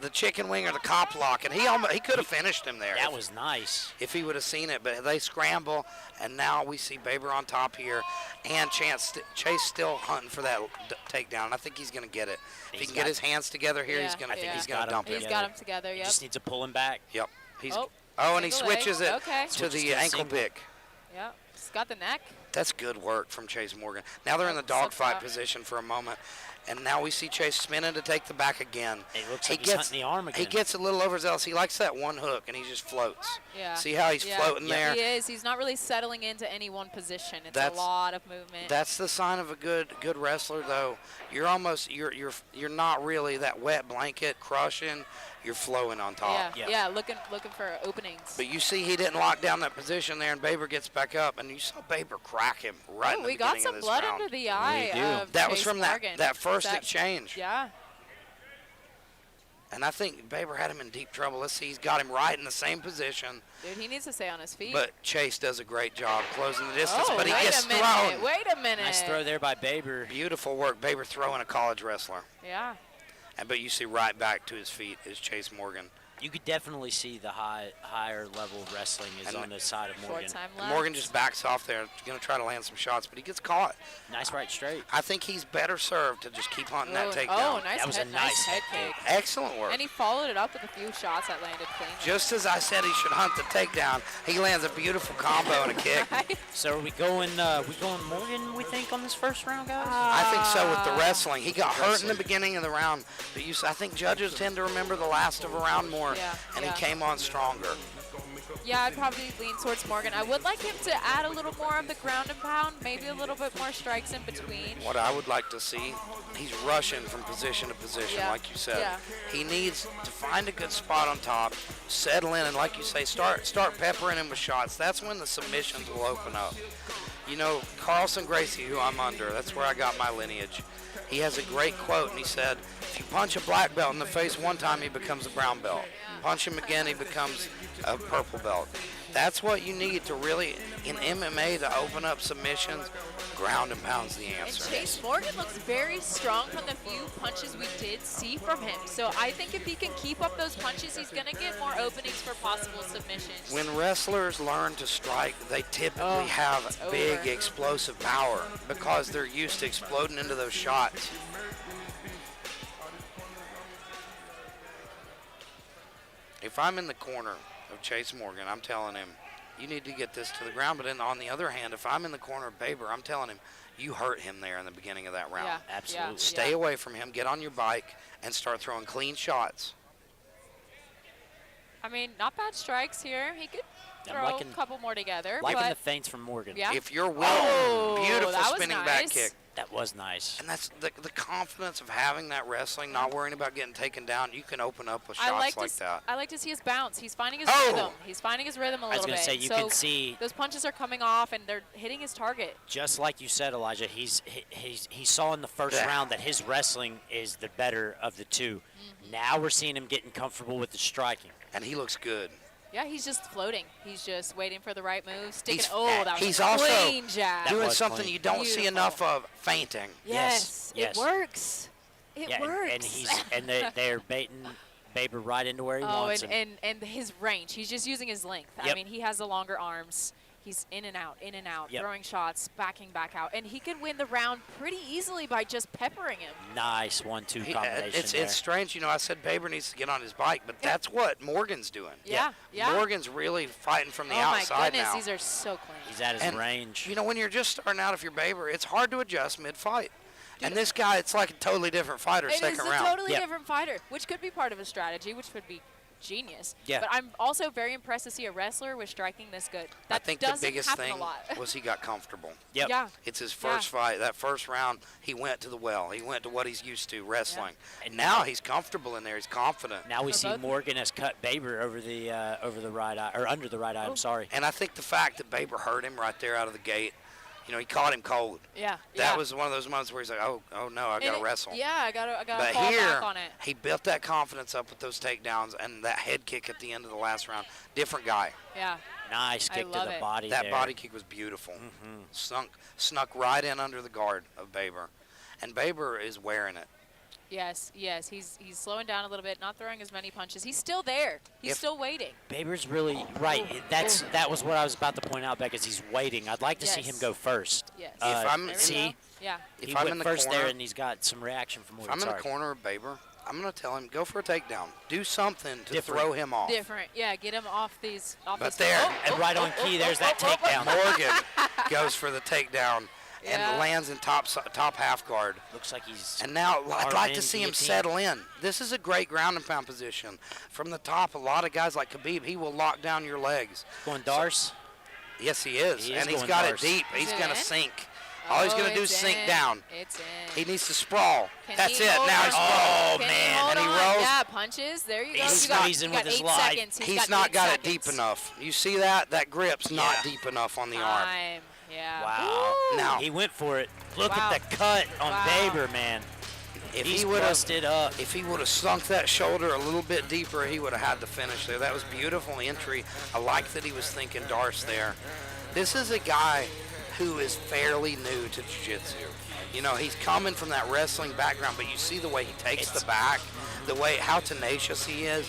B: the chicken wing or the cop lock, and he could have finished him there.
A: That was nice.
B: If he would have seen it, but they scramble, and now we see Baber on top here, and Chase still hunting for that takedown. And I think he's going to get it. If he can get his hands together here, he's going
C: Yeah.
B: to
A: He's got
B: dump
A: him
B: it.
C: He's got him together,
A: He
C: yep.
A: just needs to pull him back.
B: Yep. He's
C: Oh,
B: and he
C: single leg.
B: switches it
C: Okay.
B: to
A: Switches
B: the
A: to the
B: ankle
A: single.
B: pick.
C: Yep. He's got the neck.
B: That's good work from Chase Morgan. Now they're in the
C: So
B: dogfight
C: tough.
B: position for a moment. And now we see Chase spinning to take the back again.
A: It looks like he's hunting the arm again.
B: He gets a little overzealous. He likes that one hook, and he just floats.
C: Yeah.
B: See how he's floating there?
C: He is. He's not really settling into any one position. It's
B: That's-
C: a lot of movement.
B: That's the sign of a good wrestler, though. You're almost you're not really that wet blanket crushing. You're flowing on top.
C: Yeah. Looking for openings.
B: But you see, he didn't lock down that position there, and Baber gets back up, and you saw Baber crack him right in the
C: we got
B: beginning
C: some
B: of this
C: blood
B: round.
C: under the eye.
A: We do.
C: Of
B: That was
C: Chase
B: from
C: Morgan.
B: that first exchange.
C: Yeah.
B: And I think Baber had him in deep trouble. Let's see, he's got him right in the same position.
C: Dude, he needs to stay on his feet.
B: But Chase does a great job closing the distance,
C: oh,
B: but he
C: wait
B: gets
C: a minute.
B: thrown.
C: Wait a minute.
A: Nice throw there by Baber.
B: Beautiful work. Baber throwing a college wrestler.
C: Yeah.
B: But you see right back to his feet is Chase Morgan.
A: You could definitely see the higher level wrestling is
B: And
A: on the side of
C: Short
A: Morgan.
C: time
B: And
C: left.
B: Morgan just backs off there, going to try to land some shots, but he gets caught.
A: Nice right straight.
B: I think he's better served to just keep hunting that takedown.
C: Oh, nice
A: That was a
C: head,
A: nice
C: head
A: head
C: kick.
B: Excellent work.
C: And he followed it up with a few shots that landed clean.
B: Just as I said he should hunt the takedown, he lands a beautiful combo and a kick.
A: So are we going Morgan, we think, on this first round, guys?
B: I think so with the wrestling. He got hurt in the beginning of the round, but I think judges tend to remember the last of a round more, and he came on stronger.
C: Yeah, I'd probably lean towards Morgan. I would like him to add a little more of the ground and pound, maybe a little bit more strikes in between.
B: What I would like to see, he's rushing from position to position, like you said.
C: Yeah.
B: He needs to find a good spot on top, settle in, and like you say, start peppering him with shots. That's when the submissions will open up. You know, Carlson Gracie, who I'm under, that's where I got my lineage. He has a great quote, and he said, if you punch a black belt in the face one time, he becomes a brown belt. Punch him again, he becomes a purple belt. That's what you need to really, in MMA, to open up submissions. Ground and pound's the
C: And
B: answer.
C: Chase Morgan looks very strong from the few punches we did see from him. So I think if he can keep up those punches, he's going to get more openings for possible submissions.
B: When wrestlers learn to strike, they typically have
C: it's
B: big,
C: over.
B: explosive power because they're used to exploding into those shots. If I'm in the corner of Chase Morgan, I'm telling him, you need to get this to the ground. But then on the other hand, if I'm in the corner of Baber, I'm telling him, you hurt him there in the beginning of that round.
C: Yeah,
A: Absolutely.
C: yeah,
B: Stay
C: yeah.
B: away from him, get on your bike, and start throwing clean shots.
C: I mean, not bad strikes here. He could
A: I'm
C: throw
A: liking-
C: a couple more together.
A: Liking
C: but
A: the feints from Morgan.
C: Yeah.
B: If you're willing,
C: Oh,
B: beautiful
C: that was
B: spinning
C: nice.
B: back kick.
A: That was nice.
B: And that's the confidence of having that wrestling, not worrying about getting taken down. You can open up with
C: I
B: shots
C: like
B: like that.
C: I like to see his bounce. He's finding his
B: Oh!
C: rhythm. He's finding his rhythm a
A: I was
C: little
A: going
C: bit.
A: to say, you
C: so
A: can see,
C: those punches are coming off and they're hitting his target.
A: just like you said, Elijah, he saw in the first
B: Yeah.
A: round that his wrestling is the better of the two. Now we're seeing him getting comfortable with the striking.
B: And he looks good.
C: Yeah, he's just floating. He's just waiting for the right move. Sticking.
B: He's-
C: Oh, that was
B: he's
C: a
B: also
C: clean jab.
A: That
B: Doing
A: was
B: something
A: clean.
B: you don't see
C: Beautiful.
B: enough of, fainting.
C: Yes,
A: Yes.
C: it works. It
A: Yeah,
C: works.
A: and they're baiting Baber right into where he
C: Oh,
A: wants
C: and,
A: him.
C: and his range. He's just using his length. I
A: Yep.
C: mean, he has the longer arms. He's in and out,
A: Yep.
C: throwing shots, backing back out. And he could win the round pretty easily by just peppering him.
A: Nice 1-2 combination
B: It's
A: there.
B: strange, you know. I said Baber needs to get on his bike, but that's what Morgan's doing.
C: Yeah, yeah.
B: Morgan's really fighting from the
C: Oh, my
B: outside
C: goodness,
B: now.
C: these are so clean.
A: He's at his
B: And,
A: range.
B: You know, when you're just starting out, if you're Baber, it's hard to adjust mid-fight. And this guy, it's like a totally different fighter
C: It
B: second
C: is a
B: round.
C: totally
A: Yep.
C: different fighter, which could be part of a strategy, which would be genius.
A: Yeah.
C: But I'm also very impressed to see a wrestler with striking this good. That
B: I think the
C: doesn't
B: biggest
C: happen
B: thing
C: a lot.
B: was he got comfortable.
A: Yep.
C: Yeah.
B: It's his first fight. That first round, he went to the well. He went to what he's used to, wrestling.
A: And
B: And now he's comfortable in there. He's confident.
A: Now we
C: For
A: see
C: both.
A: Morgan has cut Baber over the right eye, or under the right eye. I'm sorry.
B: And I think the fact that Baber hurt him right there out of the gate, you know, he caught him cold.
C: Yeah.
B: That
C: yeah.
B: was one of those moments where he's like, oh no, I
C: And
B: got to
C: it-
B: wrestle.
C: Yeah, I gotta
B: But
C: fall
B: here,
C: back on it.
B: he built that confidence up with those takedowns and that head kick at the end of the last round. Different guy.
C: Yeah.
A: Nice
C: I
A: kick to
C: love
A: the
C: it.
A: body
B: That
A: there.
B: body kick was beautiful. Snuck right in under the guard of Baber. And Baber is wearing it.
C: Yes, yes. He's slowing down a little bit, not throwing as many punches. He's still there. He's
B: If-
C: still waiting.
A: Baber's really right. That was what I was about to point out, Beck, is he's waiting. I'd like to see him
C: Yes.
A: go first.
C: Yes.
B: If I'm-
C: There we
A: see,
C: go. Yeah.
B: If
A: he
B: I'm
A: went
B: in the
A: first
B: corner,
A: there, and he's got some reaction from
B: if
A: Morgan.
B: I'm in the
A: Sorry.
B: corner of Baber, I'm going to tell him, go for a takedown. Do something to
A: Different.
B: throw him off.
C: Different. Yeah, get him off these. Off
B: But
C: these
B: there,
A: And right on key, there's that takedown.
B: Morgan goes for the takedown
C: Yeah.
B: and lands in top half guard.
A: Looks like he's
B: And now I'd like to
A: Armin
B: see him
A: guillotine.
B: settle in. This is a great ground and pound position. From the top, a lot of guys like Khabib, he will lock down your legs.
A: going Darce.
B: Yes, he is.
A: He is
B: And he's
A: going
B: got
A: Darce.
B: it deep. He's
C: it
B: going to
C: in?
B: sink. All he's going to do is
C: it's
B: sink
C: in.
B: down.
C: It's in.
B: He needs to sprawl.
C: Can
B: That's
C: he
B: it.
C: hold
B: Now
C: on?
B: he's sprawled.
A: Oh,
C: Can
A: man.
C: hold
B: And he
C: on?
B: rolls.
C: Yeah, punches. There you go.
A: He's
C: You got-
A: squeezing
C: you got
A: with his
C: 8
A: life.
C: seconds.
B: He's not
C: 8
B: got it
C: seconds.
B: deep enough. You see that? That grip's not
A: Yeah.
B: deep enough on the arm.
C: Time. Yeah.
A: Wow.
C: Woo.
B: Now,
A: He went for it. Look
C: Wow.
A: at the cut on
C: Wow.
A: Baber, man.
B: if
A: He's
B: he would have
A: busted up.
B: If he would have sunk that shoulder a little bit deeper, he would have had the finish there. That was beautiful entry. I like that he was thinking Darce there. This is a guy who is fairly new to jiu-jitsu. You know, he's coming from that wrestling background, but you see the way he takes the back, the way how tenacious he is.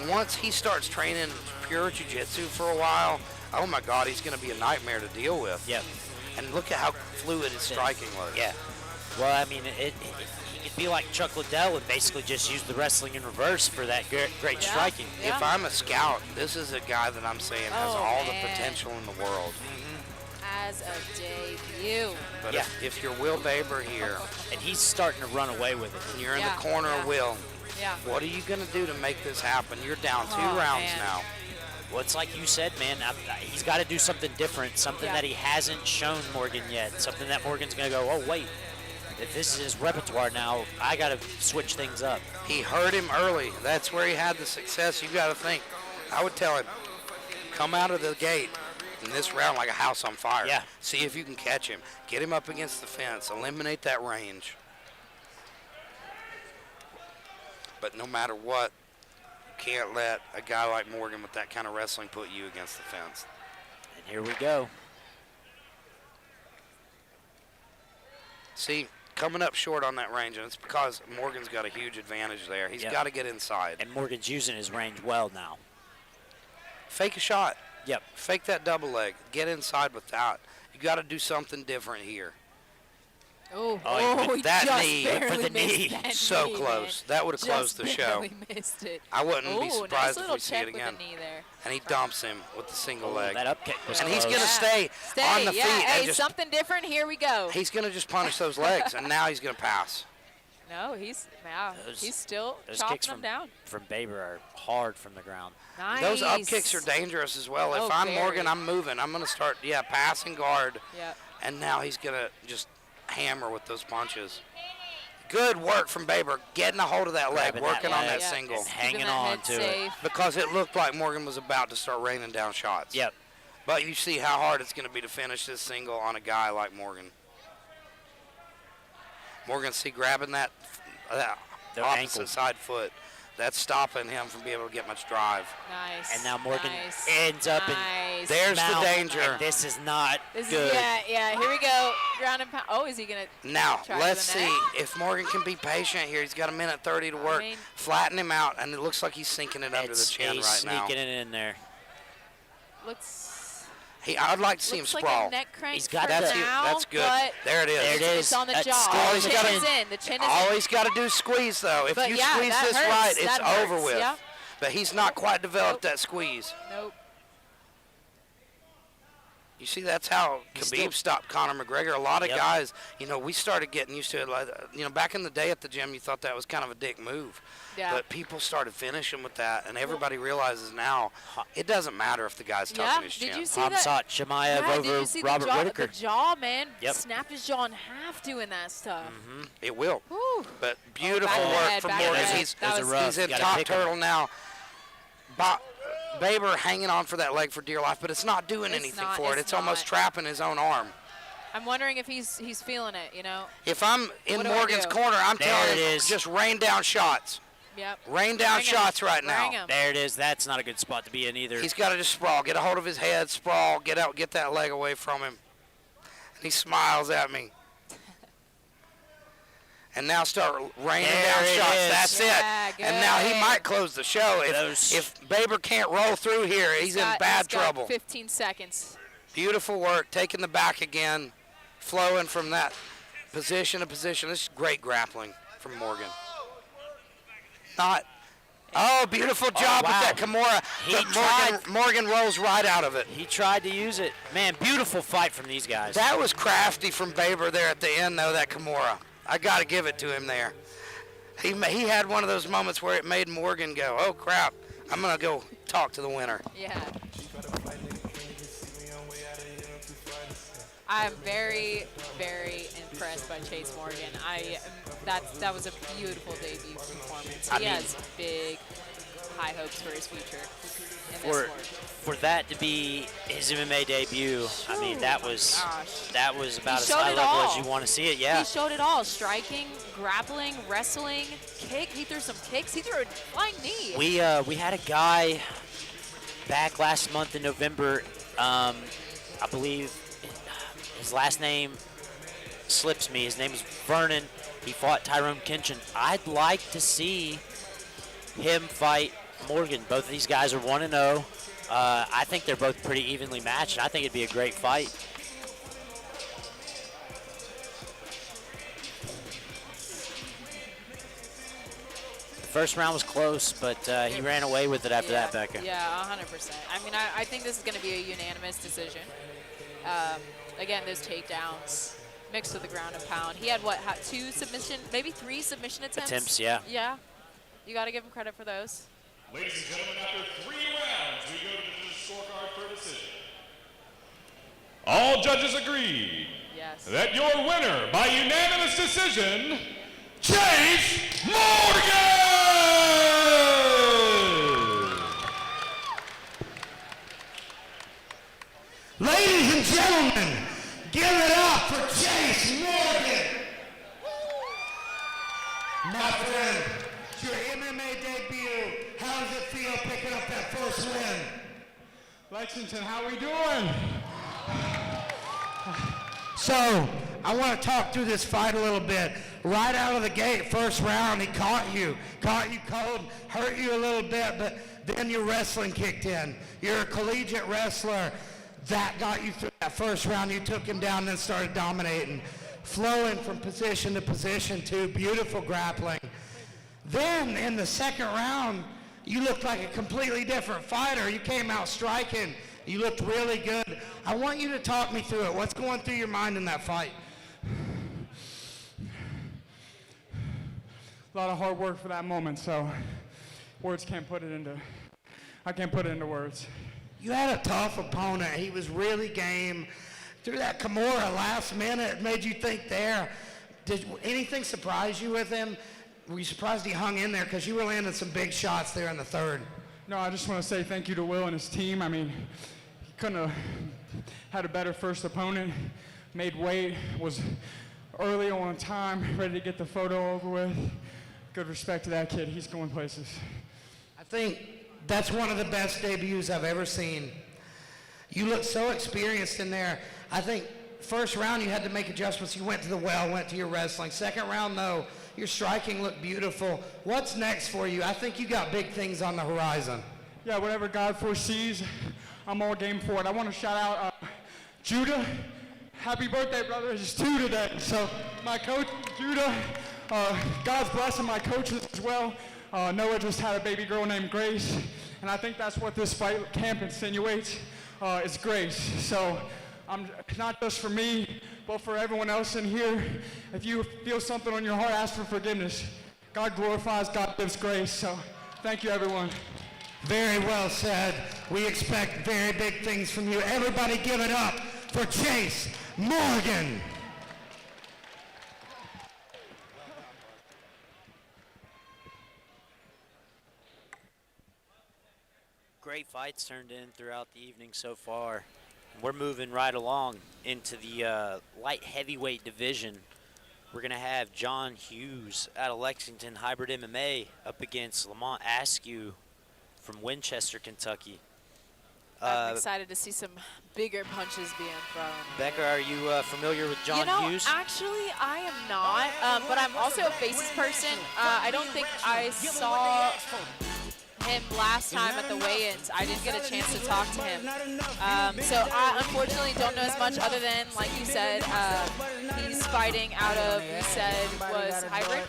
B: Once he starts training pure jiu-jitsu for a while, oh my God, he's going to be a nightmare to deal with.
A: Yep.
B: And look at how fluid his striking was.
A: Yeah. Well, I mean, he could be like Chuck Liddell and basically just use the wrestling in reverse for that great
C: Yeah.
A: striking.
C: Yeah.
B: If I'm a scout, this is a guy that I'm saying has
C: Oh,
B: all
C: man.
B: the potential in the world.
C: As a debut.
B: But
A: Yeah.
B: if you're Will Baber here
A: And he's starting to run away with it.
B: and you're in
C: Yeah,
B: the corner
C: yeah.
B: of Will,
C: Yeah.
B: what are you going to do to make this happen? You're down 2
C: Oh,
B: rounds
C: man.
B: now.
A: Well, it's like you said, man. He's got to do something different, something
C: Yeah.
A: that he hasn't shown Morgan yet, something that Morgan's going to go, oh, wait. If this is his repertoire now, I got to switch things up.
B: He hurt him early. That's where he had the success. You got to think. I would tell him, come out of the gate in this round like a house on fire.
A: Yeah.
B: See if you can catch him. Get him up against the fence. Eliminate that range. But no matter what, you can't let a guy like Morgan with that kind of wrestling put you against the fence.
A: And here we go.
B: See, coming up short on that range, and it's because Morgan's got a huge advantage there. He's
A: Yep.
B: got to get inside.
A: And Morgan's using his range well now.
B: Fake a shot.
A: Yep.
B: Fake that double leg. Get inside with that. You got to do something different here.
C: Oh,
A: Oh,
C: he
B: that
C: just
B: knee,
C: barely
A: for the
C: missed
A: knee.
C: that
B: So
C: knee,
B: close.
C: man.
B: That would have closed
C: Just
B: the show.
C: barely missed it.
B: I wouldn't be
C: Ooh,
B: surprised
C: nice
B: if
C: little
B: we see
C: check
B: it again.
C: with the knee there.
B: And he dumps him with the single
A: Oh,
B: leg.
A: that up kick was
B: And he's
A: close.
B: going to stay
C: Stay,
B: on the
C: yeah.
B: feet.
C: Hey,
B: and just,
C: something different. Here we go.
B: he's going to just punish those legs, and now he's going to pass.
C: No, he's
A: Those-
C: he's still
A: Those
C: chopping
A: kicks
C: them down.
A: from Baber are hard from the ground.
C: Nice.
B: Those up kicks are dangerous as well.
C: Oh,
B: If I'm
C: very.
B: Morgan, I'm moving. I'm going to start, pass and guard.
C: Yep.
B: And now he's going to just hammer with those punches. Good work from Baber, getting a hold of that leg,
A: Grabbing
B: working
A: that
B: on
A: leg.
B: that
C: Yeah,
B: single.
C: just
A: Hanging
C: keeping that
A: on
C: head
A: to it.
C: safe.
B: Because it looked like Morgan was about to start raining down shots.
A: Yep.
B: But you see how hard it's going to be to finish this single on a guy like Morgan. Morgan, see, grabbing that
A: The
B: opposite
A: ankle.
B: side foot. That's stopping him from being able to get much drive.
C: Nice.
A: And now Morgan
C: nice.
A: ends up in
C: nice.
B: There's the
A: mount,
B: danger.
A: and this is not
C: This
A: good.
C: is, yeah. Here we go. Ground and pound. Oh, is he gonna?
B: Now,
C: Try
B: let's
C: the
B: see
C: net.
B: if Morgan can be patient here. He's got 1:30 to work.
C: mean-
B: Flatten him out, and it looks like he's sinking it under the
A: It's-
B: chin
A: he's
B: right now.
A: sneaking it in there.
C: Looks.
B: I'd like to see him
C: Looks
B: sprawl.
C: like a neck crank
A: He's got
C: for
A: that.
C: now,
B: That's good.
C: but
B: There it is.
A: There it is.
C: it's on the
A: That's
C: jaw.
A: still
B: All
C: The
B: he's
C: chin
B: gotta-
C: is in. The chin is
B: All
C: in.
B: he's got to do is squeeze, though. If
C: But
B: you
C: yeah,
B: squeeze
C: that
B: this
C: hurts.
B: right, it's
C: That
B: over
C: hurts,
B: with.
C: yeah.
B: But he's not quite developed
C: Nope.
B: that squeeze.
C: Nope.
B: You see, that's how
A: He's
B: Khabib
A: still-
B: stopped Conor McGregor. A lot of
A: Yep.
B: guys, we started getting used to it. Like, back in the day at the gym, you thought that was kind of a dick move.
C: Yeah.
B: But people started finishing with that, and everybody realizes now it doesn't matter if the guy's tucking
C: Yeah.
B: his chin.
C: Did you see that?
A: Hamzat Chimaev
C: Yeah, did
A: over
C: you see
A: Robert
C: the jaw,
A: Whitaker.
C: The jaw, man.
A: Yep.
C: Snapped his jaw in half doing that stuff.
B: It will.
C: Whew.
B: But beautiful
C: back of the
B: work
C: head,
B: from
C: back of the
B: Morgan.
C: head.
B: He's,
C: That was
A: rough.
B: he's in
A: Gotta
B: top
A: pick him.
B: turtle now. Baber hanging on for that leg for dear life, but it's not doing
C: It's
B: anything
C: not,
B: for it.
C: it's
B: It's almost
C: not.
B: trapping his own arm.
C: I'm wondering if he's feeling it.
B: If I'm in
C: What do I
B: Morgan's
C: do?
B: corner, I'm
A: There
B: telling
A: it
B: him,
A: is.
B: just rain down shots.
C: Yep.
B: Rain down
C: Bring 'em.
B: shots right now.
C: Bring 'em.
A: There it is. That's not a good spot to be in either.
B: He's got to just sprawl, get a hold of his head, sprawl, get that leg away from him. And he smiles at me. And now start raining
A: There
B: down
A: it
B: shots.
A: is.
B: That's
C: Yeah,
B: it. And now he
C: good.
B: might close the show.
A: Those-
B: If Baber can't roll through here, he's in bad
C: He's got
B: trouble.
C: 15 seconds.
B: Beautiful work, taking the back again, flowing from that position to position. This is great grappling from Morgan. Not. Oh, beautiful job
A: wow.
B: with that Kimura.
A: He
B: But Morgan rolls right out of it.
A: He tried to use it. Man, beautiful fight from these guys.
B: That was crafty from Baber there at the end, though, that Kimura. I got to give it to him there. He had one of those moments where it made Morgan go, oh, crap, I'm going to go talk to the winner.
C: Yeah. I'm very, very impressed by Chase Morgan. That was a beautiful debut performance. He has big, high hopes for his future in this sport.
A: For that to be his MMA debut, I mean, that was about as high level as you want to see it. Yeah.
C: He showed it all: striking, grappling, wrestling, kick. He threw some kicks. He threw a flying knee.
A: We had a guy back last month in November. I believe his last name slips me. His name is Vernon. He fought Tyrone Kinchin. I'd like to see him fight Morgan. Both of these guys are 1-0. I think they're both pretty evenly matched. I think it'd be a great fight. The first round was close, but he ran away with it after that, Becca.
C: Yeah, 100%. I mean, I think this is going to be a unanimous decision. Again, those takedowns mixed with the ground and pound. He had, what, 2 submission, maybe 3 submission attempts?
A: Yeah.
C: Yeah. You got to give him credit for those.
D: Ladies and gentlemen, after 3 rounds, we go to the judges' scorecard for decision. All judges agreed that your winner by unanimous decision, Chase Morgan!
I: Ladies and gentlemen, give it up for Chase Morgan. My friend, it's your MMA debut. How does it feel picking up that first win?
J: Lexington, how we doing?
I: So, I want to talk through this fight a little bit. Right out of the gate, first round, he caught you cold, hurt you a little bit, but then your wrestling kicked in. You're a collegiate wrestler. That got you through that first round. You took him down and then started dominating. Flowing from position to position, too. Beautiful grappling. Then, in the second round, you looked like a completely different fighter. You came out striking. You looked really good. I want you to talk me through it. What's going through your mind in that fight?
J: A lot of hard work for that moment, so I can't put it into words.
I: You had a tough opponent. He was really game. Through that Kimura last minute, it made you think there. Did anything surprise you with him? Were you surprised he hung in there? Because you were landing some big shots there in the third.
J: No, I just want to say thank you to Will and his team. I mean, he couldn't have had a better first opponent. Made weight, was early on time, ready to get the photo over with. Good respect to that kid. He's going places.
I: I think that's one of the best debuts I've ever seen. You look so experienced in there. I think first round you had to make adjustments. You went to the well, went to your wrestling. Second round, though, your striking looked beautiful. What's next for you? I think you got big things on the horizon.
J: Yeah, whatever God foresees, I'm all game for it. I want to shout out Judah. Happy birthday, brother. It's 2 today. So my coach, Judah, God's blessing my coaches as well. Noah just had a baby girl named Grace, and I think that's what this fight camp insinuates, is grace. So not just for me, but for everyone else in here, if you feel something on your heart, ask for forgiveness. God glorifies, God gives grace. So thank you, everyone.
I: Very well said. We expect very big things from you. Everybody give it up for Chase Morgan.
A: Great fights turned in throughout the evening so far. We're moving right along into the light heavyweight division. We're going to have John Hughes out of Lexington Hybrid MMA up against Lamont Askew from Winchester, Kentucky.
C: I'm excited to see some bigger punches being thrown.
A: Becca, are you familiar with John Hughes?
C: Actually, I am not, but I'm also a faces person. I don't think I saw him last time at the weigh-ins. I didn't get a chance to talk to him. So I unfortunately don't know as much other than, like you said, he's fighting out of, you said, was hybrid?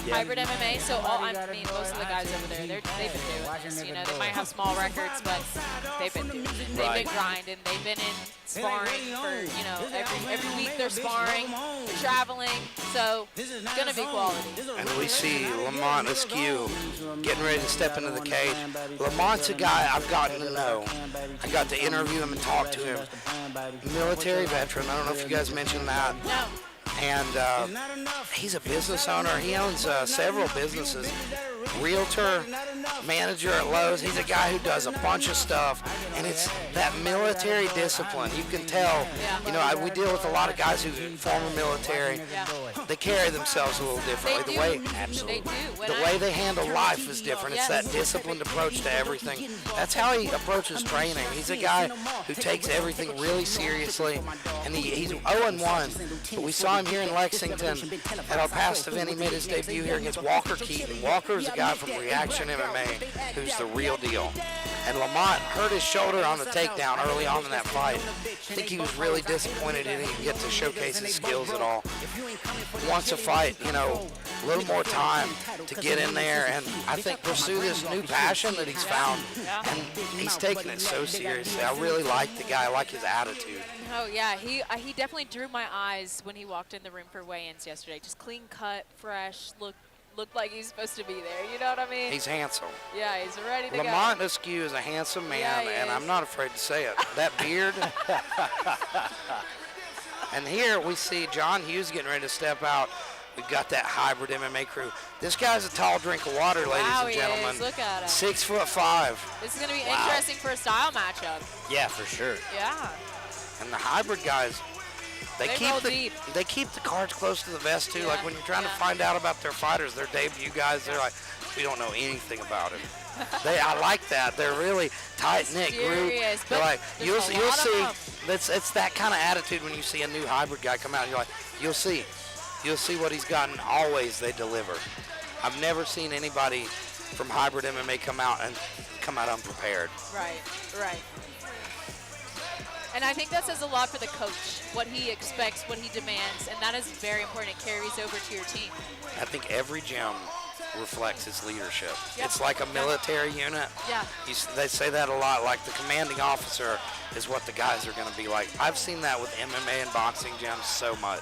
C: Hybrid MMA. So I mean, most of the guys over there, they've been doing this. You know, they might have small records, but they've been doing it. They've been grinding. They've been in sparring for, you know, every week they're sparring, traveling. So it's going to be quality.
B: And we see Lamont Askew getting ready to step into the cage. Lamont's a guy I've gotten to know. I got to interview him and talk to him. Military veteran. I don't know if you guys mentioned that.
C: No.
B: And he's a business owner. He owns several businesses. Realtor, manager at Lowe's. He's a guy who does a bunch of stuff, and it's that military discipline. You can tell, you know, we deal with a lot of guys who former military. They carry themselves a little differently. The way they handle life is different. It's that disciplined approach to everything. That's how he approaches training. He's a guy who takes everything really seriously, and he's 0-1. But we saw him here in Lexington at our past event. He made his debut here against Walker Keaton. Walker is a guy from Reaction MMA who's the real deal. And Lamont hurt his shoulder on the takedown early on in that fight. I think he was really disappointed he didn't get to showcase his skills at all. Wants to fight, you know, a little more time to get in there and I think pursue this new passion that he's found. And he's taking it so seriously. I really like the guy. I like his attitude.
C: Oh, yeah. He definitely drew my eyes when he walked in the room for weigh-ins yesterday. Just clean cut, fresh, looked like he's supposed to be there. You know what I mean?
B: He's handsome.
C: Yeah, he's ready to go.
B: Lamont Askew is a handsome man, and I'm not afraid to say it. That beard. And here we see John Hughes getting ready to step out. We've got that hybrid MMA crew. This guy's a tall drink of water, ladies and gentlemen.
C: Wow, he is. Look at him.
B: 6'5".
C: This is going to be interesting for a style matchup.
A: Yeah, for sure.
C: Yeah.
B: And the hybrid guys, they
C: deep.
B: keep the cards close to the vest too. Like when you're trying to find out about their fighters, their debut guys, they're like, we don't know anything about him. I like that. They're really tight-knit group. They're like, you'll see. It's that kind of attitude when you see a new hybrid guy come out. You're like, you'll see what he's gotten. Always they deliver. I've never seen anybody from hybrid MMA come out unprepared.
C: Right. And I think that says a lot for the coach, what he expects, what he demands, and that is very important. It carries over to your team.
B: I think every gym reflects its leadership. It's like a military unit.
C: Yeah.
B: They say that a lot, like the commanding officer is what the guys are going to be like. I've seen that with MMA and boxing gyms so much.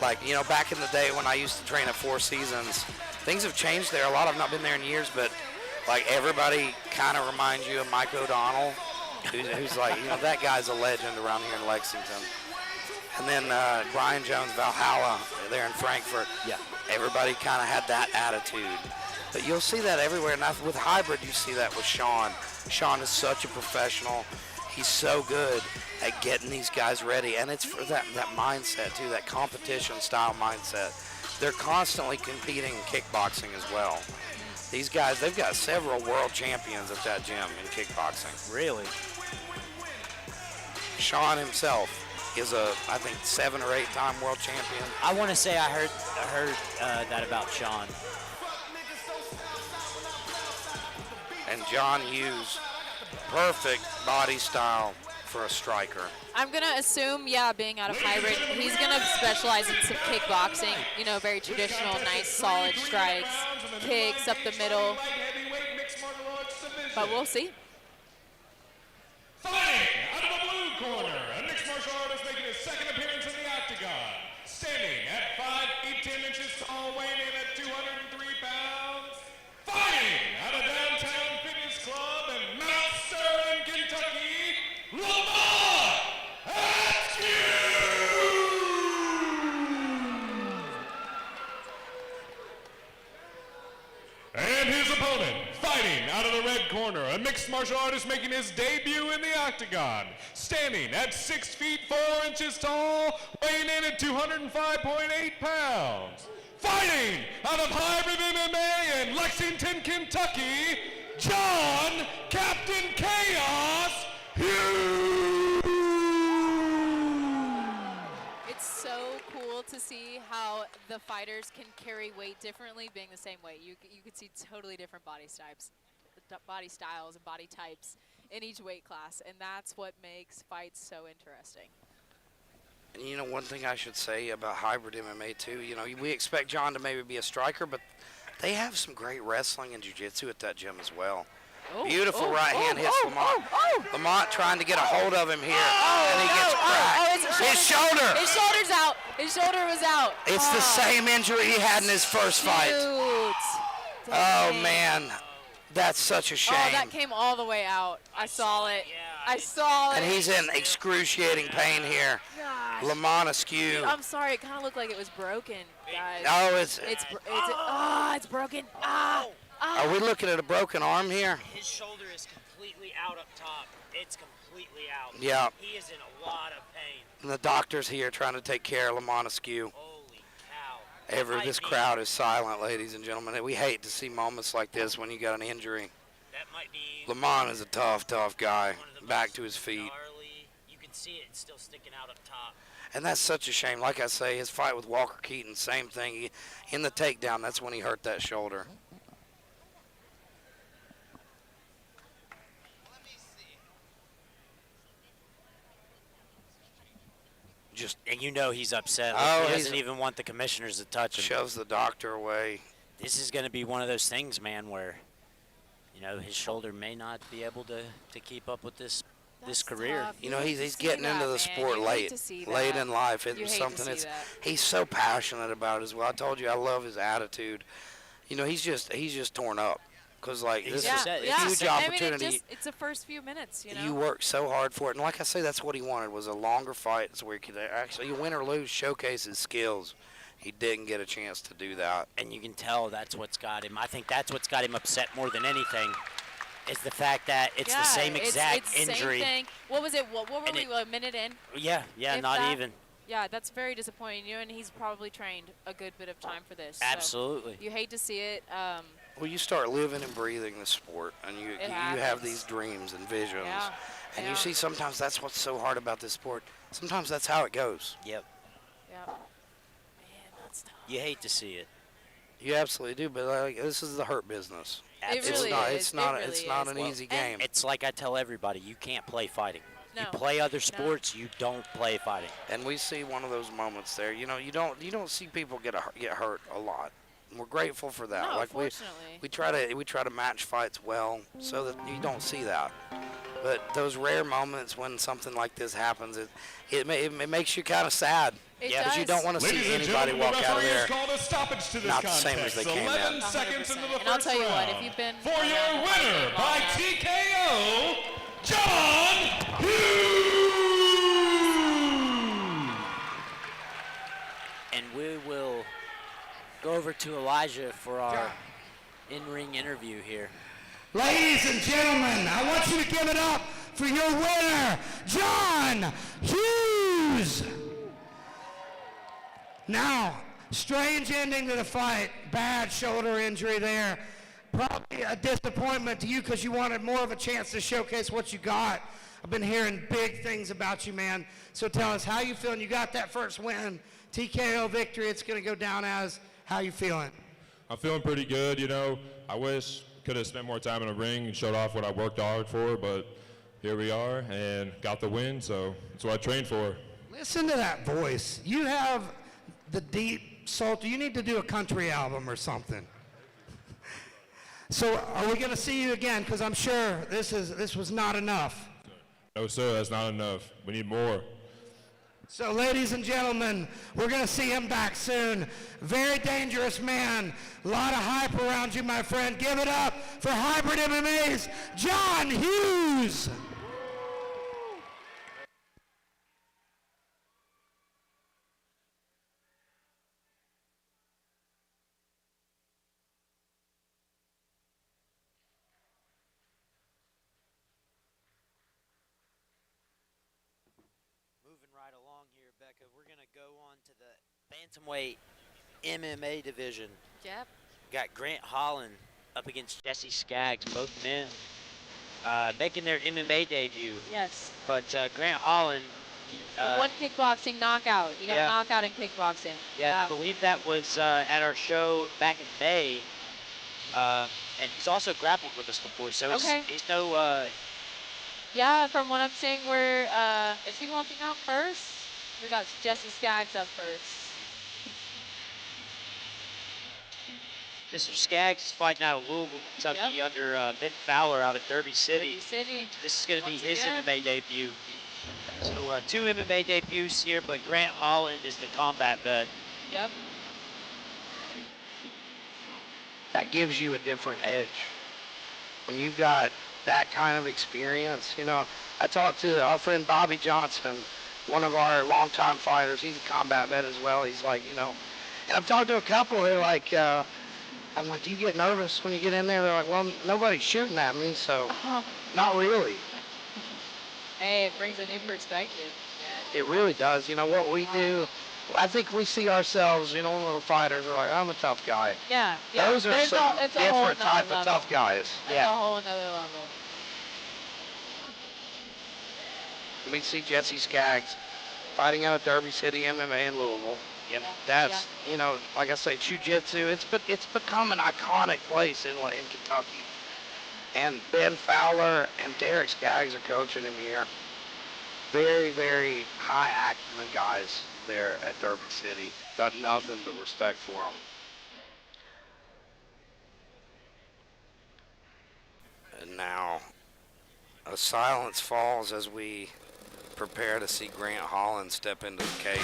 B: Like, you know, back in the day when I used to train at Four Seasons, things have changed there. A lot of them, I've been there in years, but like everybody kind of reminds you of Mike O'Donnell, who's like, you know, that guy's a legend around here in Lexington. And then Brian Jones, Valhalla, there in Frankfurt.
A: Yeah.
B: Everybody kind of had that attitude. But you'll see that everywhere. And with hybrid, you see that with Sean. Sean is such a professional. He's so good at getting these guys ready. And it's for that mindset, too, that competition-style mindset. They're constantly competing in kickboxing as well. These guys, they've got several world champions at that gym in kickboxing.
A: Really?
B: Sean himself is I think 7 or 8 time world champion.
A: I want to say I heard that about Sean.
B: And John Hughes, perfect body style for a striker.
C: I'm going to assume, being out of hybrid, he's going to specialize in some kickboxing, you know, very traditional, nice, solid strikes, kicks up the middle. But we'll see.
D: Fighting out of the blue corner, a mixed martial artist making his second appearance in the octagon. Standing at 5 feet 10 inches tall, weighing in at 203 pounds. Fighting out of Downtown Fitness Club in Mount Sterling, Kentucky, Lamont Askew! And his opponent, fighting out of the red corner, a mixed martial artist making his debut in the octagon, standing at 6 feet 4 inches tall, weighing in at 205.8 pounds. Fighting out of hybrid MMA in Lexington, Kentucky, John Captain Chaos Hughes.
C: It's so cool to see how the fighters can carry weight differently being the same weight. You could see totally different body styles and body types in each weight class, and that's what makes fights so interesting.
B: And you know, one thing I should say about hybrid MMA too, you know, we expect John to maybe be a striker, but they have some great wrestling and jiu-jitsu at that gym as well. Beautiful right hand hits Lamont. Lamont trying to get a hold of him here, and he gets cracked. His shoulder.
C: His shoulder's out. His shoulder was out.
B: It's the same injury he had in his first fight. Oh, man. That's such a shame.
C: Oh, that came all the way out. I saw it. I saw it.
B: And he's in excruciating pain here.
C: Gosh.
B: Lamont askew.
C: I'm sorry. It kind of looked like it was broken, guys.
B: Oh,
C: it's broken.
B: Are we looking at a broken arm here?
A: His shoulder is completely out up top. It's completely out.
B: Yeah.
A: He is in a lot of pain.
B: And the doctor's here trying to take care of Lamont askew.
A: Holy cow.
B: This crowd is silent, ladies and gentlemen. We hate to see moments like this when you got an injury.
A: That might be
B: Lamont is a tough guy. Back to his feet.
A: gnarly. You can see it still sticking out up top.
B: And that's such a shame. Like I say, his fight with Walker Keaton, same thing. In the takedown, that's when he hurt that shoulder.
A: And you know he's upset. He doesn't even want the commissioners to touch him.
B: Shoves the doctor away.
A: This is going to be one of those things, man, where, you know, his shoulder may not be able to keep up with this career.
C: Tough.
B: You know, he's getting into the sport late in life. It's something he's so passionate about as well. I told you I love his attitude. You know, he's just torn up. Because, like, this is a huge opportunity.
C: I mean, it's the first few minutes, you know.
B: You work so hard for it. And like I say, that's what he wanted, was a longer fight. It's where he could actually, win or lose, showcase his skills. He didn't get a chance to do that.
A: And you can tell that's what's got him. I think that's what's got him upset more than anything, is the fact that it's the same exact injury.
C: Same thing. What was it? What were we, a minute in?
A: Yeah, not even.
C: Yeah, that's very disappointing. You know, and he's probably trained a good bit of time for this.
A: Absolutely.
C: So you hate to see it.
B: Well, you start living and breathing the sport, and you have these dreams and visions.
C: Yeah.
B: And you see sometimes that's what's so hard about this sport. Sometimes that's how it goes.
A: Yep.
C: Yep. Man, that's tough.
A: You hate to see it.
B: You absolutely do, but like, this is the hurt business.
C: It really is.
B: It's not an easy game.
A: It's like I tell everybody, you can't play fighting.
C: No.
A: You play other sports, you don't play fighting.
B: And we see one of those moments there. You know, you don't see people get hurt a lot. And we're grateful for that.
C: No,
B: like
C: fortunately.
B: we try to match fights well so that you don't see that. But those rare moments when something like this happens, it makes you kind of sad. Because you don't want to see anybody walk out of there
D: called a stoppage to this
B: not the same as they came
D: 11
B: in.
D: seconds into the
C: And I'll
D: first
C: tell you what,
D: round.
C: if you've been
D: For your winner by TKO, John Hughes!
A: And we will go over to Elijah for our in-ring interview here.
I: Ladies and gentlemen, I want you to give it up for your winner, John Hughes. Now, strange ending to the fight. Bad shoulder injury there. Probably a disappointment to you because you wanted more of a chance to showcase what you got. I've been hearing big things about you, man. So tell us how you feeling. You got that first win, TKO victory. It's going to go down as how you feeling?
K: I'm feeling pretty good. You know, I wish could have spent more time in the ring and showed off what I worked hard for, but here we are and got the win, so that's what I trained for.
I: Listen to that voice. You have the deep soul. You need to do a country album or something. So are we going to see you again? Because I'm sure this was not enough.
K: No, sir, that's not enough. We need more.
I: So, ladies and gentlemen, we're going to see him back soon. Very dangerous man. A lot of hype around you, my friend. Give it up for Hybrid MMA's John Hughes.
A: Right along here, Becca. We're going to go on to the bantamweight MMA division.
C: Yep.
A: Got Grant Holland up against Jesse Skaggs, both men making their MMA debut.
C: Yes.
A: But Grant Holland
L: One kickboxing knockout. You got a knockout in kickboxing.
A: Yeah, I believe that was at our show back in May. And he's also grappled with us before, so he's no.
L: Yeah, from what I'm seeing, is he walking out first? We got Jesse Skaggs up first.
A: Mr. Skaggs is fighting out of Louisville, Kentucky under Ben Fowler out of Derby City. This is going to be his MMA debut. So 2 MMA debuts here, but Grant Holland is the combat vet.
L: Yep.
B: That gives you a different edge. When you've got that kind of experience, you know, I talked to our friend Bobby Johnson, one of our longtime fighters. He's a combat vet as well. He's like, you know, and I've talked to a couple who are like, I'm like, do you get nervous when you get in there? They're like, well, nobody's shooting at me, so not really.
L: Hey, it brings a new perspective.
B: It really does. You know, what we do, I think we see ourselves, you know, when we're fighters, we're like, I'm a tough guy.
L: Yeah.
B: Those are some
L: it's a
B: different type of tough guys.
L: It's a whole another level.
B: We see Jesse Skaggs fighting out of Derby City MMA in Louisville.
A: Yep.
B: That's, you know, like I say, jiu-jitsu, it's become an iconic place in Kentucky. And Ben Fowler and Derek Skaggs are coaching him here. Very, very high acumen guys there at Derby City. Got nothing but respect for them. And now, a silence falls as we prepare to see Grant Holland step into the cage.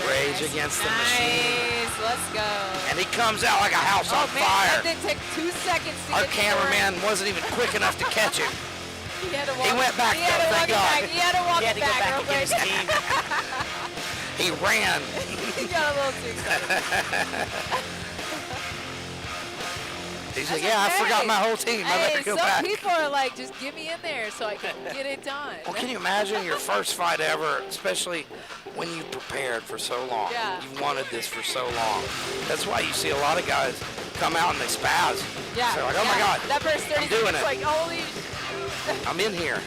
B: Rage against the machine.
C: Let's go.
B: And he comes out like a house on fire.
C: That didn't take 2 seconds to
B: Our
C: get
B: cameraman wasn't even quick enough to catch him.
C: He had to walk.
B: He went back
C: He had to walk
B: thank God.
C: back. He had to walk
A: He had to
C: back
A: go back
C: real
A: and get
C: quick.
A: his team.
B: He ran.
C: He got a little too excited.
B: He's like, yeah, I forgot my whole team. I better go
C: some
B: back.
C: people are like, just get me in there so I can get it done.
B: Well, can you imagine your first fight ever, especially when you prepared for so long?
C: Yeah.
B: You wanted this for so long. That's why you see a lot of guys come out and they spaz.
C: Yeah.
B: They're like, oh my God,
C: That first 30
B: I'm doing
C: seconds,
B: it.
C: like, holy.
B: I'm in here.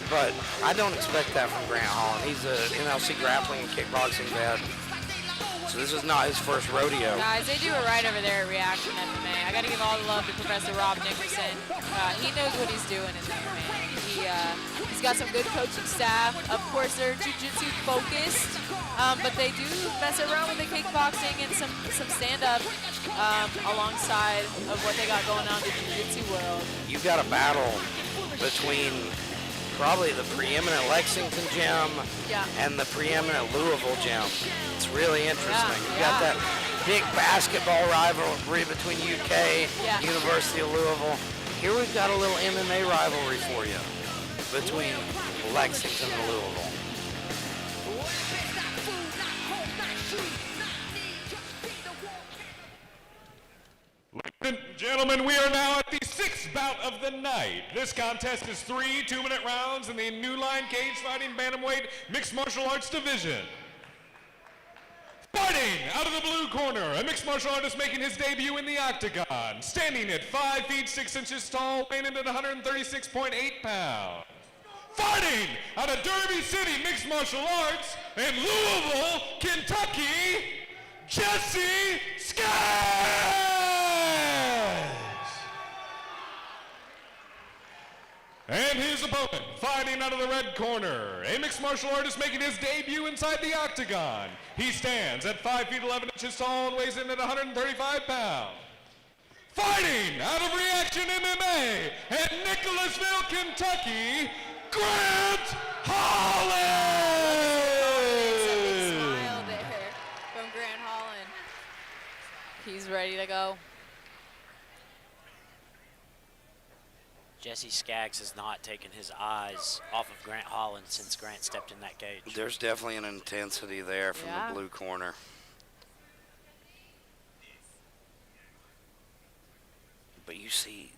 B: But I don't expect that from Grant Holland. He's a NLC grappling and kickboxing vet. So this is not his first rodeo.
C: Guys, they do it right over there at Reaction MMA. I got to give all the love to Professor Rob Nickerson. He knows what he's doing in there, man. He's got some good coaching staff. Of course, they're jiu-jitsu focused, but they do mess around with the kickboxing and some stand-up alongside of what they got going on in the jiu-jitsu world.
B: You've got a battle between probably the preeminent Lexington gym and the preeminent Louisville gym. It's really interesting. You've got that big basketball rivalry between UK, University of Louisville. Here we've got a little MMA rivalry for you between Lexington and Louisville.
D: Ladies and gentlemen, we are now at the 6th bout of the night. This contest is 3 2-minute rounds in the new Line Cagefighting Bantamweight Mixed Martial Arts Division. Fighting out of the blue corner, a mixed martial artist making his debut in the octagon, standing at 5 feet 6 inches tall, weighing in at 136.8 pounds. Fighting out of Derby City Mixed Martial Arts in Louisville, Kentucky, Jesse Skaggs! And his opponent, fighting out of the red corner, a mixed martial artist making his debut inside the octagon. He stands at 5 feet 11 inches tall and weighs in at 135 pounds. Fighting out of Reaction MMA at Nicholasville, Kentucky, Grant Holland!
C: Smile there from Grant Holland. He's ready to go.
A: Jesse Skaggs has not taken his eyes off of Grant Holland since Grant stepped in that cage.
B: There's definitely an intensity there from the blue corner. But you see,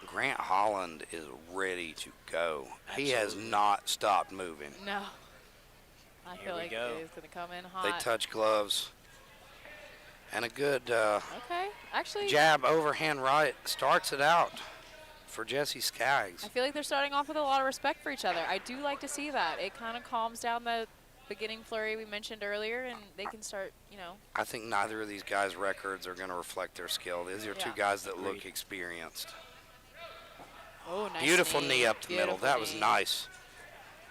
B: Grant Holland is ready to go.
A: Absolutely.
B: He has not stopped moving.
C: No. I feel like it's going to come in hot.
B: They touch gloves. And a good
C: okay. Actually,
B: jab overhand right starts it out. for Jesse Skaggs.
C: I feel like they're starting off with a lot of respect for each other. I do like to see that. It kind of calms down the beginning flurry we mentioned earlier, and they can start,
B: I think neither of these guys' records are going to reflect their skill. These are two guys that look experienced.
C: Oh, nice
B: Beautiful knee up the middle. That was nice.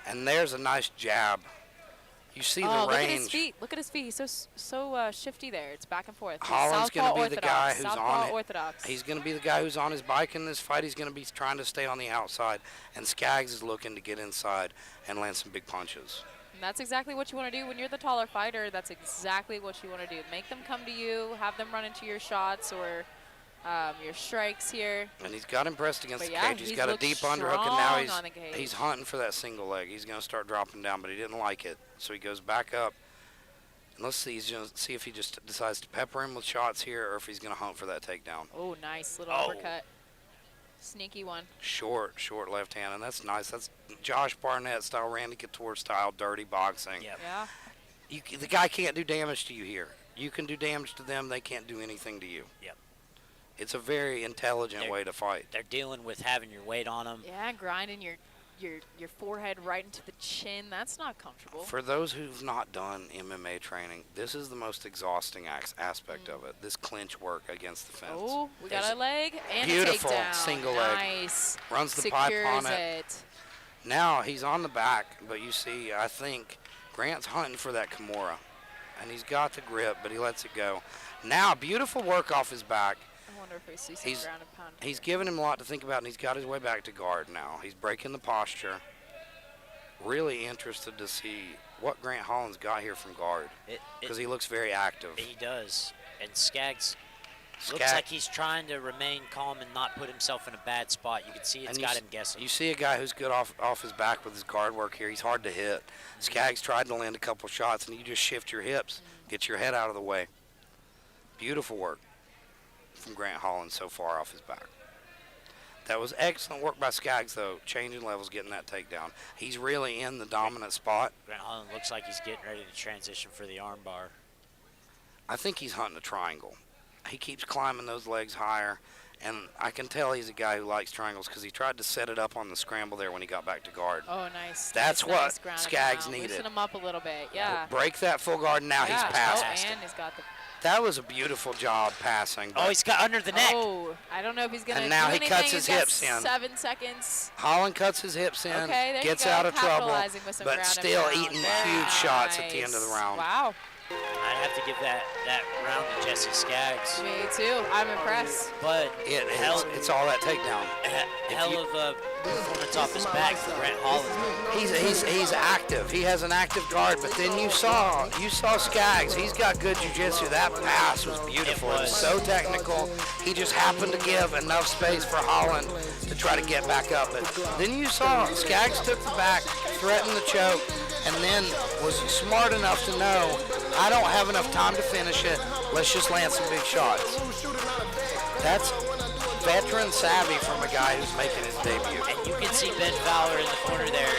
B: And there's a nice jab. You see the range.
C: Look at his feet. Look at his feet. He's so shifty there. It's back and forth. He's
B: Holland's going to be the guy who's
C: Southpaw
B: on it.
C: orthodox.
B: He's going to be the guy who's on his bike in this fight. He's going to be trying to stay on the outside. And Skaggs is looking to get inside and land some big punches.
C: And that's exactly what you want to do when you're the taller fighter. That's exactly what you want to do. Make them come to you, have them run into your shots or your strikes here.
B: And he's got him pressed against
C: But
B: the
C: yeah,
B: cage. He's
C: he's
B: got a
C: looked
B: deep underhook, and
C: strong
B: now
C: on the cage.
B: he's hunting for that single leg. He's going to start dropping down, but he didn't like it. So he goes back up. And let's see, see if he just decides to pepper him with shots here or if he's going to hunt for that takedown.
C: Oh, nice little uppercut. Sneaky one.
B: Short left hand, and that's nice. That's Josh Barnett style, Randy Couture style, dirty boxing.
A: Yep.
C: Yeah.
B: The guy can't do damage to you here. You can do damage to them. They can't do anything to you.
A: Yep.
B: It's a very intelligent way to fight.
A: They're dealing with having your weight on them.
C: Yeah, grinding your forehead right into the chin. That's not comfortable.
B: For those who've not done MMA training, this is the most exhausting aspect of it. This clinch work against the fence.
C: Oh, we got a leg and
B: beautiful
C: a takedown.
B: single leg.
C: Nice.
B: Runs the pipe on
C: Secures
B: it. Now he's on the back, but you see, I think Grant's hunting for that Kimura. And he's got the grip, but he lets it go. Now, beautiful work off his back.
C: I wonder if we see some ground and pound.
B: He's given him a lot to think about, and he's got his way back to guard now. He's breaking the posture. Really interested to see what Grant Holland's got here from guard, because he looks very active.
A: He does. And Skaggs looks like he's trying to remain calm and not put himself in a bad spot. You can see it's got him guessing.
B: You see a guy who's good off his back with his guard work here. He's hard to hit. Skaggs tried to land a couple shots, and you just shift your hips, get your head out of the way. Beautiful work from Grant Holland so far off his back. That was excellent work by Skaggs, though, changing levels, getting that takedown. He's really in the dominant spot.
A: Grant Holland looks like he's getting ready to transition for the armbar.
B: I think he's hunting a triangle. He keeps climbing those legs higher, and I can tell he's a guy who likes triangles because he tried to set it up on the scramble there when he got back to guard.
C: Oh, nice.
B: That's what
C: nice ground
B: Skaggs
C: and
B: needed.
C: Loosen him up a little bit, yeah.
B: Break that full guard, and now he's passed.
C: Oh, and he's got the...
B: That was a beautiful job passing.
A: Oh, he's got under the neck.
C: Oh, I don't know if he's going to
B: And now
C: do
B: he
C: anything.
B: cuts his
C: He's got
B: hips in.
C: 7 seconds.
B: Holland cuts his hips in,
C: Okay, there
B: gets
C: you go.
B: out of trouble,
C: Capitalizing with some
B: but
C: ground and
B: still
C: pound.
B: eating
C: Very
B: huge shots at the end of the
C: nice.
B: round.
C: Wow.
A: I'd have to give that round to Jesse Skaggs.
C: Me too. I'm impressed.
A: But
B: it's all that takedown.
A: Hell of a performance off his back for Grant Holland.
B: He's active. He has an active guard, but then you saw Skaggs. He's got good jiu-jitsu. That pass was beautiful. It was so technical. He just happened to give enough space for Holland to try to get back up. But then you saw Skaggs took the back, threatened the choke, and then was smart enough to know, I don't have enough time to finish it. Let's just land some big shots. That's veteran savvy from a guy who's making his debut.
A: And you can see Ben Fowler in the corner there,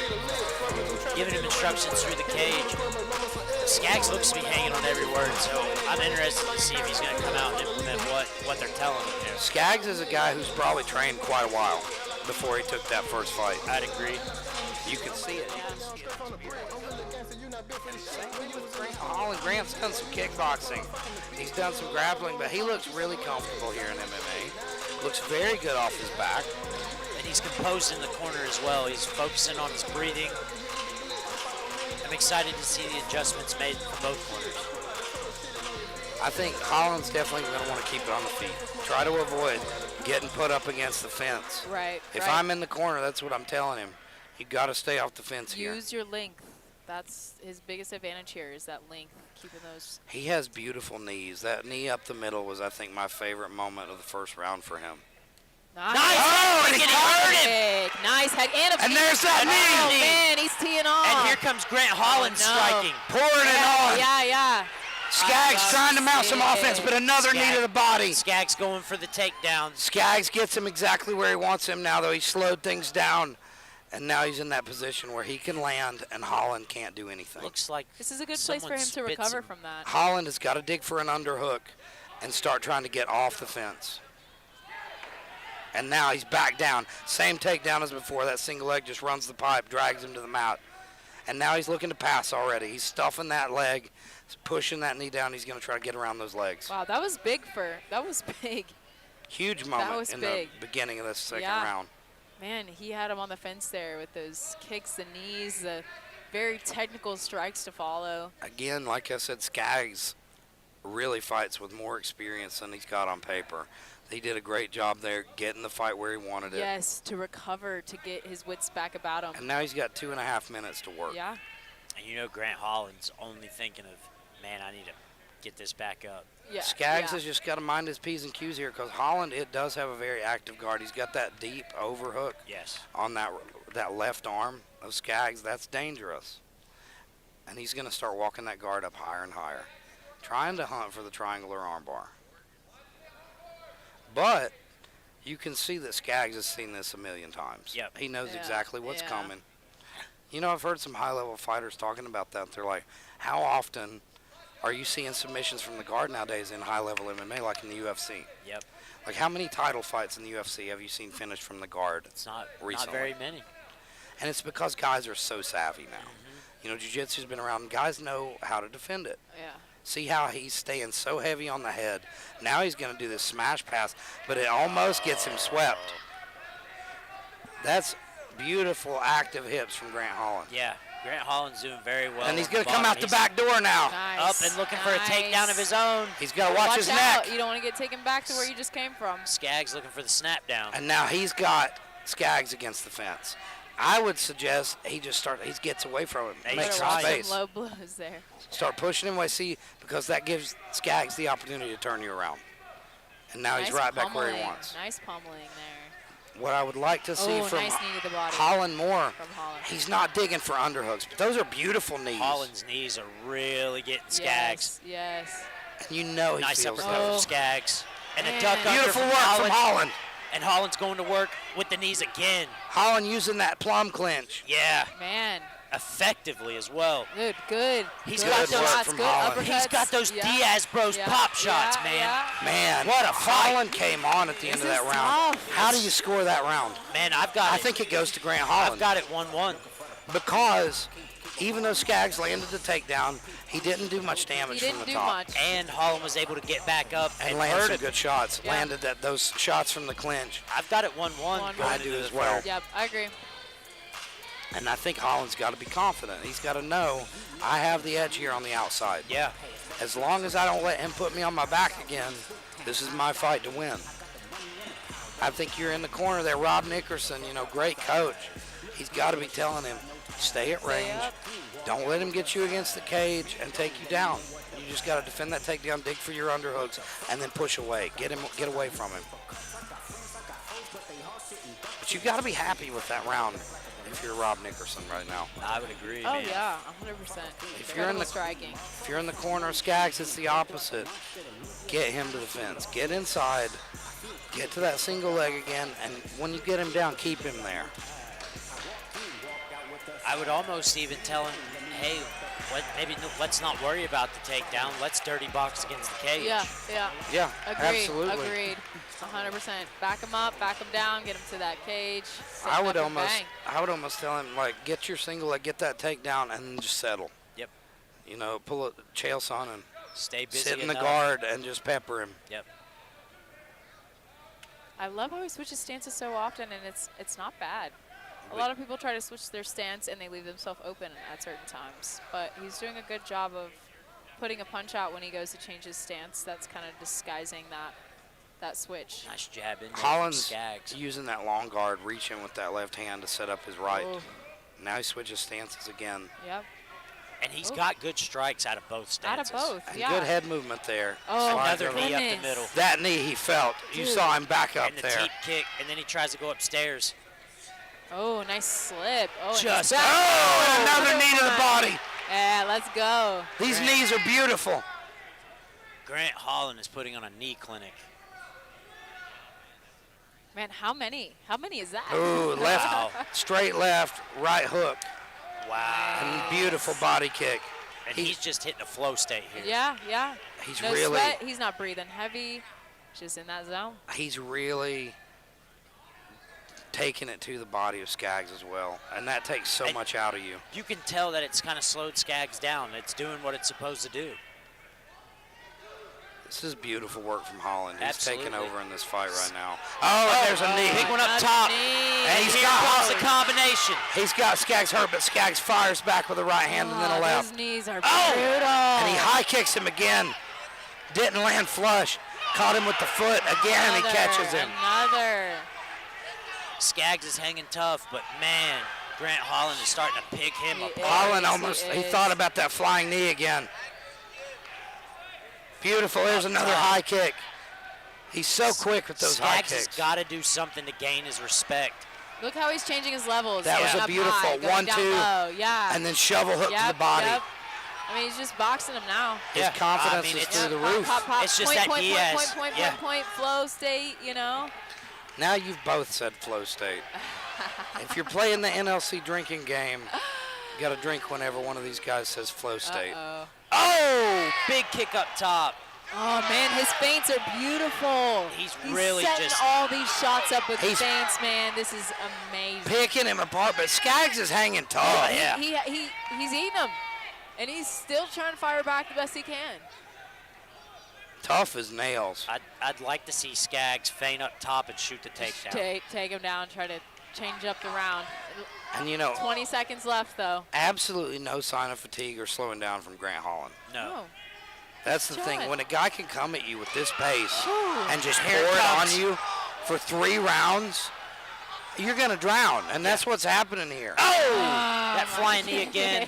A: giving him instructions through the cage. Skaggs looks to be hanging on every word, so I'm interested to see if he's going to come out and implement what they're telling him here.
B: Skaggs is a guy who's probably trained quite a while before he took that first fight.
A: I'd agree.
B: You can see it. Grant's done some kickboxing. He's done some grappling, but he looks really comfortable here in MMA. Looks very good off his back.
A: And he's composed in the corner as well. He's focusing on his breathing. I'm excited to see the adjustments made from both corners.
B: I think Holland's definitely going to want to keep it on the feet. Try to avoid getting put up against the fence.
C: Right.
B: If I'm in the corner, that's what I'm telling him. You got to stay off the fence here.
C: Use your length. That's his biggest advantage here is that length, keeping those.
B: He has beautiful knees. That knee up the middle was, I think, my favorite moment of the first round for him.
C: Nice.
B: Oh, and he hurt him.
C: Nice head.
B: And there's that knee.
C: Oh, man, he's teeing off.
A: And here comes Grant Holland striking.
B: Pouring it on.
C: Yeah.
B: Skaggs trying to mount some offense, but another knee to the body.
A: Skaggs going for the takedown.
B: Skaggs gets him exactly where he wants him now, though he slowed things down. And now he's in that position where he can land, and Holland can't do anything.
A: Looks like
C: this is a good place for him to recover from that.
B: Holland has got to dig for an underhook and start trying to get off the fence. And now he's back down. Same takedown as before. That single leg just runs the pipe, drags him to the mat. And now he's looking to pass already. He's stuffing that leg, pushing that knee down. He's going to try to get around those legs.
C: Wow, that was big.
B: Huge moment in
C: big.
B: the beginning of this second
C: Yeah.
B: round.
C: Man, he had him on the fence there with those kicks, the knees, the very technical strikes to follow.
B: Again, like I said, Skaggs really fights with more experience than he's got on paper. He did a great job there getting the fight where he wanted it.
C: Yes, to recover, to get his wits back about him.
B: And now he's got 2.5 minutes to work.
C: Yeah.
A: And you know Grant Holland's only thinking of, man, I need to get this back up.
C: Yeah.
B: Skaggs has just got to mind his P's and Q's here because Holland, it does have a very active guard. He's got that deep overhook on that left arm of Skaggs. That's dangerous. And he's going to start walking that guard up higher and higher, trying to hunt for the triangular armbar. But you can see that Skaggs has seen this a million times.
A: Yep.
B: He knows exactly what's coming. You know, I've heard some high-level fighters talking about that. They're like, how often are you seeing submissions from the guard nowadays in high-level MMA like in the UFC?
A: Yep.
B: Like, how many title fights in the UFC have you seen finished from the guard
A: It's not
B: recently?
A: very many.
B: And it's because guys are so savvy now. You know, jiu-jitsu's been around, and guys know how to defend it.
C: Yeah.
B: See how he's staying so heavy on the head. Now he's going to do this smash pass, but it almost gets him swept. That's beautiful active hips from Grant Holland.
A: Yeah, Grant Holland's doing very well.
B: And he's going to come out the back door now.
A: Up and looking for a takedown of his own.
B: He's got to watch his
C: out.
B: neck.
C: You don't want to get taken back to where you just came from.
A: Skaggs looking for the snap down.
B: And now he's got Skaggs against the fence. I would suggest he gets away from him, makes some space.
C: Some low blows there.
B: Start pushing him away, because that gives Skaggs the opportunity to turn you around. And now he's right back where he wants.
C: Nice pummeling there.
B: What I would like to see from
C: nice knee to the body.
B: Holland more,
C: From Holland.
B: he's not digging for underhooks, but those are beautiful knees.
A: Holland's knees are really getting Skaggs.
C: Yes.
B: And you know he
A: Nice
B: feels
A: uppercut
B: that.
A: from Skaggs. And a duck under
B: Beautiful
A: from
B: work
A: Holland.
B: from Holland.
A: And Holland's going to work with the knees again.
B: Holland using that plum clinch.
A: Yeah.
C: Man.
A: Effectively as well.
C: Good.
A: He's
C: good
A: got
B: Good
A: those
B: work from Holland.
A: He's got those Diaz Bros pop shots, man.
B: Man,
A: What a fight.
B: Holland came on at the end of that round. How do you score that round?
A: Man, I
B: think it goes to Grant Holland.
A: I've got it 1-1.
B: Because even though Skaggs landed the takedown, he didn't do much damage from the top.
A: And Holland was able to get back up
B: And land some good shots. Landed those shots from the clinch.
A: I've got it 1-1.
B: I do as well.
C: Yep, I agree.
B: And I think Holland's got to be confident. He's got to know I have the edge here on the outside.
A: Yeah.
B: As long as I don't let him put me on my back again, this is my fight to win. I think you're in the corner there. Rob Nickerson, great coach. He's got to be telling him, stay at range. Don't let him get you against the cage and take you down. You just got to defend that takedown, dig for your underhooks, and then push away. Get away from him. But you got to be happy with that round if you're Rob Nickerson right now.
A: I would agree,
C: Oh,
A: man.
C: yeah, 100%.
B: If you're in the corner of Skaggs, it's the opposite. Get him to the fence. Get inside. Get to that single leg again, and when you get him down, keep him there.
A: I would almost even tell him, hey, let's not worry about the takedown. Let's dirty box against the cage.
B: Yeah,
C: Agreed,
B: absolutely.
C: Agreed. 100%. Back him up, back him down, get him to that cage. set
B: I
C: him
B: would
C: up and
B: almost tell him, get your single leg, get that takedown, and then just settle.
A: Yep.
B: Pull a Chael on and
A: stay busy
B: sit in the
A: enough.
B: guard and just pepper him.
A: Yep.
C: I love how he switches stances so often, and it's not bad. A lot of people try to switch their stance, and they leave themselves open at certain times. But he's doing a good job of putting a punch out when he goes to change his stance. That's kind of disguising that switch.
A: Nice jab in there.
B: Holland's
A: Skaggs.
B: using that long guard, reaching with that left hand to set up his right.
C: Oh.
B: Now he switches stances again.
C: Yep.
A: And he's got good strikes out of both stances.
C: Out of both,
B: And good head movement there.
C: Oh,
B: Slides
A: Another
B: over.
A: knee up the middle.
B: That knee he felt. You
C: Dude.
B: saw him back up
A: And the
B: there.
A: teep kick, and then he tries to go upstairs.
C: Oh, nice slip. Oh, and
A: Just-
C: he's back.
B: Oh, another knee to the
C: one.
B: body.
C: Yeah, let's go.
B: These knees are beautiful.
A: Grant Holland is putting on a knee clinic.
C: Man, how many? How many is that?
B: Ooh, left,
A: Wow.
B: straight left, right hook.
A: Wow.
B: And beautiful body kick.
A: And he's just hitting a flow state here.
C: Yeah.
B: He's
C: no
B: really,
C: sweat. He's not breathing heavy. Just in that zone.
B: he's really taking it to the body of Skaggs as well, and that takes so much out of you.
A: You can tell that it's kind of slowed Skaggs down. It's doing what it's supposed to do.
B: This is beautiful work from Holland. He's
A: Absolutely.
B: taking over in this fight right now. Oh, there's a knee.
A: Big one up top.
B: And he's
A: Here
B: got
A: comes the combination.
B: He's got Skaggs hurt, but Skaggs fires back with a right hand and then a left.
C: Those knees are
B: Oh!
C: brutal.
B: And he high kicks him again. Didn't land flush. Caught him with the foot again. He catches him.
C: Another.
A: Skaggs is hanging tough, but man, Grant Holland is starting to pick him apart.
B: Holland he thought about that flying knee again. Beautiful. There's another high kick. He's so quick with those high
A: Skaggs has
B: kicks.
A: got to do something to gain his respect.
C: Look how he's changing his levels.
B: That was a
C: Up
B: beautiful
C: high, going
B: 1-2,
C: down low. Yeah.
B: and then shovel hook to the body.
C: Yep. I mean, he's just boxing him now.
B: His confidence is through the roof.
C: Pop, pop.
A: It's just
C: point,
A: that
C: point,
A: he
C: point,
A: has-
C: point,
A: yeah.
C: point, flow state, you know.
B: Now you've both said flow state. If you're playing the NLC drinking game, you got to drink whenever one of these guys says flow state.
A: Oh, big kick up top.
C: Oh man, his feints are beautiful.
A: He's really
C: setting
A: just-
C: all these shots up with
B: He's-
C: feints, man. This is amazing.
B: Picking him apart, but Skaggs is hanging tall.
A: Oh, yeah.
C: He's eating them, and he's still trying to fire back the best he can.
B: Tough as nails.
A: I'd like to see Skaggs feint up top and shoot the takedown.
C: Take him down, try to change up the round.
B: And you know,
C: 20 seconds left though.
B: absolutely no sign of fatigue or slowing down from Grant Holland.
A: No.
B: That's the thing.
C: John.
B: When a guy can come at you with this pace and just pour
A: Here it
B: it on
A: comes.
B: you for 3 rounds, you're going to drown. And that's what's happening here.
A: Oh, that flying knee again.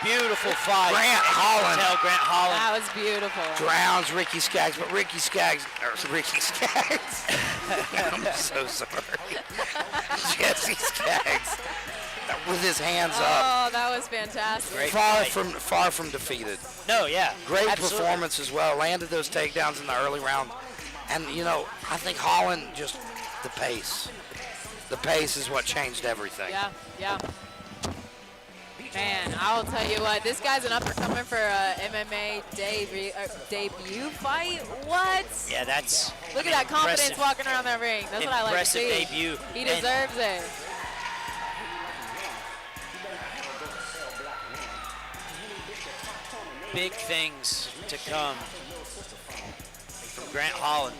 A: Beautiful fight.
B: Grant Holland.
A: Tell Grant Holland.
C: That was beautiful.
B: Drowns Ricky Skaggs, but Ricky Skaggs. I'm so sorry. Jesse Skaggs with his hands up.
C: Oh, that was fantastic.
A: Great
B: Far
A: fight.
B: from defeated.
A: No, yeah.
B: Great
A: absolutely.
B: performance as well. Landed those takedowns in the early round. And, you know, I think Holland just the pace. The pace is what changed everything.
C: Yeah. Man, I'll tell you what, this guy's an up-and-comer for a MMA debut fight. What?
A: Yeah, that's.
C: Look at that confidence
A: impressive.
C: walking around that ring. That's what I like to see.
A: Impressive debut.
C: He
A: And
C: deserves it.
A: big things to come from Grant Holland.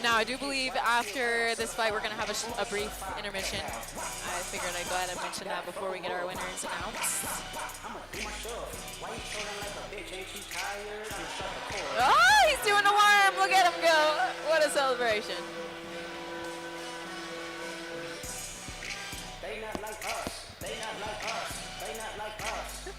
C: Now, I do believe after this fight, we're going to have a brief intermission. I figured I'd go ahead and mention that before we get our winners announced. Oh, he's doing a worm. Look at him go. What a celebration.
M: They not like us. They not like us. They not like us.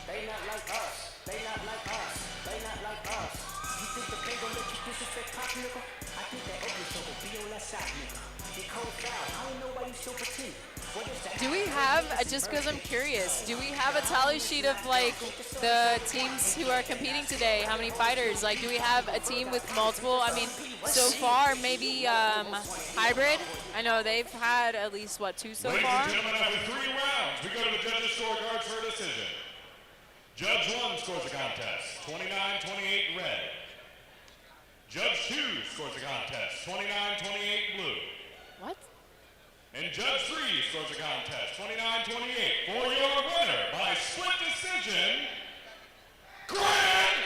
M: They not like us. They not like us. They not like us. You think that they gon' let you disrespect pop, nigga? I think that open show will be on that side, nigga. You cold foul. I don't know why you so petite. What is that?
C: Do we have, just because I'm curious, do we have a tally sheet of like the teams who are competing today? How many fighters? Like, do we have a team with multiple? I mean, so far, maybe hybrid. I know they've had at least, what, 2 so
D: Ladies
C: far?
D: and gentlemen, after 3 rounds, we go to the judges' scorecards for a decision. Judge 1 scores the contest, 29-28 red. Judge 2 scores the contest, 29-28 blue.
C: What?
D: And Judge 3 scores the contest, 29-28. For your winner by split decision, Grant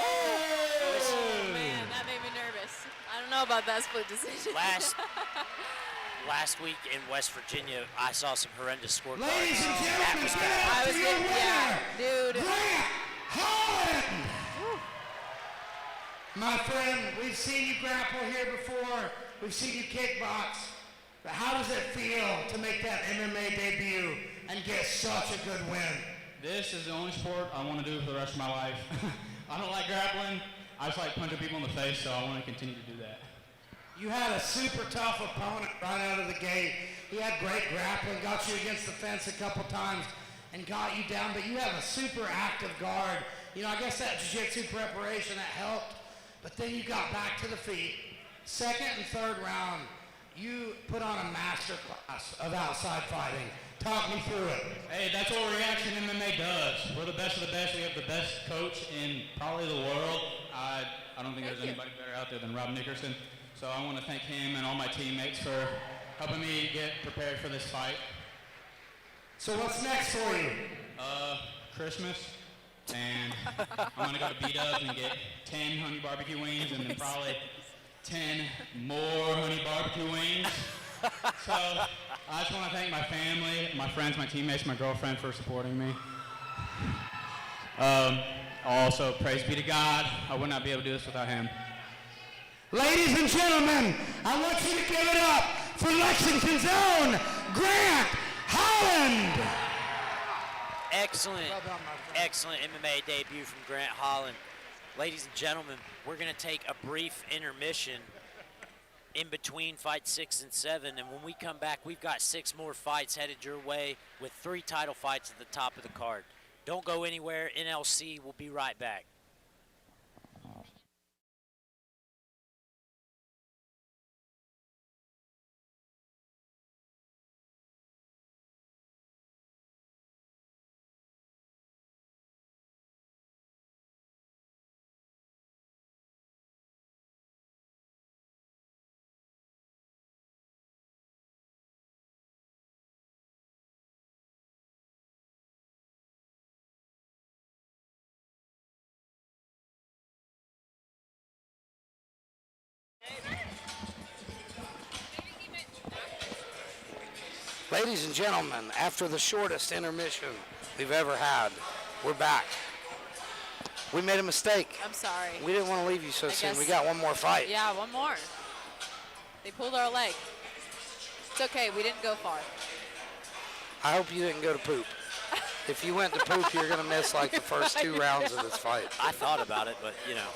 D: Holland!
C: Man, that made me nervous. I don't know about that split decision.
A: Last week in West Virginia, I saw some horrendous scorecards.
I: Ladies and
A: That
I: gentlemen,
A: was
I: give
A: bad.
I: it up
C: I
I: to
C: was
I: your
C: getting, yeah,
I: winner,
C: dude.
I: Grant Holland. My friend, we've seen you grapple here before. We've seen you kickbox. But how does it feel to make that MMA debut and get such a good win?
J: This is the only sport I want to do for the rest of my life. I don't like grappling. I just like punching people in the face, so I want to continue to do that.
I: You had a super tough opponent right out of the gate. He had great grappling, got you against the fence a couple times and got you down, but you have a super active guard. You know, I guess that jiu-jitsu preparation, that helped, but then you got back to the feet. Second and third round, you put on a master class of outside fighting. Talk me through it.
N: Hey, that's what Reaction MMA does. We're the best of the best. We have the best coach in probably the world. I don't think there's anybody better out there than Rob Nickerson. So I want to thank him and all my teammates for helping me get prepared for this fight.
I: So what's next for you?
N: Christmas. And I'm going to go to B-Dubs and get 10 honey barbecue wings and then probably 10 more honey barbecue wings. So I just want to thank my family, my friends, my teammates, my girlfriend for supporting me. Also, praise be to God. I would not be able to do this without him.
I: Ladies and gentlemen, I want you to give it up for Lexington's own Grant Holland.
A: Excellent MMA debut from Grant Holland. Ladies and gentlemen, we're going to take a brief intermission in between fights 6 and 7, and when we come back, we've got 6 more fights headed your way with 3 title fights at the top of the card. Don't go anywhere. NLC will be right back.
B: Ladies and gentlemen, after the shortest intermission we've ever had, we're back. We made a mistake.
C: I'm sorry.
B: We didn't want to leave you so
C: I
B: soon.
C: guess-
B: We got one more fight.
C: Yeah, one more. They pulled our leg. It's okay. We didn't go far.
B: I hope you didn't go to poop. If you went to poop, you're going to miss like the first 2 rounds of this fight.
A: I thought about it, but you know.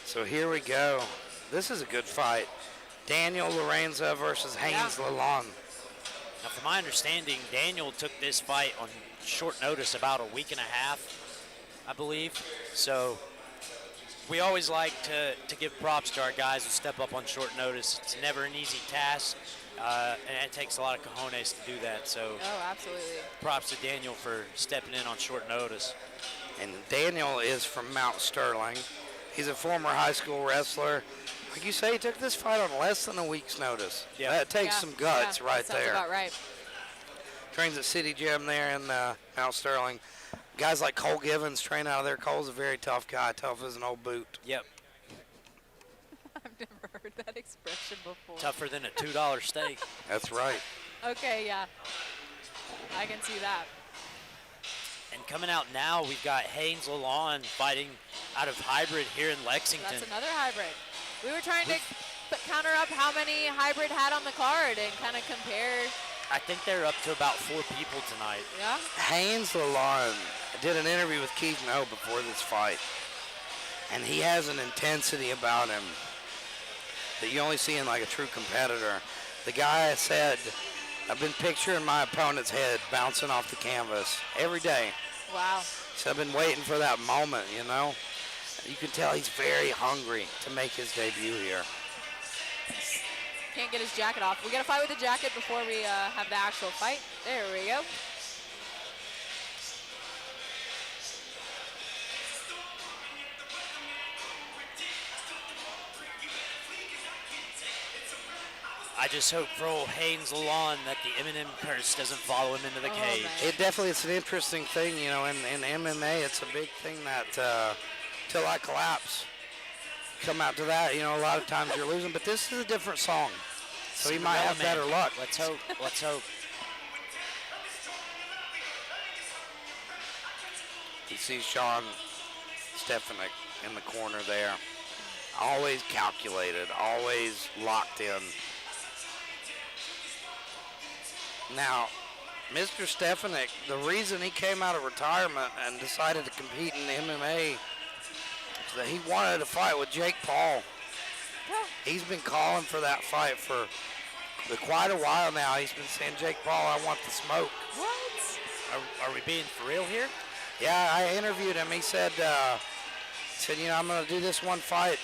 B: So here we go. This is a good fight. Daniel Lorenza versus Haynes Lalonde.
A: Now, from my understanding, Daniel took this fight on short notice, about a week and a half, I believe. So we always like to give props to our guys who step up on short notice. It's never an easy task, and it takes a lot of cojones to do that. So
C: absolutely.
A: Props to Daniel for stepping in on short notice.
B: And Daniel is from Mount Sterling. He's a former high school wrestler. Like you say, he took this fight on less than a week's notice.
A: Yeah.
B: That takes some guts right
C: that sounds
B: there.
C: about right.
B: Trains at City Gym there in Mount Sterling. Guys like Cole Givens train out of there. Cole's a very tough guy, tough as an old boot.
A: Yep.
C: I've never heard that expression before.
A: Tougher than a $2 steak.
B: That's right.
C: Okay, yeah. I can see that.
A: And coming out now, we've got Haynes Lalonde fighting out of Hybrid here in Lexington.
C: That's another hybrid. We were trying to counter up how many hybrid had on the card and kind of compare.
A: I think they're up to about 4 people tonight.
C: Yeah.
B: Haynes Lalonde did an interview with Keith No before this fight, and he has an intensity about him that you only see in like a true competitor. The guy said, I've been picturing my opponent's head bouncing off the canvas every day.
C: Wow.
B: So I've been waiting for that moment, you know. You can tell he's very hungry to make his debut here.
C: Can't get his jacket off. We got to fight with the jacket before we have the actual fight. There we go.
A: I just hope for old Haynes Lalonde that the Eminem curse doesn't follow him into the cage.
B: It definitely, it's an interesting thing, you know, in MMA, it's a big thing that till I collapse. Come out to that, you know, a lot of times you're losing, but this is a different song. So he might have better luck.
A: Let's hope. Let's hope.
B: You see Sean Stefanik in the corner there. Always calculated, always locked in. Now, Mr. Stefanik, the reason he came out of retirement and decided to compete in MMA is that he wanted to fight with Jake Paul. He's been calling for that fight for quite a while now. He's been saying, Jake Paul, I want the smoke.
C: What?
A: Are we being for real here?
B: Yeah, I interviewed him. He said said, you know, I'm going to do this one fight,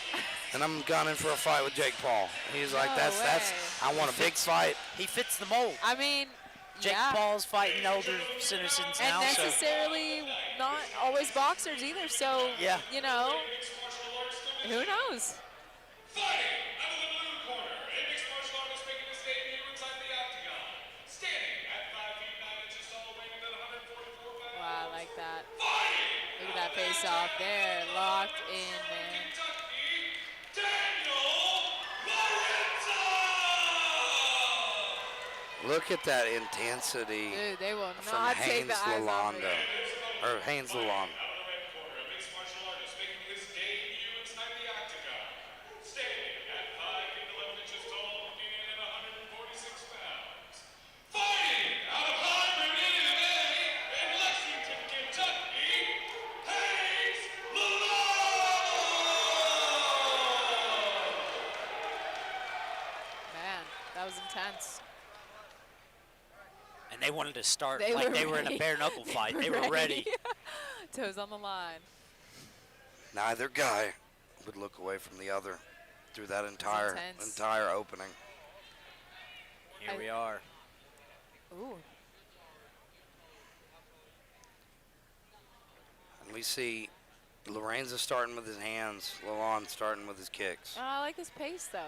B: and I'm gunning for a fight with Jake Paul. He's like, that's, I want a big fight.
A: He fits the mold.
C: I mean,
A: Jake Paul's fighting older citizens
C: and
A: now.
C: necessarily not always boxers either. So,
A: yeah.
C: you know, who knows? Wow, I like that. Look at that face off there. Locked in, man.
B: Look at that intensity.
C: Dude, they will
B: from
C: not take the eyes off of
B: Lalonde. Or Haynes Lalonde.
C: Man, that was intense.
A: And they wanted to start
C: They
A: like
C: were
A: they were in a
C: ready.
A: bare knuckle fight. They were ready.
C: Toes on the line.
B: Neither guy would look away from the other through that
C: intense.
B: entire opening.
A: Here we are.
C: Ooh.
B: And we see Lorenzo starting with his hands, Lalonde starting with his kicks.
C: I like this pace, though.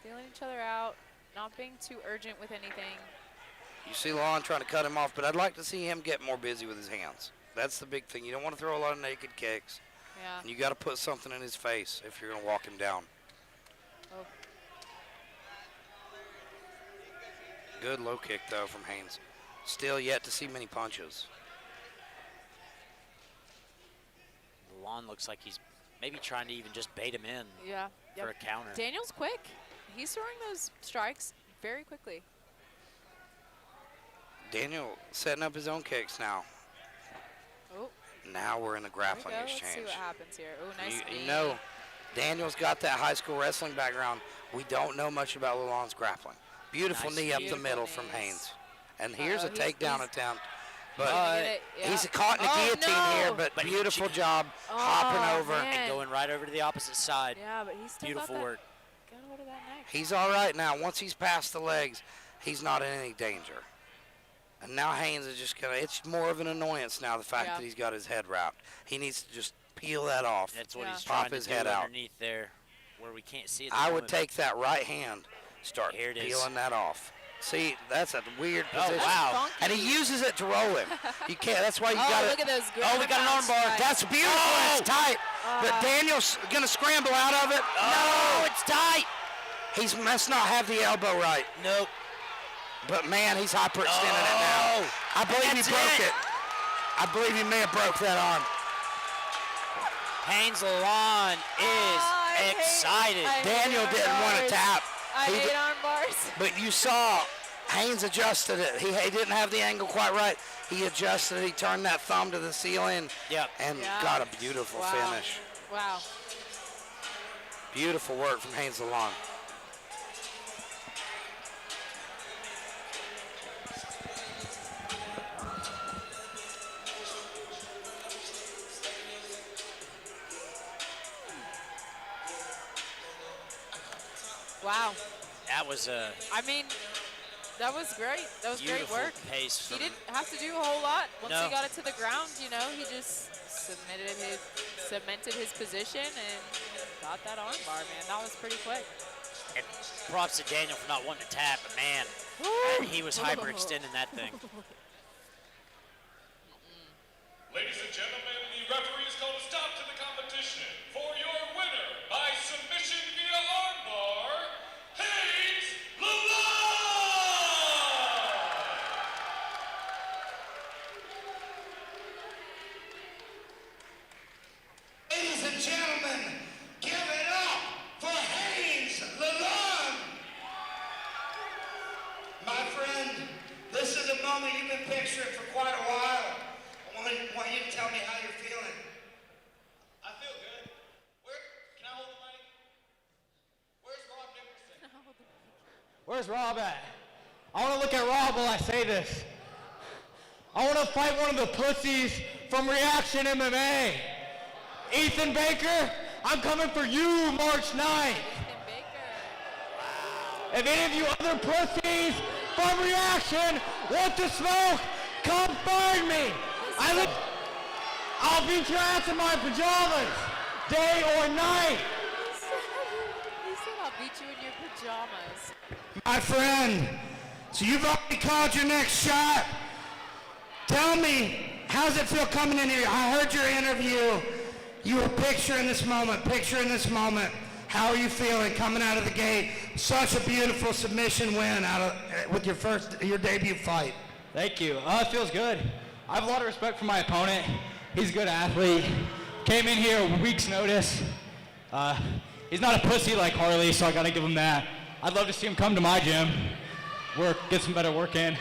C: Feeling each other out, not being too urgent with anything.
B: You see Lalonde trying to cut him off, but I'd like to see him get more busy with his hands. That's the big thing. You don't want to throw a lot of naked kicks.
C: Yeah.
B: And you got to put something in his face if you're going to walk him down.
C: Oh.
B: Good low kick, though, from Haynes. Still yet to see many punches.
A: Lon looks like he's maybe trying to even just bait him in
C: Yeah.
A: for a counter.
C: Daniel's quick. He's throwing those strikes very quickly.
B: Daniel setting up his own kicks now.
C: Oh.
B: Now we're in a grappling
C: Let's see
B: exchange.
C: what happens here. Oh, nice knee.
B: You know, Daniel's got that high school wrestling background. We don't know much about Lalonde's grappling. Beautiful
A: Nice
B: knee up the
C: Beautiful
B: middle from
C: knees.
B: Haynes. And here's a
C: he's-
B: takedown
C: he's-
B: attempt. But
C: He's
B: he's caught in the guillotine
C: no.
B: here, but beautiful job hopping over.
C: man.
A: And going right over to the opposite side.
C: Yeah, but he's still
A: Beautiful
C: got that,
A: work.
C: got hold of that neck.
B: He's all right now. Once he's past the legs, he's not in any danger. And now Haynes is just going to, it's more of an annoyance now, the fact
C: Yeah.
B: that he's got his head wrapped. He needs to just peel that off.
A: That's what
C: Yeah.
A: he's
B: Pop
A: trying
B: his
A: to do
B: head out.
A: underneath there where we can't see it.
B: I would take that right hand, start
A: Here it is.
B: peeling that off. See, that's a weird
A: Oh,
B: position.
A: wow.
C: Funky.
B: And he uses it to roll him. You can't, that's why you
C: Oh,
B: got
C: look at those
A: Oh, we got an arm bar.
B: That's beautiful, it's tight. But Daniel's going to scramble out of it.
A: Oh, it's tight.
B: He must not have the elbow right.
A: Nope.
B: But man, he's hyperextending it now. I believe he
A: That's
B: broke
A: it.
B: it. I believe he may have broke that arm.
A: Haynes Lalonde is excited.
B: Daniel didn't want to tap.
C: I
B: He
C: hate
B: di-
C: arm bars.
B: But you saw Haynes adjusted it. He didn't have the angle quite right. He adjusted it. He turned that thumb to the ceiling
A: Yep.
B: and
C: Yeah.
B: got a beautiful
C: Wow.
B: finish.
C: Wow.
B: Beautiful work from Haynes Lalonde.
C: Wow.
A: That was a
C: I mean, that was great. That was great
A: beautiful
C: work.
A: pace
C: He
A: from
C: didn't have to do a whole lot. Once
A: No.
C: he got it to the ground, you know, he just cemented his position and got that arm bar, man. That was pretty quick.
A: and props to Daniel for not wanting to tap, but man, he was hyperextending that thing.
D: Ladies and gentlemen, the referee has called a stop to the competition. For your winner, by submission via armbar, Haynes
I: Ladies and gentlemen, give it up for Haynes Lalonde. My friend, this is a moment you've been picturing for quite a while. I want you to tell me how you're feeling.
N: I feel good. Can I hold the mic? Where's Rob Nicholson?
F: Where's Rob at? I want to look at Rob while I say this. I want to fight one of the pussies from Reaction MMA. Ethan Baker, I'm coming for you March 9th. If any of you other pussies from Reaction want to smoke, come find me. I'll beat your ass in my pajamas, day or night.
C: He said I'll beat you in your pajamas.
I: My friend, so you've already called your next shot. Tell me, how's it feel coming in here? I heard your interview. You were picturing this moment. How are you feeling coming out of the gate? Such a beautiful submission win with your debut fight.
N: Thank you. It feels good. I have a lot of respect for my opponent. He's a good athlete. Came in here a week's notice. He's not a pussy like Harley, so I gotta give him that. I'd love to see him come to my gym, get some better work in.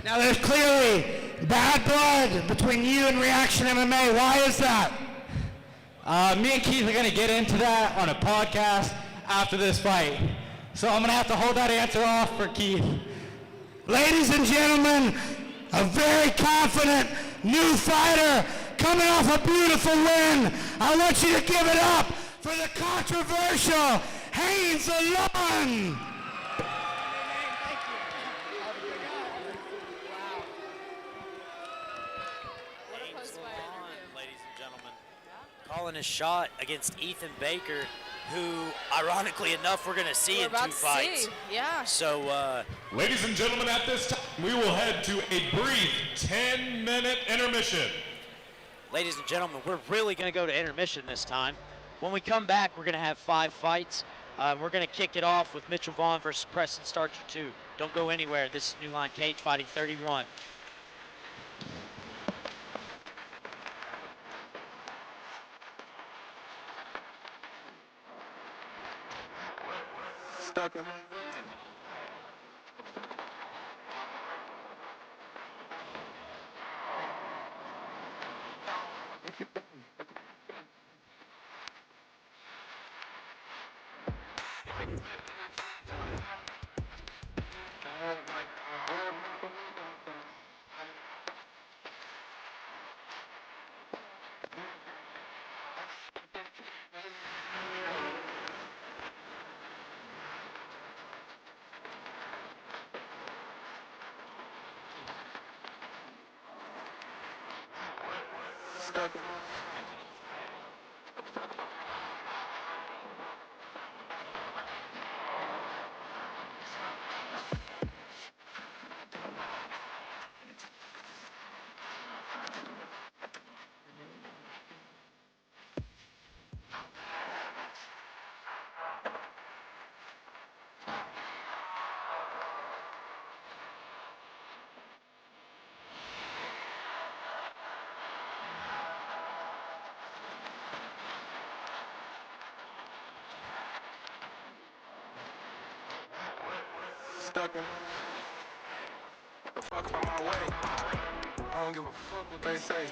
I: Now there's clearly bad blood between you and Reaction MMA. Why is that?
N: Me and Keith are gonna get into that on a podcast after this fight. So I'm gonna have to hold that answer off for Keith.
I: Ladies and gentlemen, a very confident new fighter coming off a beautiful win. I want you to give it up for the controversial Haynes Alon.
A: Calling a shot against Ethan Baker, who, ironically enough, we're going to see in 2 fights.
C: Yeah.
A: So,
D: ladies and gentlemen, at this time, we will head to a brief 10-minute intermission.
A: Ladies and gentlemen, we're really going to go to intermission this time. When we come back, we're going to have 5 fights. We're going to kick it off with Mitchell Vaughn versus Preston Starcher 2. Don't go anywhere. This is New Line Cage Fighting 31.
O: Stuck in stuck in stuck in the fuck on my way. I don't give a fuck what they say.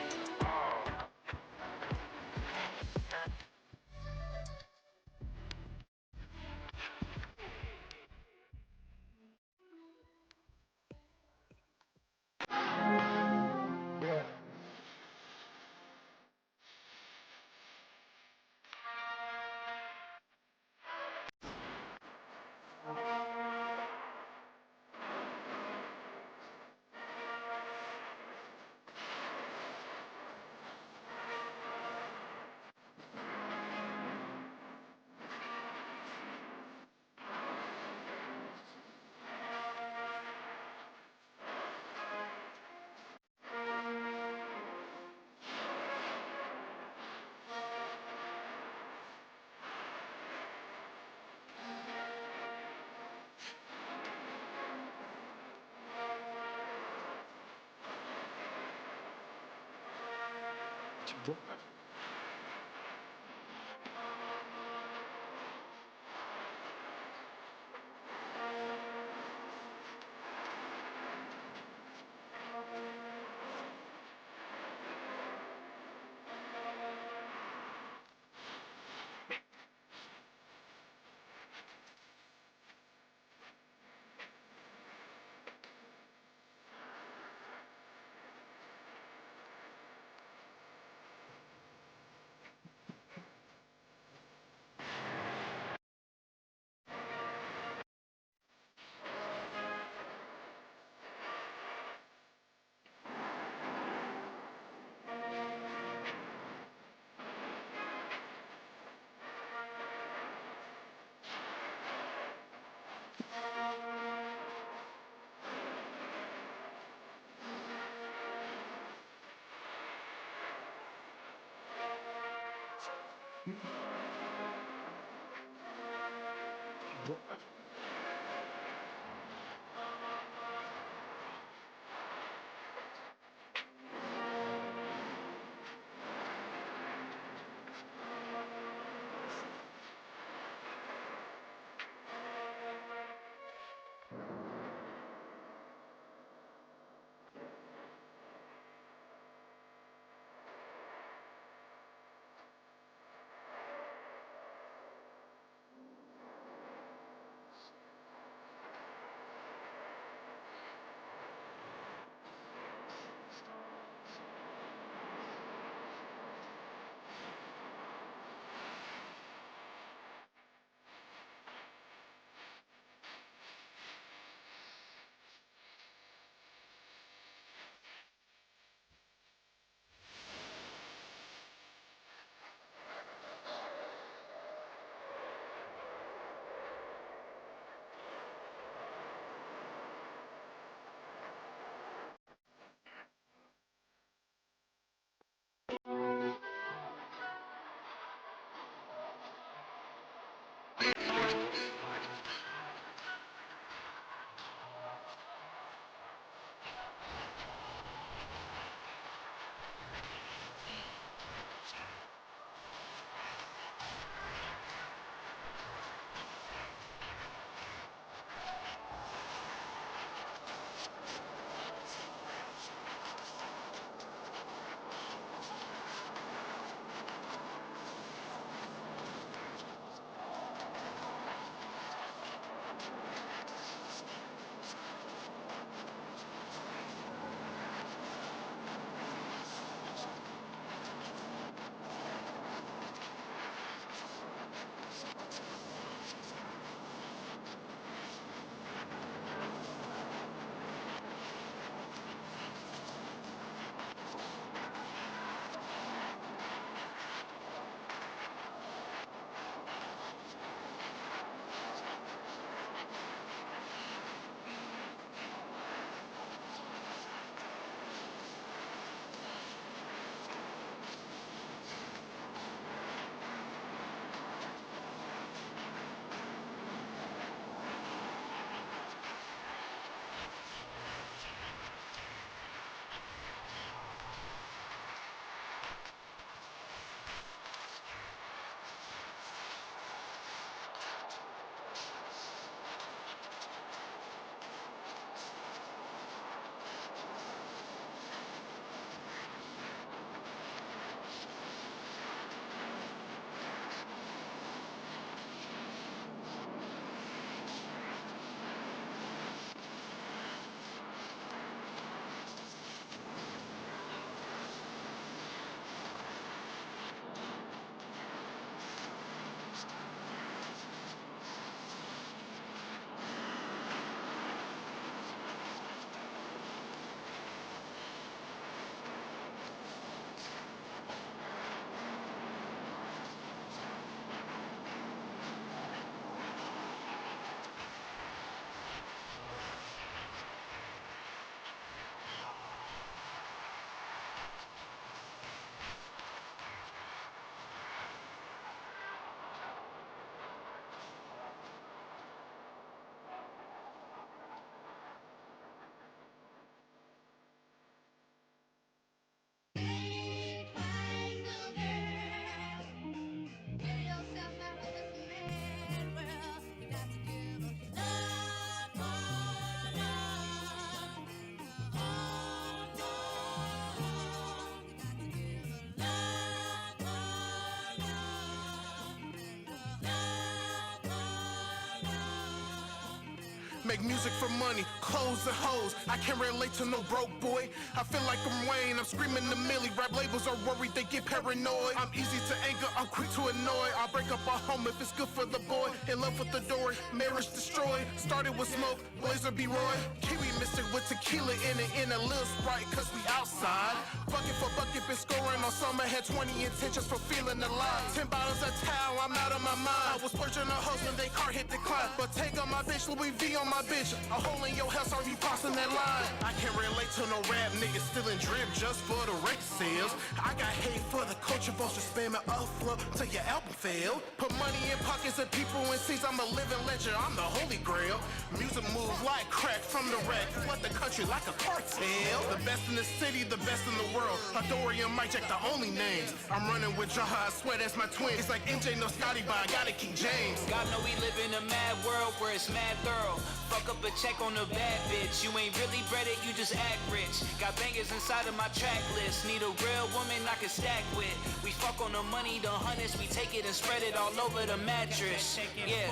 O: Make music for money, clothes and hoes. I can't relate to no broke boy. I feel like I'm Wayne, I'm screaming the millie. Rap labels are worried, they get paranoid. I'm easy to anger, I'm quick to annoy. I'll break up a home if it's good for the boy. In love with the door, marriage destroyed. Started with smoke, Blazer B. Roy. Kiwi mixed it with tequila in a little Sprite, cause we outside. Bucket for bucket, been scoring all summer. Had 20 intentions for feeling alive. 10 bottles of towel, I'm out of my mind. I was splurging on hoes when they car hit decline. But take on my bitch, Louis V on my my bitch. A hole in your house, are you crossing that line? I can't relate to no rap niggas stealing drip just for the record sales. I got hate for the culture, folks just spamming upload till your album failed. Put money in pockets of people and seats. I'm a living legend, I'm the holy grail. Music move like crack from the rack. Flood the country like a cartel. The best in the city, the best in the world. Dory and Mike Jack, the only names. I'm running with Jaha, I swear that's my twin. It's like MJ, no Scotty, but I got it King James.
P: God know we live in a mad world where it's mad thorough. Fuck up a check on a bad bitch. You ain't really bred it, you just act rich. Got bangers inside of my track list. Need a real woman I can stack with. We fuck on the money, the hundreds. We take it and spread it all over the mattress. Yeah,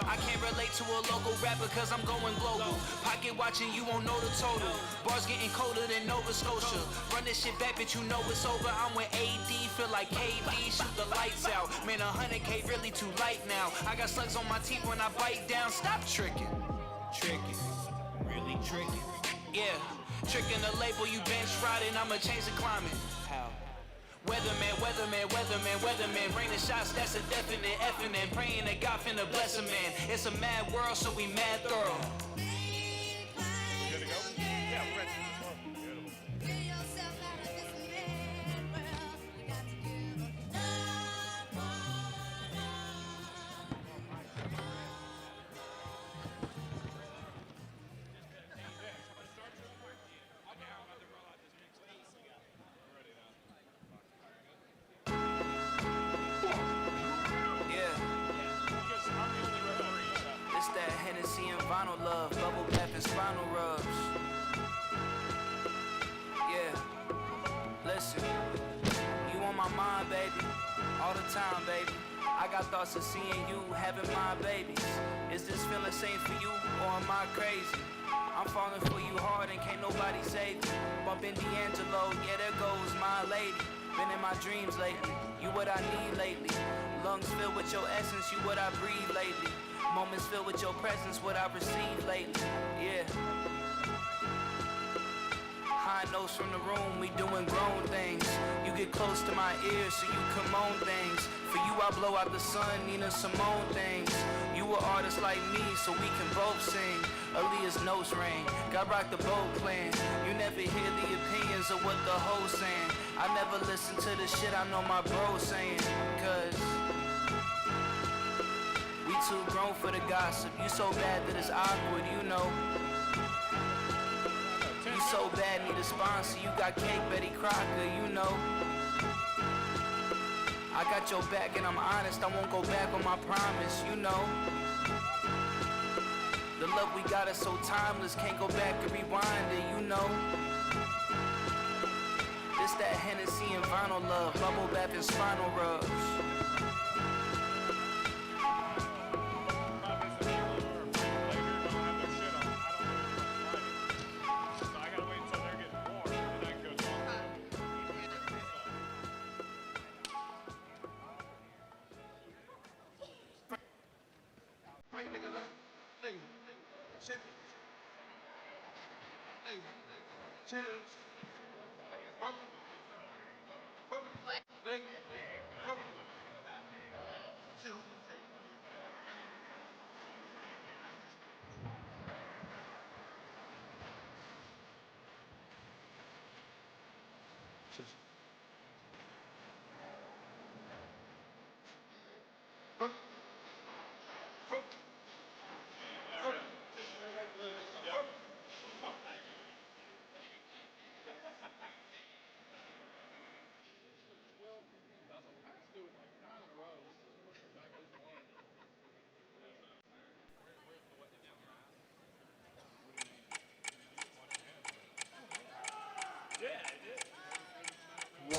P: I can't relate to a local rapper cause I'm going global. Pocket watching, you won't know the total. Bars getting colder than Nova Scotia. Run this shit back, but you know it's over. I'm with AD, feel like KD. Shoot the lights out. Man, 100K really too light now. I got slugs on my teeth when I bite down. Stop tricking. Tricking. Really tricking. Yeah. Tricking the label, you bench riding. I'ma change the climate. How? Weatherman, weatherman, weatherman, weatherman. Raining shots, that's a definite effing and praying that God finna bless a man. It's a mad world, so we mad thorough.
D: Good to go? Yeah, we're ready.
P: Hennessy and vinyl love, bubble bath and spinal rubs. Yeah, listen, you on my mind, baby, all the time, baby. I got thoughts of seeing you, having my babies. Is this feeling safe for you, or am I crazy? I'm falling for you hard and can't nobody save me. Bumpin' D'Angelo, yeah, there goes my lady. Been in my dreams lately, you what I need lately. Lungs filled with your essence, you what I breathe lately. Moments filled with your presence, what I've received lately, yeah. High notes from the room, we doing grown things. You get close to my ears, so you come on things. For you, I blow out the sun, Nina Simone things. You an artist like me, so we can both sing. Aaliyah's notes ring, God rock the boat plan. You never hear the opinions of what the hoes saying. I never listen to the shit I know my bro saying, cause we too grown for the gossip. You so bad that it's awkward, you know. You so bad, need a sponsor. You got cake, Betty Crocker, you know. I got your back and I'm honest. I won't go back on my promise, you know. The love we got is so timeless. Can't go back and rewind it, you know. This that Hennessy and vinyl love. Bubble bath and spinal rubs.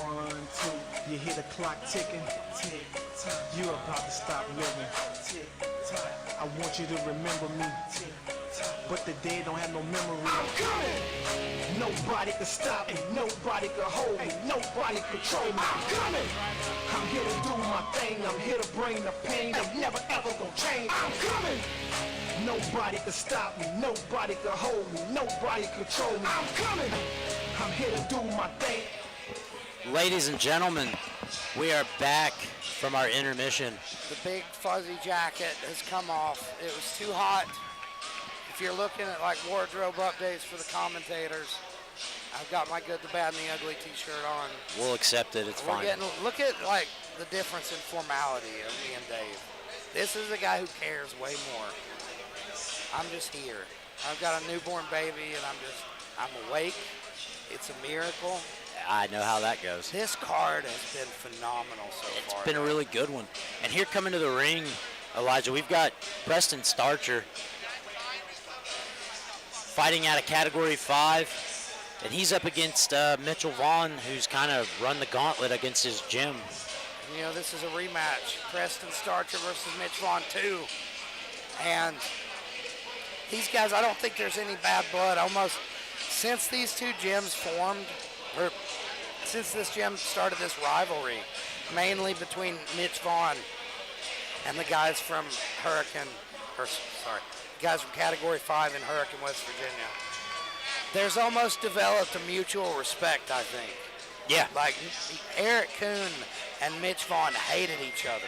Q: One, two, you hear the clock ticking. Tick tock. You're about to stop living. Tick tock. I want you to remember me. Tick tock. But the dead don't have no memory. I'm coming. Nobody can stop me. Nobody can hold me. Nobody control me. I'm coming. I'm here to do my thing. I'm here to bring the pain. I'm never ever gonna change. I'm coming. Nobody can stop me. Nobody can hold me. Nobody control me. I'm coming. I'm here to do my thing.
A: Ladies and gentlemen, we are back from our intermission.
R: The big fuzzy jacket has come off. It was too hot
B: if you're looking at like wardrobe updates for the commentators, I've got my Good, the Bad, and the Ugly T-shirt on.
A: We'll accept it. It's
B: We're
A: fine.
B: look at like the difference in formality of me and Dave. This is a guy who cares way more. I'm just here. I've got a newborn baby, and I'm awake. It's a miracle.
A: I know how that goes.
B: This card has been phenomenal so far.
A: It's been a really good one. And here coming to the ring, Elijah, we've got Preston Starcher fighting out of Category 5. And he's up against Mitchell Vaughn, who's kind of run the gauntlet against his gym.
B: You know, this is a rematch. Preston Starcher versus Mitch Vaughn 2. And these guys, I don't think there's any bad blood. Almost since these two gyms formed, or since this gym started this rivalry, mainly between Mitch Vaughn and the guys from guys from Category 5 in Hurricane, West Virginia. There's almost developed a mutual respect, I think.
A: Yeah.
B: Like Eric Kuhn and Mitch Vaughn hated each other.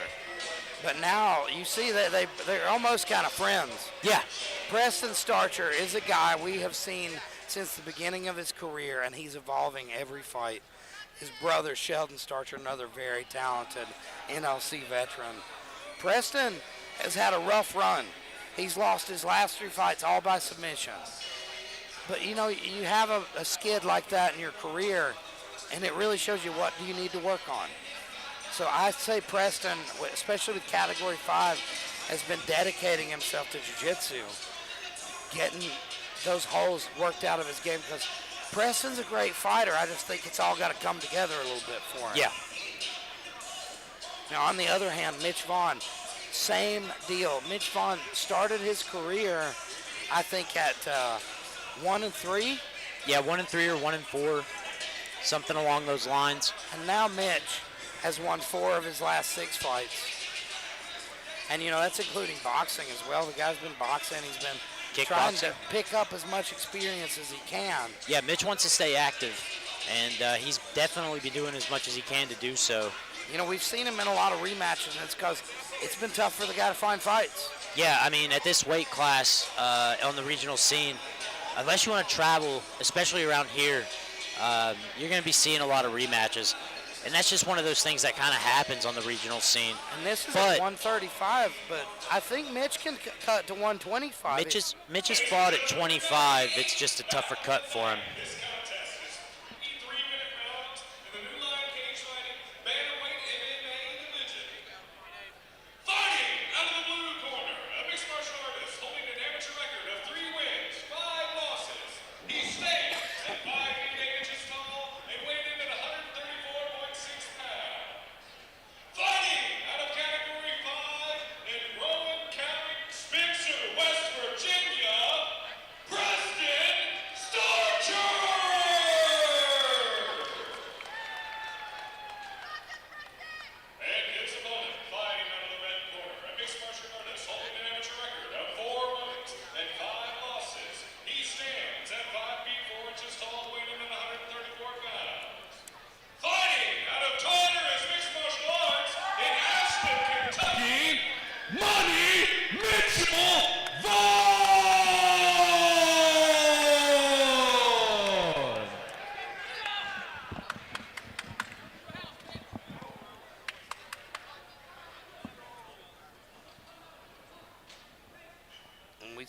B: But now you see that they're almost kind of friends.
A: Yeah.
B: Preston Starcher is a guy we have seen since the beginning of his career, and he's evolving every fight. His brother, Sheldon Starcher, another very talented NLC veteran. Preston has had a rough run. He's lost his last 3 fights all by submission. But, you know, you have a skid like that in your career, and it really shows you what do you need to work on. So I say Preston, especially with Category 5, has been dedicating himself to jiu-jitsu, getting those holes worked out of his game, because Preston's a great fighter. I just think it's all got to come together a little bit for him.
A: Yeah.
B: Now, on the other hand, Mitch Vaughn, same deal. Mitch Vaughn started his career, I think, at 1-3.
A: Yeah, 1-3 or 1-4, something along those lines.
B: And now Mitch has won 4 of his last 6 fights. And, you know, that's including boxing as well. The guy's been boxing. He's been trying to pick up as much experience as he can.
A: Yeah, Mitch wants to stay active, and he's definitely been doing as much as he can to do so.
B: You know, we've seen him in a lot of rematches, and it's because it's been tough for the guy to find fights.
A: Yeah, I mean, at this weight class on the regional scene, unless you want to travel, especially around here, you're going to be seeing a lot of rematches. And that's just one of those things that kind of happens on the regional scene.
B: And this is at 135, but I think Mitch can cut to 125.
A: Mitch has fought at 25. It's just a tougher cut for him.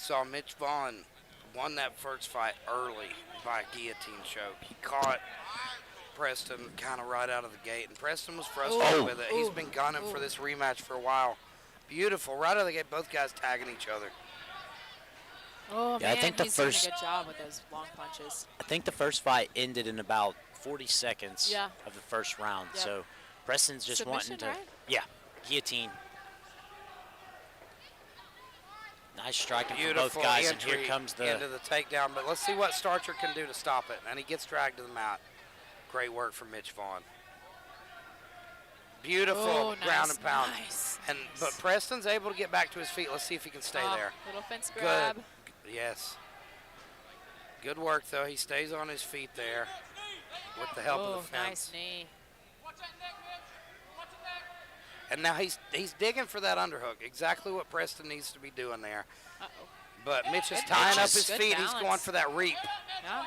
B: Saw Mitch Vaughn won that first fight early by a guillotine choke. He caught Preston kind of right out of the gate, and Preston was frustrated with it. He's been gunning for this rematch for a while. Beautiful. Right out of the gate, both guys tagging each other.
C: Oh,
A: Yeah,
C: man,
A: I think the
C: he's
A: first-
C: doing a good job with those long punches.
A: I think the first fight ended in about 40 seconds
C: Yeah.
A: of the first round.
C: Yep.
A: So Preston's just
C: Submission,
A: wanting to,
C: right?
A: yeah, guillotine. Nice striking from
B: Beautiful
A: both guys, and
B: entry
A: here comes
B: into the takedown. But let's see what Starcher can do to stop it. And he gets dragged to the mat. Great work from Mitch Vaughn. Beautiful
C: Oh,
B: ground
C: nice,
B: and pound.
C: nice,
B: But Preston's able to get back to his feet. Let's see if he can stay there.
C: Little fence grab.
B: Good. Yes. Good work, though. He stays on his feet there with the help of the fence.
C: Nice knee.
B: And now he's digging for that underhook. Exactly what Preston needs to be doing there.
C: Uh-oh.
B: But Mitch is
C: Good
B: tying up
C: balance.
B: his
C: Good
B: feet. He's
C: balance.
B: going for that reap.
C: Yeah.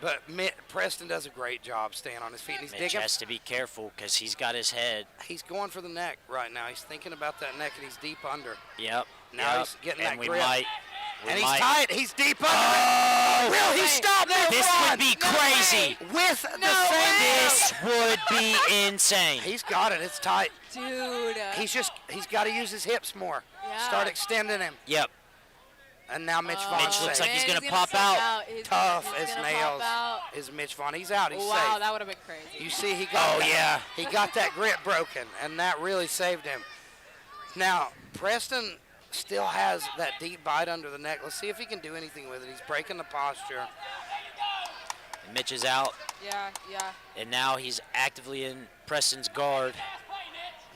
B: But Preston does a great job staying on his feet. And he's
A: Mitch
B: digging.
A: has to be careful because he's got his head.
B: He's going for the neck right now. He's thinking about that neck, and he's deep under.
A: Yep.
B: Now
A: yep.
B: he's getting
A: and
B: that
A: we
B: grip.
A: Might,
B: and
A: we
B: he's
A: might.
B: tight. He's deep under.
A: Oh!
B: Will he stop that?
A: This would be crazy.
B: With the same.
A: This would be insane.
B: He's got it. It's tight.
C: Dude.
B: He's got to use his hips more.
C: Yeah.
B: Start extending him.
A: Yep.
B: And now Mitch Vaughn.
A: Mitch looks like he's
C: Man,
A: going to pop out.
B: Tough
C: He's
B: as
C: gonna
B: nails.
C: pop out.
B: Is Mitch Vaughn. He's out. He's
C: Wow,
B: safe.
C: that would have been crazy.
B: You see, he got he got that grip broken, and that really saved him. Now, Preston still has that deep bite under the neck. Let's see if he can do anything with it. He's breaking the posture.
A: And Mitch is out,
C: Yeah, yeah.
A: and now he's actively in Preston's guard.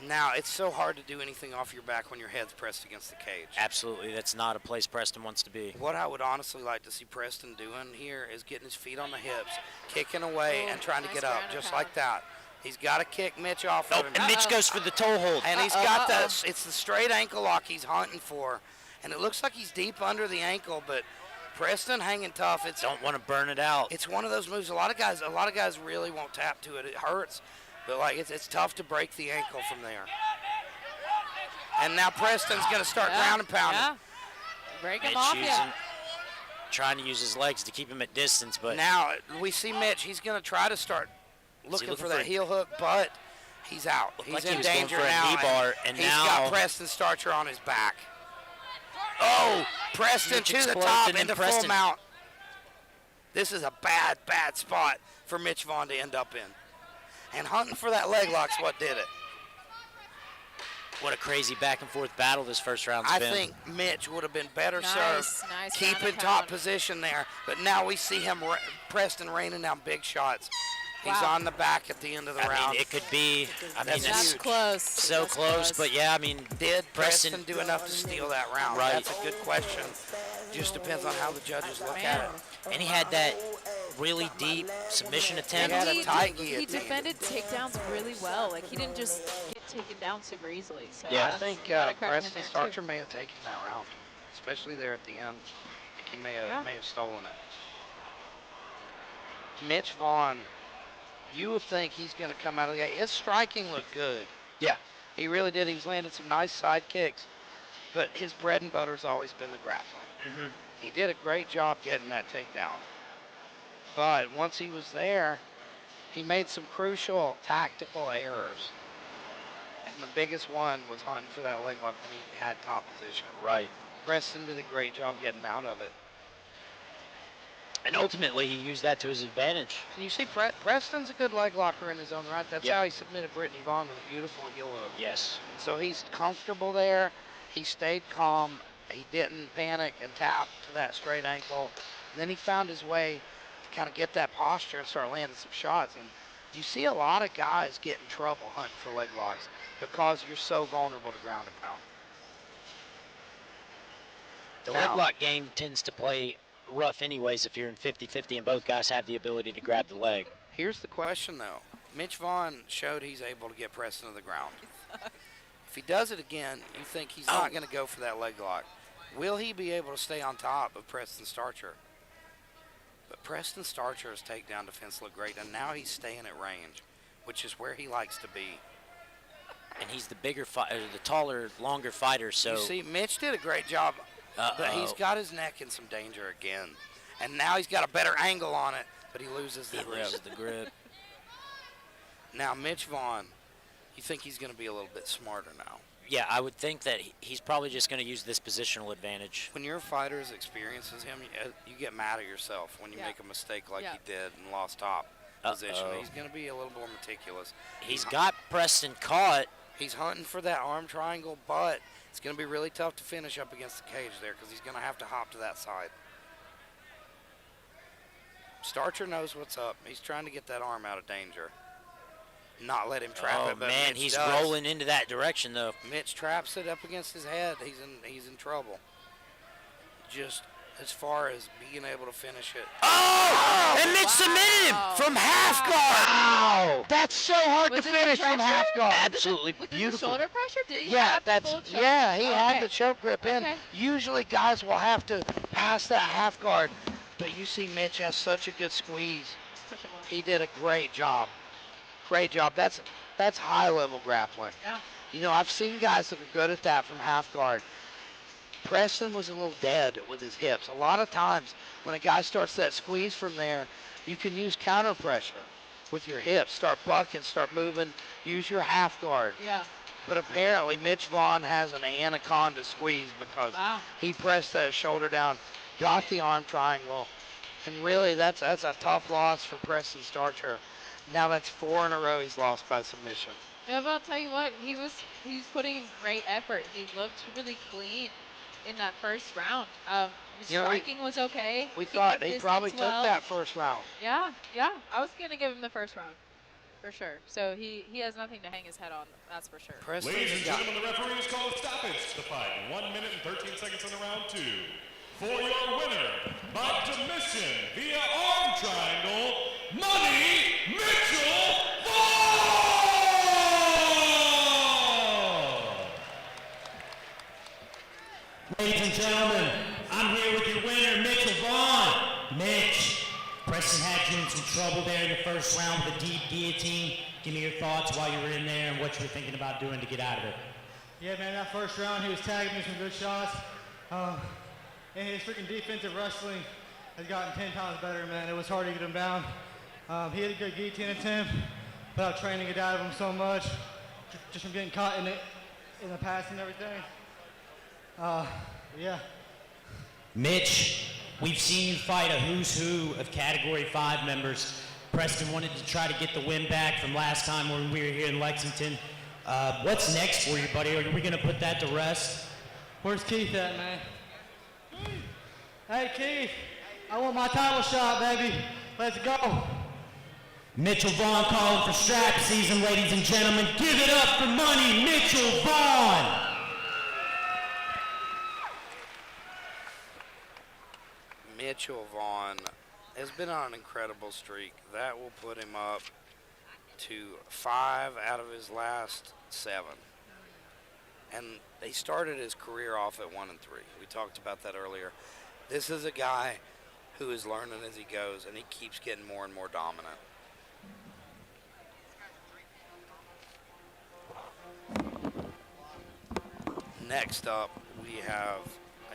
B: Now, it's so hard to do anything off your back when your head's pressed against the cage.
A: Absolutely, that's not a place Preston wants to be.
B: What I would honestly like to see Preston doing here is getting his feet on the hips, kicking away, and trying to get up, just like that. He's got to kick Mitch off of him.
A: And Mitch goes for the toe hold.
B: And he's got that, it's the straight ankle lock he's hunting for. And it looks like he's deep under the ankle, but Preston hanging tough.
A: Don't want to burn it out.
B: It's one of those moves. A lot of guys really won't tap to it. It hurts, but like it's tough to break the ankle from there. And now Preston's going to start ground and pounding.
C: Yeah. Break him
A: Mitch
C: off,
A: trying to use his legs to keep him at distance, but
B: now we see Mitch. He's going to try to start looking for that heel hook, but he's out. He's
A: like
B: in
A: he was going
B: danger
A: for a
B: now.
A: knee bar, and
B: he's
A: now
B: got Preston Starcher on his back. Oh, Preston
A: Mitch
B: to the
A: exploded
B: top
A: and then
B: into
A: Preston.
B: full mount. This is a bad spot for Mitch Vaughn to end up in. And hunting for that leg lock's what did it.
A: what a crazy back and forth battle this first round's
B: I
A: been.
B: think Mitch would have been better
C: Nice,
B: served
C: nice
B: keeping
C: ground and
B: top
C: pound.
B: position there. But now we see him, Preston raining down big shots. He's on the back at the end of the round.
A: I mean, it could be. I mean,
B: That's
A: it's
B: huge.
C: close.
A: so
C: That's
A: close, but yeah, I mean,
B: Did
A: Preston
B: Preston do enough to steal that round?
A: Right.
B: That's a good question. Just depends on how the judges look at it.
A: and he had that really deep submission attempt.
B: had a tight
C: He
B: guillotine.
C: defended takedowns really well. Like, he didn't just get taken down super easily. So
A: Yeah.
B: I think
C: gotta credit him
B: Preston
C: there, too.
B: Starcher may have taken that round, especially there at the end. He may have stolen it. Mitch Vaughn, you would think he's going to come out of the gate. His striking looked good.
A: Yeah.
B: He really did. He was landing some nice side kicks. But his bread and butter's always been the grappling.
A: Mm-hmm.
B: He did a great job getting that takedown. But once he was there, he made some crucial tactical errors. And the biggest one was hunting for that leg lock when he had top position.
A: Right.
B: Preston did a great job getting out of it.
A: And ultimately, he used that to his advantage.
B: And you see, Preston's a good leg locker in his own right. That's
A: Yep.
B: how he submitted Brittany Vaughn with a beautiful heel hook.
A: Yes.
B: So he's comfortable there. He stayed calm. He didn't panic and tap to that straight ankle. And then he found his way to kind of get that posture and start landing some shots. And you see a lot of guys get in trouble hunting for leg locks because you're so vulnerable to ground and pound.
A: The
B: Now-
A: leg lock game tends to play rough anyways if you're in 50-50 and both guys have the ability to grab the leg.
B: Here's the question, though. Mitch Vaughn showed he's able to get Preston to the ground. If he does it again, you think he's not going to go for that leg lock. Will he be able to stay on top of Preston Starcher? But Preston Starcher's takedown defense looked great, and now he's staying at range, which is where he likes to be.
A: And he's the bigger fighter, the taller, longer fighter, so...
B: You see, Mitch did a great job, but he's got his neck in some danger again. And now he's got a better angle on it, but he loses the grip.
A: loses the grip.
B: Now, Mitch Vaughn, you think he's going to be a little bit smarter now.
A: Yeah, I would think that he's probably just going to use this positional advantage.
B: When your fighter as experienced as him, you get mad at yourself when you make a mistake like he did and lost top position. He's going to be a little more meticulous.
A: He's got Preston caught.
B: He's hunting for that arm triangle, but it's going to be really tough to finish up against the cage there because he's going to have to hop to that side. Starcher knows what's up. He's trying to get that arm out of danger. Not let him trap it, but
A: man,
B: Mitch
A: he's
B: does.
A: rolling into that direction, though.
B: Mitch traps it up against his head. He's in trouble. Just as far as being able to finish it.
I: Oh!
A: And Mitch submitted him from half guard.
I: Wow! That's so hard to
L: Was it the
I: finish from half
L: pressure?
I: guard.
A: Absolutely
L: Was it the
A: beautiful.
L: shoulder pressure? Did he
I: Yeah,
L: have the
I: that's
L: full choke?
I: he had
L: Okay.
I: the choke grip in.
L: Okay.
I: Usually guys will have to pass that half guard, but you see Mitch has such a good squeeze. He did a great job. Great job. That's high level grappling.
L: Yeah.
I: You know, I've seen guys that are good at that from half guard. Preston was a little dead with his hips. A lot of times when a guy starts that squeeze from there, you can use counter pressure with your hips. Start bucking, start moving, use your half guard.
L: Yeah.
I: But apparently Mitch Vaughn has an anaconda squeeze because he pressed that shoulder down, got the arm triangle, and really that's a tough loss for Preston Starcher. Now that's 4 in a row he's lost by submission.
L: Yeah, but I'll tell you what, he's putting in great effort. He looked really clean in that first round. His
I: You know,
L: striking was okay.
I: We
L: He
I: thought
L: kept
I: he probably
L: distance well.
I: took that first round.
L: Yeah. I was gonna give him the first round, for sure. So he has nothing to hang his head on. That's for sure.
D: Ladies and gentlemen, the referee has called a stoppage to the fight. 1 minute and 13 seconds into round 2. For your winner, by submission via arm triangle, Money Mitchell Vaughn!
F: Ladies and gentlemen, I'm here with your winner, Mitchell Vaughn. Mitch, Preston had you in some trouble there in the first round with a deep guillotine. Give me your thoughts while you were in there and what you were thinking about doing to get out of it.
J: Yeah, man, that first round, he was tagging me some good shots. And his freaking defensive wrestling has gotten 10 times better, man. It was hard to get him down. He had a good guillotine attempt, but I was trying to get out of him so much, just from getting caught in the pass and everything. Yeah.
F: Mitch, we've seen you fight a who's who of Category 5 members. Preston wanted to try to get the win back from last time when we were here in Lexington. What's next for you, buddy? Are we going to put that to rest?
J: Where's Keith at, man? Hey, Keith, I want my title shot, baby. Let's go.
F: Mitchell Vaughn calling for strap season, ladies and gentlemen. Give it up for Money Mitchell Vaughn.
B: Mitchell Vaughn has been on an incredible streak. That will put him up to 5 out of his last 7. And he started his career off at 1-3. We talked about that earlier. This is a guy who is learning as he goes, and he keeps getting more and more dominant. Next up, we have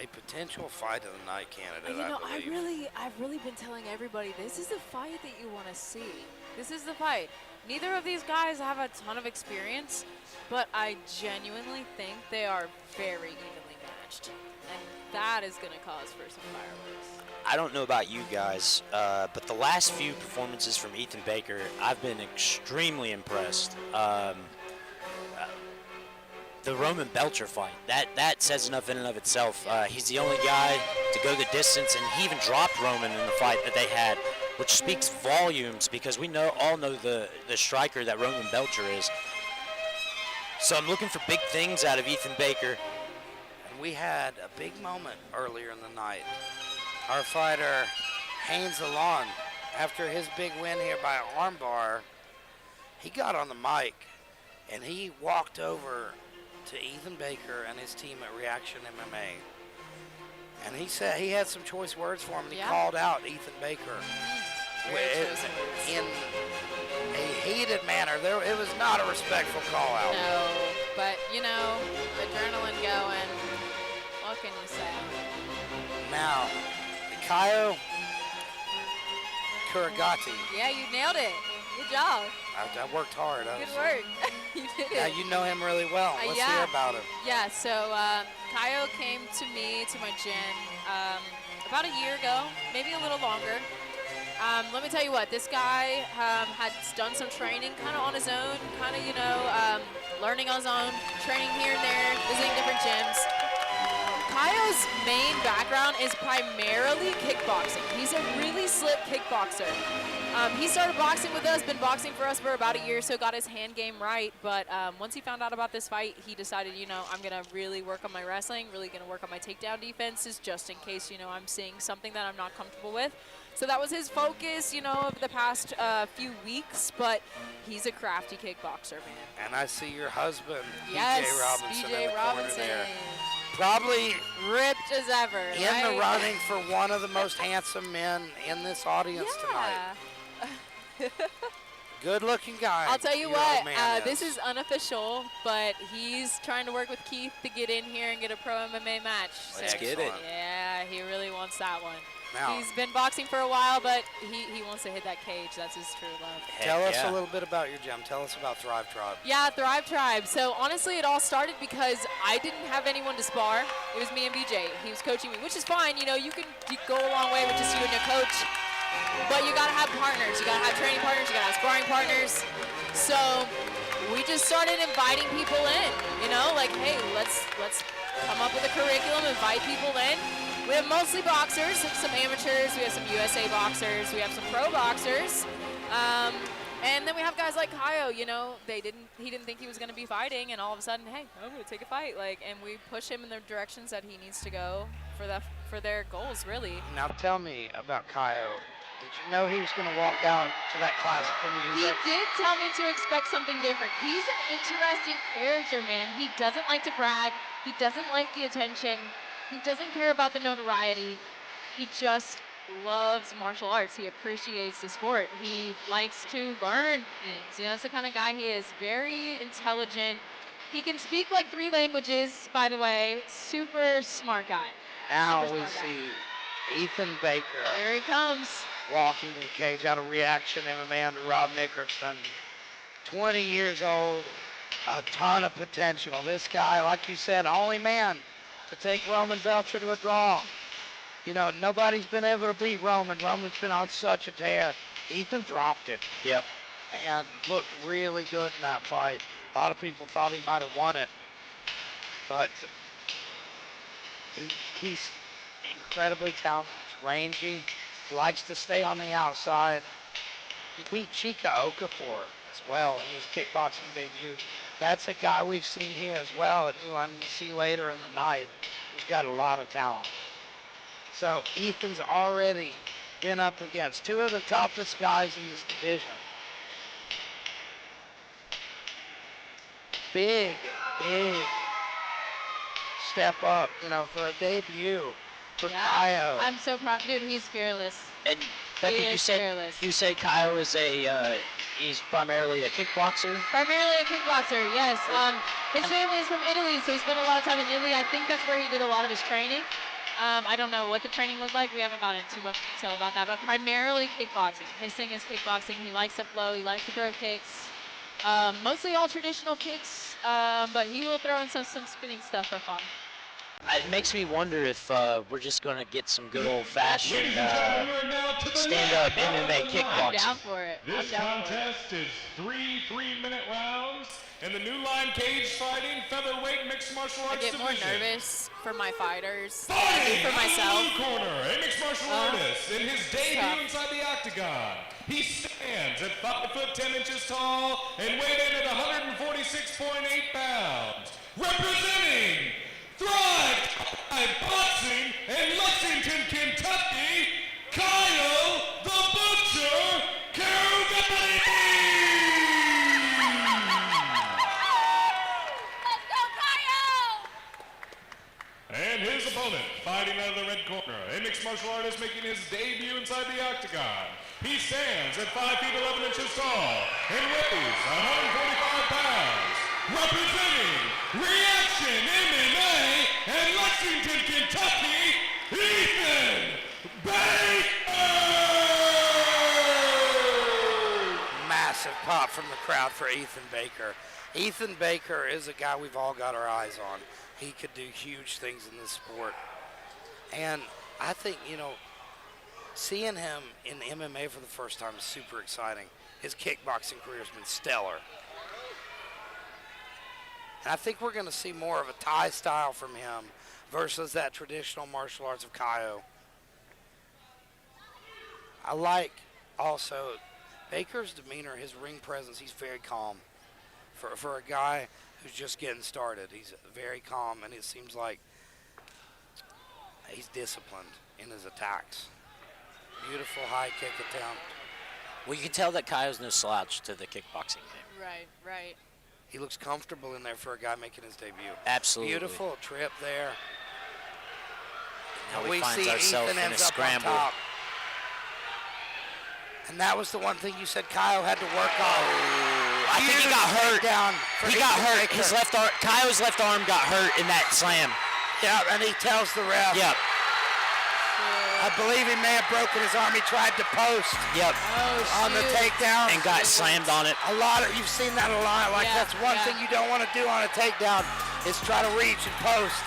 B: a potential fight of the night candidate,
C: You know,
B: I believe.
C: I've really been telling everybody, this is the fight that you want to see. This is the fight. Neither of these guys have a ton of experience, but I genuinely think they are very evenly matched. And that is going to cause for some fireworks.
A: I don't know about you guys, but the last few performances from Ethan Baker, I've been extremely impressed. The Roman Belcher fight, that says enough in and of itself. He's the only guy to go the distance, and he even dropped Roman in the fight that they had, which speaks volumes because we all know the striker that Roman Belcher is. So I'm looking for big things out of Ethan Baker.
B: And we had a big moment earlier in the night. Our fighter, Haynes Alon, after his big win here by armbar, he got on the mic and he walked over to Ethan Baker and his team at Reaction MMA. And he said he had some choice words for him, and he called out Ethan Baker in a heated manner. It was not a respectful call out.
C: No, but, you know, adrenaline going. What can you say?
B: Now, Kaio Kuragati.
C: Yeah, you nailed it. Good job.
B: I worked hard.
C: Good work. You did it.
B: Yeah, you know him really well. Let's hear about him.
C: Yeah, so Kaio came to me, to my gym, about a year ago, maybe a little longer. Let me tell you what, this guy had done some training kind of on his own, kind of, you know, learning on his own, training here and there, visiting different gyms. Kaio's main background is primarily kickboxing. He's a really slick kickboxer. He started boxing with us, been boxing for us for about a year, so got his hand game right. But once he found out about this fight, he decided, I'm going to really work on my wrestling, really going to work on my takedown defenses, just in case, I'm seeing something that I'm not comfortable with. So that was his focus, over the past few weeks, but he's a crafty kickboxer, man.
B: And I see your husband,
C: Yes,
B: BJ Robinson, in
C: BJ
B: the
C: Robinson.
B: corner there. Probably
C: Ripped as ever,
B: in
C: right?
B: the running for one of the most handsome men in this audience tonight. Good-looking guy.
C: I'll tell you
B: your
C: what,
B: old man
C: this is unofficial, but he's trying to work with Keith to get in here and get a pro MMA match.
A: Let's get it.
C: Yeah, he really wants that one.
B: Now-
C: He's been boxing for a while, but he wants to hit that cage. That's his true love.
B: Tell us a little bit about your gym. Tell us about Thrive Tribe.
C: Yeah, Thrive Tribe. So honestly, it all started because I didn't have anyone to spar. It was me and BJ. He was coaching me, which is fine. You can go a long way with just you and your coach. But you gotta have partners. You gotta have training partners. You gotta have sparring partners. So we just started inviting people in. Like, hey, let's come up with a curriculum, invite people in. We have mostly boxers, some amateurs. We have some USA boxers. We have some pro boxers. And then we have guys like Kaio. He didn't think he was going to be fighting, and all of a sudden, hey, I'm going to take a fight. And we push him in the directions that he needs to go for their goals, really.
B: Now tell me about Kaio. Did you know he was going to walk down to that class for
L: He
B: music?
L: did tell me to expect something different. He's an interesting character, man. He doesn't like to brag. He doesn't like the attention. He doesn't care about the notoriety. He just loves martial arts. He appreciates the sport. He likes to learn things. That's the kind of guy he is. Very intelligent. He can speak like 3 languages, by the way. Super smart guy.
B: Now
L: Super
B: we
L: smart guy.
B: see Ethan Baker
L: There he comes.
B: walking the cage out of Reaction MMA under Rob Nickerson. 20 years old, a ton of potential. This guy, like you said, only man to take Roman Belcher to a draw. Nobody's been able to beat Roman. Roman's been on such a tear. Ethan dropped it.
A: Yep.
B: And looked really good in that fight. A lot of people thought he might have won it. But he's incredibly talented, rangy. He likes to stay on the outside. He beat Chika Okafor as well in his kickboxing debut. That's a guy we've seen here as well, who I'm going to see later in the night. He's got a lot of talent. So Ethan's already been up against 2 of the toughest guys in this division. Big step up, for a debut for Kaio.
L: I'm so proud. Dude, he's fearless.
A: And Becky,
L: He is fearless.
A: you say Kaio is he's primarily a kickboxer?
L: Primarily a kickboxer, yes. His family is from Italy, so he spent a lot of time in Italy. I think that's where he did a lot of his training. I don't know what the training was like. We haven't gone into too much detail about that, but primarily kickboxing. His thing is kickboxing. He likes to flow. He likes to throw kicks. Mostly all traditional kicks, but he will throw in some spinning stuff for fun.
A: It makes me wonder if we're just going to get some good old-fashioned stand-up MMA
L: I'm
A: kickboxing.
L: down for it. I'm
D: This
L: down for it.
D: contest is 3 3-minute rounds in the new Line Cagefighting featherweight mixed martial
C: I
D: arts
C: get more
D: division.
C: nervous for my fighters than I do for myself.
D: In the blue corner, a mixed martial artist in his debut
C: tough.
D: inside the octagon. He stands at 5 foot 10 inches tall and weighed in at 146.8 pounds. Representing Thrive Boxing in Lexington, Kentucky, Kaio the Butcher Caravani! And his opponent, fighting out of the red corner, a mixed martial artist making his debut inside the octagon. He stands at 5 feet 11 inches tall and weighs 145 pounds. Representing Reaction MMA and Lexington, Kentucky, Ethan Baker!
B: Massive pop from the crowd for Ethan Baker. Ethan Baker is a guy we've all got our eyes on. He could do huge things in this sport. And I think, seeing him in MMA for the first time is super exciting. His kickboxing career has been stellar. And I think we're going to see more of a Thai style from him, versus that traditional martial arts of Kaio. I like also Baker's demeanor, his ring presence. He's very calm. For a guy who's just getting started, he's very calm, and it seems like he's disciplined in his attacks. Beautiful high kick attempt.
A: Well, you can tell that Kaio's no slouch to the kickboxing game.
C: Right.
B: He looks comfortable in there for a guy making his debut.
A: Absolutely.
B: Beautiful trip there.
A: Now
B: And
A: we find
B: see
A: ourselves
B: Ethan
A: in a
B: ends up on
A: scramble.
B: top. And that was the one thing you said Kaio had to work on.
A: I think he got hurt. He got hurt.
B: Baker.
A: His left arm, Kaio's left arm got hurt in that slam.
B: Yeah, and he tells the ref.
A: Yep.
B: I believe he may have broken his arm. He tried to post.
A: Yep.
B: On the takedown.
A: And got slammed on it.
B: You've seen that a lot. That's one thing you don't want to do on a takedown is try to reach and post.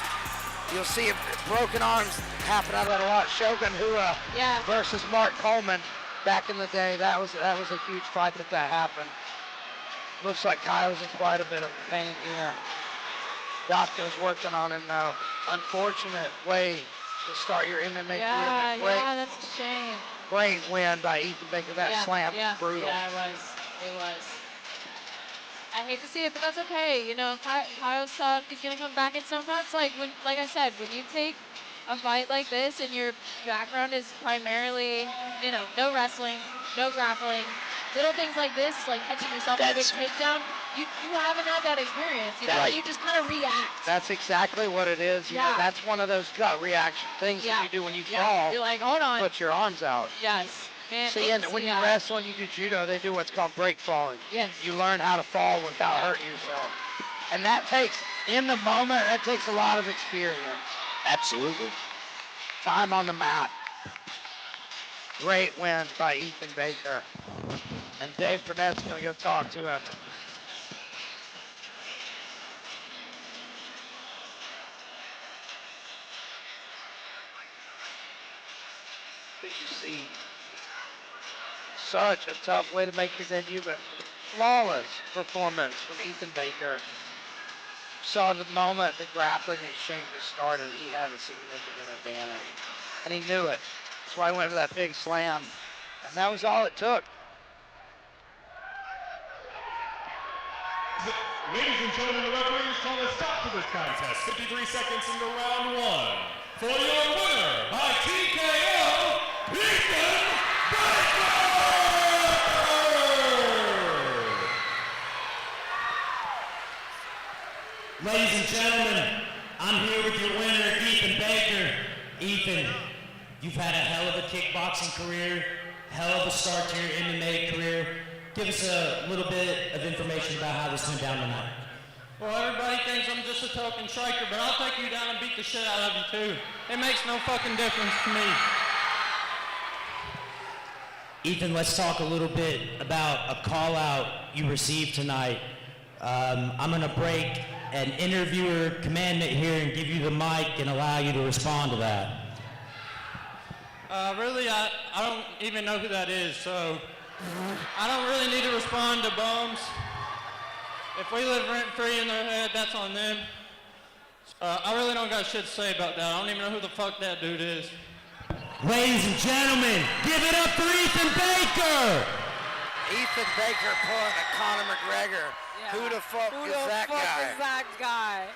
B: You'll see broken arms happen out of that a lot. Shogun Hua versus Mark Coleman back in the day. That was a huge fight that happened. Looks like Kaio's in quite a bit of pain here. Doctor's working on him now. Unfortunate way to start your MMA career.
L: Yeah, that's a shame.
B: Great win by Ethan Baker. That slam, brutal.
L: Yeah, it was. I hate to see it, but that's okay. You know, Kyle's tough. He's gonna come back, and sometimes, like I said, when you take a fight like this and your background is primarily, no wrestling, no grappling, little things like this, like catching yourself in a big takedown, you haven't had that experience. You just kind of react.
B: That's exactly what it is. That's one of those gut reaction things that you do when you fall.
L: You're like, hold on.
B: Put your arms out.
L: Yes. Man,
B: See, and when you wrestle and you do judo, they do what's called break falling.
L: Yes.
B: You learn how to fall without hurting yourself. And that takes, in the moment, that takes a lot of experience.
A: Absolutely.
B: Time on the mat. Great win by Ethan Baker. And Dave Burnett's going to go talk to him. You see, such a tough way to make your debut, but flawless performance from Ethan Baker. Saw the moment the grappling exchange started, he had a significant advantage. And he knew it. That's why he went for that big slam. And that was all it took.
D: Ladies and gentlemen, the referees call a stop to this contest. 53 seconds into round one. For your winner by TKO, Ethan Baker!
F: Ladies and gentlemen, I'm here with your winner, Ethan Baker. Ethan, you've had a hell of a kickboxing career, hell of a start to your MMA career. Give us a little bit of information about how this went down tonight.
J: Well, everybody thinks I'm just a token striker, but I'll take you down and beat the shit out of you too. It makes no fucking difference to me.
F: Ethan, let's talk a little bit about a call out you received tonight. I'm going to break an interviewer commandment here and give you the mic and allow you to respond to that.
J: Really, I don't even know who that is, so I don't really need to respond to bums. If we live rent-free in their head, that's on them. I really don't got shit to say about that. I don't even know who the fuck that dude is.
F: Ladies and gentlemen, give it up for Ethan Baker!
B: Ethan Baker pulling a Conor McGregor.
C: Yeah.
B: Who the fuck is that guy?
C: Who the fuck is that guy?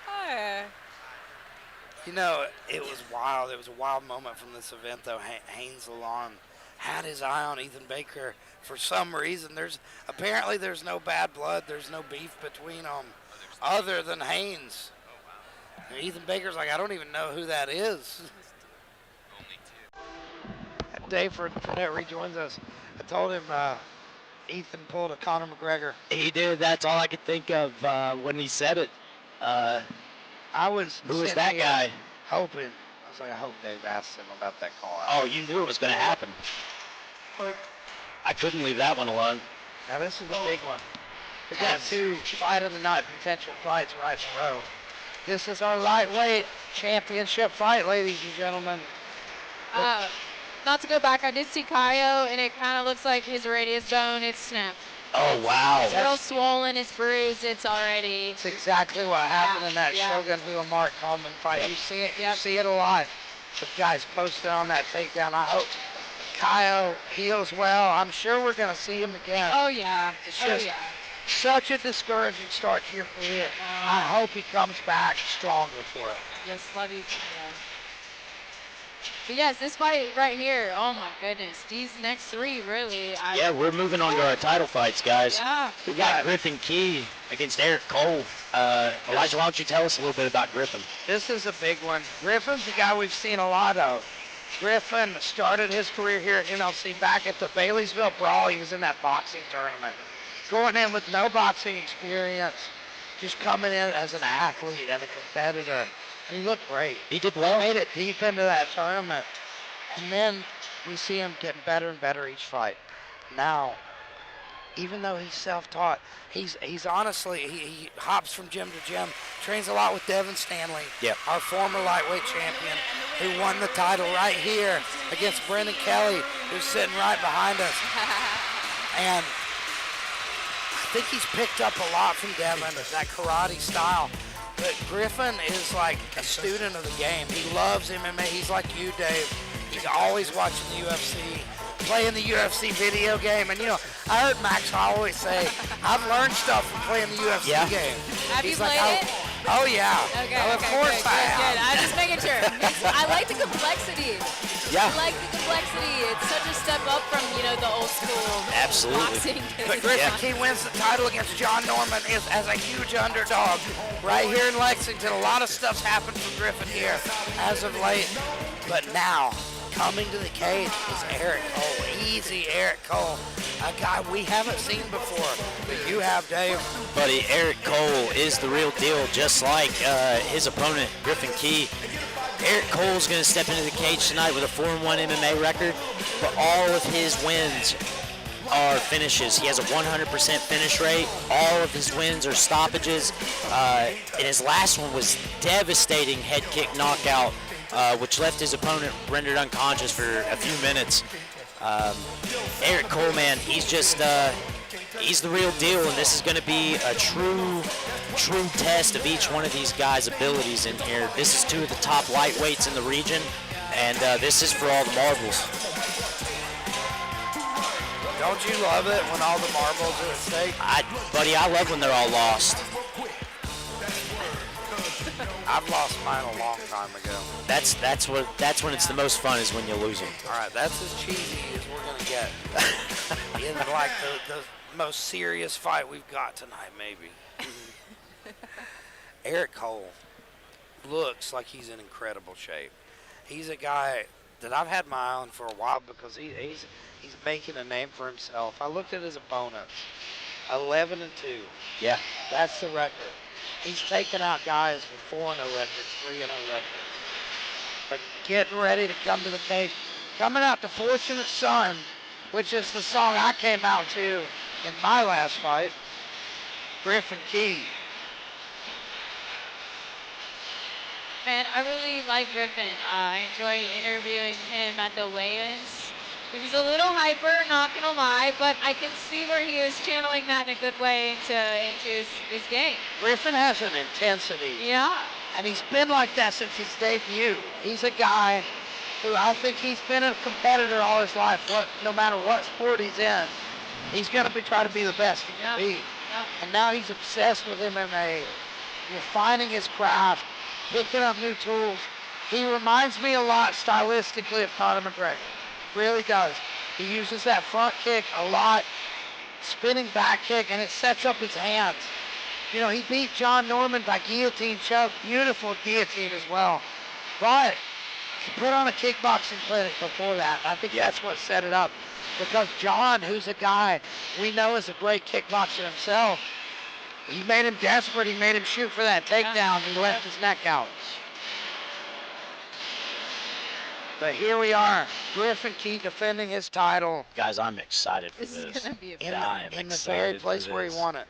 C: Hi.
B: You know, it was wild. It was a wild moment from this event, though. Haynes Lalonde had his eye on Ethan Baker for some reason. Apparently there's no bad blood. There's no beef between them other than Haynes. And Ethan Baker's like, I don't even know who that is. Dave Frenette rejoins us. I told him Ethan pulled a Conor McGregor.
A: He did. That's all I could think of when he said it.
B: I was
A: Who was that guy?
B: Hoping. I was like, I hope Dave asked him about that call out.
A: Oh, you knew it was going to happen. I couldn't leave that one alone.
B: Now this is a big one. We've got two fight of the night potential fights right in a row. This is our lightweight championship fight, ladies and gentlemen.
L: Not to go back, I did see Kaio, and it kind of looks like his radius zone is snapped.
A: Oh, wow.
L: It's real swollen, it's bruised, it's already.
I: That's exactly what happened in that Shogun Wheel Mark Coleman fight. You see it, you see it a lot. The guys posted on that takedown. I hope Kyle heals well. I'm sure we're going to see him again.
L: Oh, yeah.
I: It's just such a discouraging start to your career. I hope he comes back stronger for it.
L: Yes, love you. Yeah. But yes, this fight right here, oh my goodness. These next three, really.
A: Yeah, we're moving on to our title fights, guys.
L: Yeah.
A: We got Griffin Key against Eric Cole. Elijah, why don't you tell us a little bit about Griffin?
I: This is a big one. Griffin's a guy we've seen a lot of. Griffin started his career here at NLC back at the Baileysville Brawl. He was in that boxing tournament. Going in with no boxing experience, just coming in as an athlete and a competitor. He looked great.
A: He did well.
I: Made it deep into that tournament. And then we see him getting better and better each fight. Now, even though he's self-taught, he's honestly, he hops from gym to gym, trains a lot with Devin Stanley, our former lightweight champion, who won the title right here against Brendan Kelly, who's sitting right behind us. And I think he's picked up a lot from Devin, that karate style. But Griffin is like a student of the game. He loves MMA. He's like you, Dave. He's always watching the UFC, playing the UFC video game. And, I heard Max Holloway say, I've learned stuff from playing the UFC game.
C: Have
I: He's
C: you
I: like,
C: played it?
I: Oh, yeah.
C: Okay,
I: Well, of course
C: good,
I: I
C: good,
I: have.
C: good. I'm just making sure. I like the complexity.
A: Yeah.
C: I like the complexity. It's such a step up from, the old school
A: Absolutely.
C: boxing.
I: But Griffin Key wins the title against John Norman as a huge underdog right here in Lexington. A lot of stuff's happened for Griffin here as of late. But now, coming to the cage is Eric Cole. Easy Eric Cole. A guy we haven't seen before, but you have, Dave.
A: Buddy, Eric Cole is the real deal, just like his opponent, Griffin Key. Eric Cole's going to step into the cage tonight with a 4-1 MMA record, but all of his wins are finishes. He has a 100% finish rate. All of his wins are stoppages. And his last one was devastating head kick knockout, which left his opponent rendered unconscious for a few minutes. Eric Cole, man, he's just, he's the real deal, and this is going to be a true test of each one of these guys' abilities in here. This is two of the top lightweights in the region, and this is for all the marbles.
I: Don't you love it when all the marbles are at stake?
A: Buddy, I love when they're all lost.
I: I've lost mine a long time ago.
A: That's when it's the most fun, is when you lose them.
I: All right, that's as cheesy as we're going to get. In like the most serious fight we've got tonight, maybe. Eric Cole looks like he's in incredible shape. He's a guy that I've had my eye on for a while because he's making a name for himself. I looked at his opponents, 11-2.
A: Yeah.
I: That's the record. He's taken out guys with 4-0 records, 3-0 records. But getting ready to come to the cage. Coming out to Fortunate Son, which is the song I came out to in my last fight, Griffin Key.
L: Man, I really like Griffin. I enjoy interviewing him at the weigh-ins. He's a little hyper, not gonna lie, but I can see where he is channeling that in a good way into his game.
I: Griffin has an intensity.
L: Yeah.
I: And he's been like that since his debut. He's a guy who I think he's been a competitor all his life. No matter what sport he's in, he's going to try to be the best he can be.
L: Yeah.
I: And now he's obsessed with MMA, refining his craft, picking up new tools. He reminds me a lot stylistically of Conor McGregor. Really does. He uses that front kick a lot, spinning back kick, and it sets up his hands. He beat John Norman by guillotine choke. Beautiful guillotine as well. But he put on a kickboxing clinic before that. I think that's what set it up. Because John, who's a guy we know is a great kickboxer himself, he made him desperate. He made him shoot for that takedown. He left his neck out. But here we are, Griffin Key defending his title.
A: Guys, I'm excited for
C: This is going to be a
I: in the very place where he won it.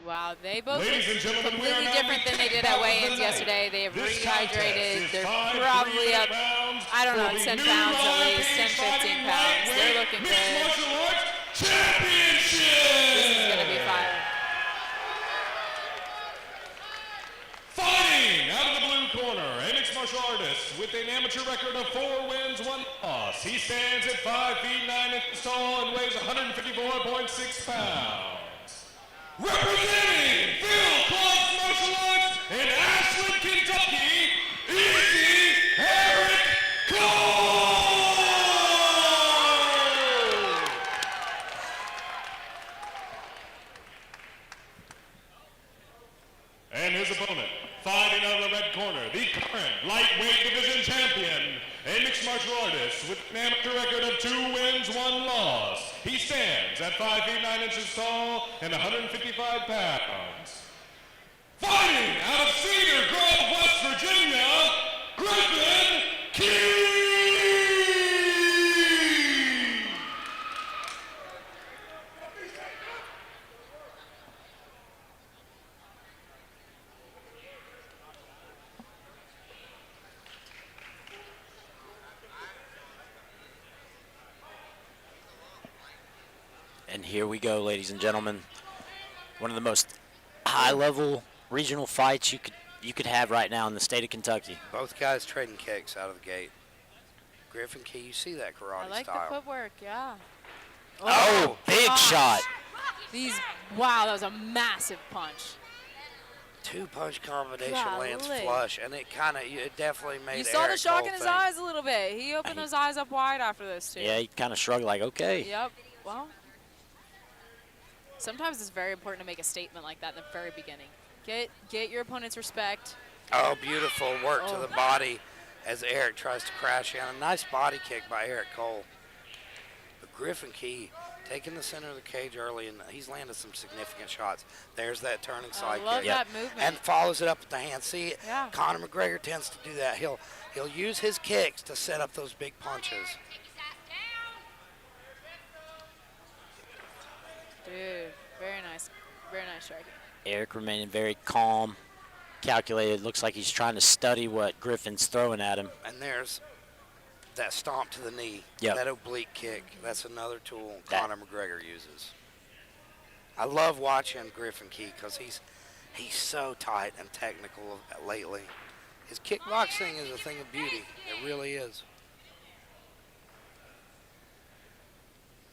C: Wow, they both
D: Ladies and
C: look
D: gentlemen, we are
C: completely
D: now
C: different than they did at weigh-ins yesterday. They have
D: This
C: rehydrated.
D: contest is
C: They're
D: 5
C: probably up,
D: rounds
C: I don't know,
D: for the
C: 10
D: new
C: pounds at
D: Line
C: least, 10, 15
D: Cagefighting
C: pounds. They're
D: lightweight
C: looking
D: mixed
C: good.
D: martial arts Championship!
C: This is going to be fire.
D: Fighting out of the blue corner, a mixed martial artist with an amateur record of 4 wins, 1 loss. He stands at 5 feet 9 inches tall and weighs 154.6 pounds. Representing Phil Clark's Martial Arts in Ashland, Kentucky, Easy Eric Cole! And his opponent, fighting out of the red corner, the current lightweight division champion, a mixed martial artist with an amateur record of 2 wins, 1 loss. He stands at 5 feet 9 inches tall and 155 pounds. Fighting out of Cedar Grove, West Virginia, Griffin Key!
A: And here we go, ladies and gentlemen. One of the most high-level regional fights you could have right now in the state of Kentucky.
B: Both guys trading kicks out of the gate. Griffin Key, you see that karate
C: I like
B: style.
C: the footwork, yeah.
A: Oh, big shot.
C: Wow, that was a massive punch.
B: 2-punch combination lands
C: Golly.
B: flush, and it definitely made
C: You saw the
B: Eric
C: shock
B: Cole
C: in his
B: think.
C: eyes a little bit. He opened those eyes up wide after this, too.
A: Yeah, he kind of shrugged like, okay.
C: Yep. Well, sometimes it's very important to make a statement like that in the very beginning. Get your opponent's respect.
B: Oh, beautiful work to
C: Oh.
B: the body as Eric tries to crash in. A nice body kick by Eric Cole. But Griffin Key taking the center of the cage early, and he's landed some significant shots. There's that turning side
C: love
B: kick.
C: that movement.
B: And follows it up with the hand. See,
C: Yeah.
B: Conor McGregor tends to do that. He'll use his kicks to set up those big punches.
C: Dude, very nice. Very nice striking.
A: Eric remaining very calm, calculated. Looks like he's trying to study what Griffin's throwing at him.
B: And there's that stomp to the knee,
A: Yep.
B: that oblique kick. That's another tool Conor McGregor uses. I love watching Griffin Key because he's so tight and technical lately. His kickboxing is a thing of beauty. It really is.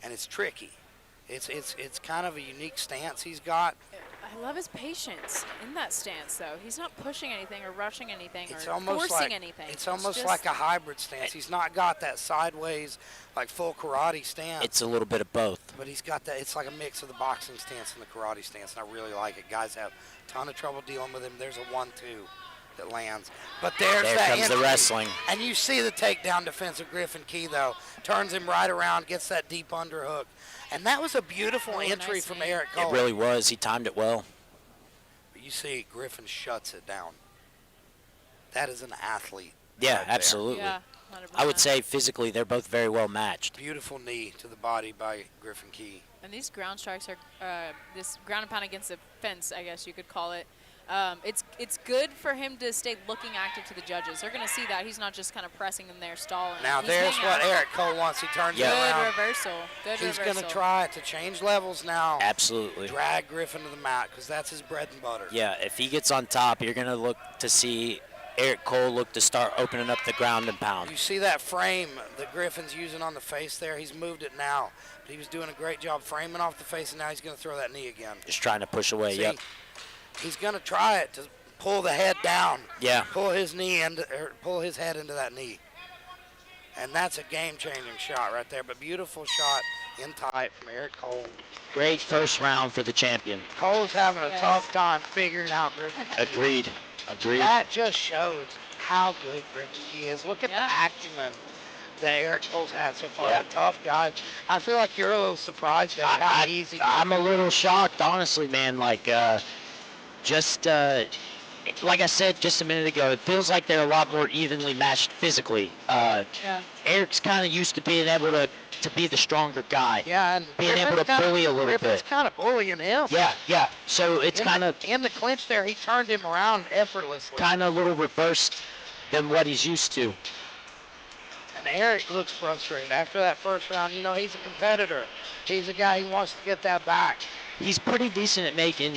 B: And it's tricky. It's kind of a unique stance he's got.
C: I love his patience in that stance, though. He's not pushing anything or rushing anything
B: It's
C: or
B: almost
C: forcing
B: like
C: anything.
B: it's almost
C: just-
B: like a hybrid stance. He's not got that sideways, like full karate stance.
A: It's a little bit of both.
B: But he's got that. It's like a mix of the boxing stance and the karate stance, and I really like it. Guys have a ton of trouble dealing with him. There's a 1-2 that lands. But there
A: There comes the
B: entry.
A: wrestling.
B: And you see the takedown defense of Griffin Key, though. Turns him right around, gets that deep underhook. And that was a beautiful entry from Eric Cole.
A: It really was. He timed it well.
B: But you see Griffin shuts it down. That is an athlete.
A: Yeah,
B: right there.
A: absolutely.
C: Yeah,
A: I would say physically they're both very well matched.
B: Beautiful knee to the body by Griffin Key.
C: And these ground strikes are, this ground and pound against the fence, I guess you could call it. It's good for him to stay looking active to the judges. They're going to see that he's not just kind of pressing them there, stalling.
B: Now
C: He's
B: there's
C: hanging
B: what
C: out.
B: Eric Cole wants. He turns it
C: Good
B: around.
C: reversal. Good
B: He's
C: reversal.
B: going to try to change levels now.
A: Absolutely.
B: Drag Griffin to the mat because that's his bread and butter.
A: Yeah, if he gets on top, you're going to look to see Eric Cole look to start opening up the ground and pound.
B: You see that frame that Griffin's using on the face there? He's moved it now. But he was doing a great job framing off the face, and now he's going to throw that knee again.
A: Just trying to push away,
B: See,
A: yep.
B: He's going to try it to pull the head down.
A: Yeah.
B: Pull his pull his head into that knee. And that's a game-changing shot right there. But beautiful shot in tight from Eric Cole.
A: Great first round for the champion.
B: Cole's having a tough time figuring out Griffin.
A: Agreed. Agreed.
B: That just shows how good Griffin is. Look at the acumen that Eric Cole's had so far. A tough guy. I feel like you're a little surprised at how easy.
A: I'm a little shocked, honestly, man. Like I said just a minute ago, it feels like they're a lot more evenly matched physically. Eric's kind of used to being able to be the stronger guy.
B: Yeah, and
A: being able to bully a little
B: Griffin's
A: bit.
B: kind of bullying him.
A: Yeah. So it's kind of
B: in the clinch there. He turned him around effortlessly.
A: a little reversed than what he's used to.
I: And Eric looks frustrated. After that first round, you know, he's a competitor. He's a guy who wants to get that back.
A: He's pretty decent at making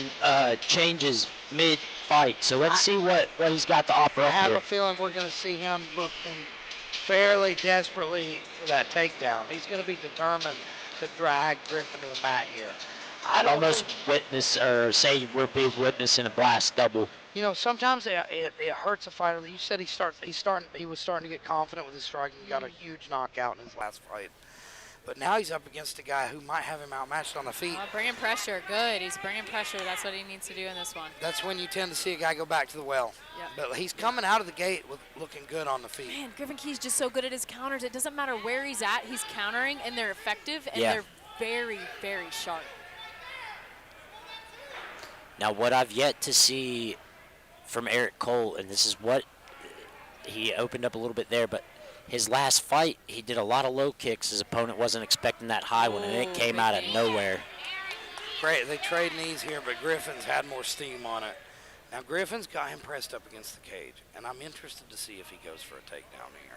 A: changes mid-fight, so let's see what he's got to offer
I: I
A: up
I: have
A: here.
I: a feeling we're going to see him looking fairly desperately for that takedown. He's going to be determined to drag Griffin to the mat here.
A: I'd almost witness or say we're being witnessing a blast double.
I: You know, sometimes it hurts a fighter. You said he was starting to get confident with his striking. He got a huge knockout in his last fight. But now he's up against a guy who might have him outmatched on the feet.
C: Bringing pressure. Good. He's bringing pressure. That's what he needs to do in this one.
I: That's when you tend to see a guy go back to the well.
C: Yep.
I: But he's coming out of the gate with looking good on the feet.
C: Man, Griffin Key's just so good at his counters. It doesn't matter where he's at. He's countering, and they're effective, and they're very, very sharp.
A: Now, what I've yet to see from Eric Cole, and this is what he opened up a little bit there, but his last fight, he did a lot of low kicks. His opponent wasn't expecting that high one, and it came out of nowhere.
I: Great, they trade knees here, but Griffin's had more steam on it. Now, Griffin's got him pressed up against the cage, and I'm interested to see if he goes for a takedown here.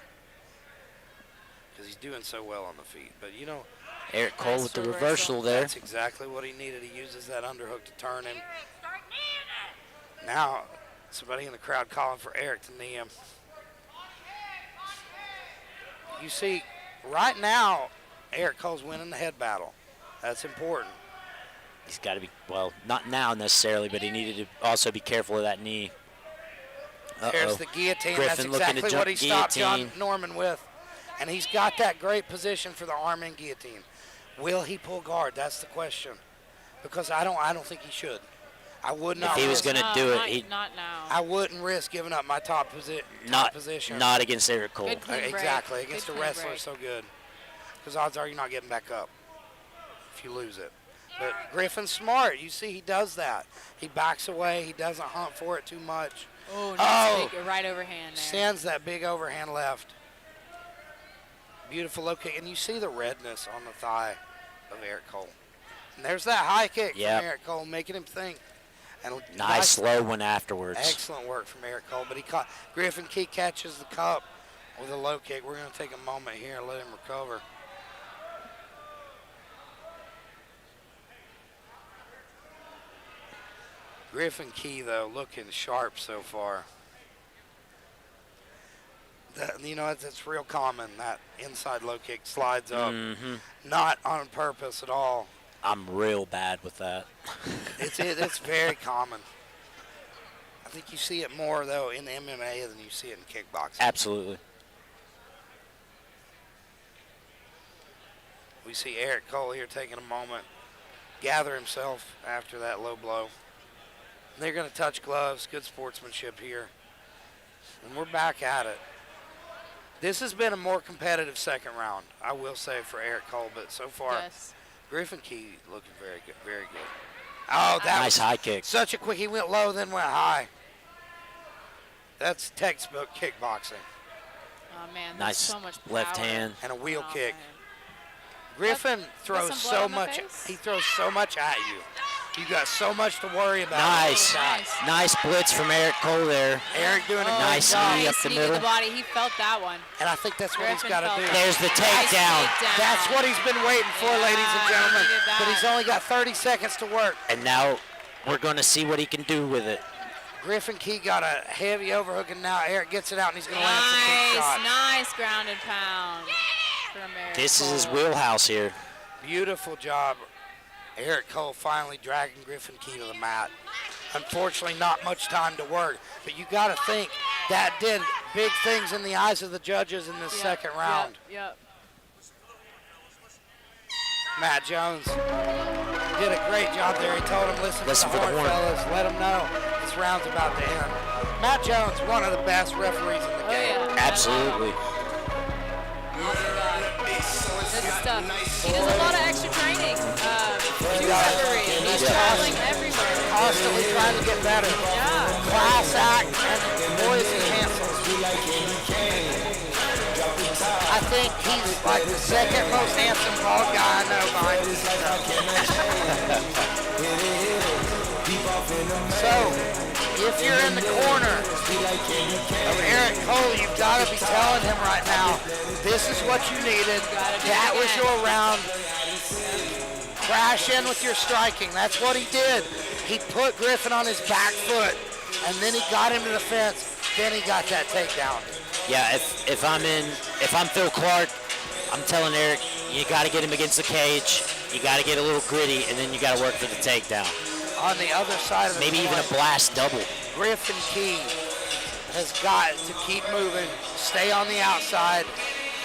I: Because he's doing so well on the feet. But, you know,
A: Eric Cole with the reversal there.
I: That's exactly what he needed. He uses that underhook to turn him. Now, somebody in the crowd calling for Eric to knee him. You see, right now, Eric Cole's winning the head battle. That's important.
A: He's got to be, well, not now necessarily, but he needed to also be careful of that knee.
I: There's the guillotine.
A: Griffin
I: That's exactly what he stopped John
A: guillotine.
I: Norman with. And he's got that great position for the arm in guillotine. Will he pull guard? That's the question. Because I don't think he should. I would not.
A: If he was going to do it, he'd
C: not now.
I: I wouldn't risk giving up my top position.
A: Not against Eric Cole.
C: Good clean break.
I: Exactly, against
C: Good
I: a
C: clean
I: wrestler
C: break.
I: so good. Because odds are you're not getting back up if you lose it. But Griffin's smart. You see he does that. He backs away. He doesn't hunt for it too much.
C: Oh, nice big right overhand there.
I: Sends that big overhand left. Beautiful low kick. And you see the redness on the thigh of Eric Cole. And there's that high kick from Eric Cole, making him think. And
A: Nice slow one afterwards.
I: Excellent work from Eric Cole. But he caught Griffin Key catches the cup with a low kick. We're going to take a moment here and let him recover. Griffin Key, though, looking sharp so far. You know, it's real common. That inside low kick slides up. Not on purpose at all.
A: I'm real bad with that.
I: It's very common. I think you see it more, though, in MMA than you see it in kickboxing.
A: Absolutely.
I: We see Eric Cole here taking a moment, gather himself after that low blow. They're going to touch gloves. Good sportsmanship here. And we're back at it. This has been a more competitive second round, I will say, for Eric Cole. But so far, Griffin Key looking very good, very good. Oh, that
A: Nice
I: was
A: high kick.
I: such a quick. He went low, then went high. That's textbook kickboxing.
C: Oh, man,
A: Nice
C: so much power.
A: left hand.
I: And a wheel
C: Oh,
I: kick.
C: man.
I: Griffin throws
C: some blood
I: so
C: on the
I: much.
C: face?
I: He throws so much at you. You got so much to worry about.
A: Nice. Nice blitz from Eric Cole there.
I: Eric doing a great
A: Nice
I: job.
A: knee up the
C: Sneak in
A: middle.
C: the body. He felt that one.
I: And I think that's what
C: Griffin
I: he's got to
C: felt
I: do.
C: that.
A: There's the takedown.
I: That's what he's been waiting for, ladies and gentlemen.
C: needed that.
I: But he's only got 30 seconds to work.
A: And now we're going to see what he can do with it.
I: Griffin Key got a heavy overhook, and now Eric gets it out, and he's going to land some big shots.
C: Nice ground and pound from Eric
A: This is his
C: Cole.
A: wheelhouse here.
I: Beautiful job. Eric Cole finally dragging Griffin Key to the mat. Unfortunately, not much time to work. But you got to think that did big things in the eyes of the judges in this second round.
C: Yep.
I: Matt Jones did a great job there. He told him, listen
A: Listen
I: to the
A: for the
I: horn,
A: horn.
I: fellas. Let them know this round's about to end. Matt Jones, one of the best referees in the game.
A: Absolutely.
C: Good stuff. He does a lot of extra training. Referee. He's traveling everywhere.
I: Constantly trying to get better.
C: Yeah.
I: Class act and boys and handsome. I think he's like the second most handsome bald guy I know behind this. So, If you're in the corner of Eric Cole, you've got to be telling him right now, this is what you needed. That was your round. Crash in with your striking. That's what he did. He put Griffin on his back foot, and then he got him to the fence. Then he got that takedown.
A: Yeah, if I'm Phil Clark, I'm telling Eric, you got to get him against the cage. You got to get a little gritty, and then you got to work for the takedown.
I: On the other side of the
A: maybe even a
I: coin,
A: blast double.
I: Griffin Key has got to keep moving, stay on the outside,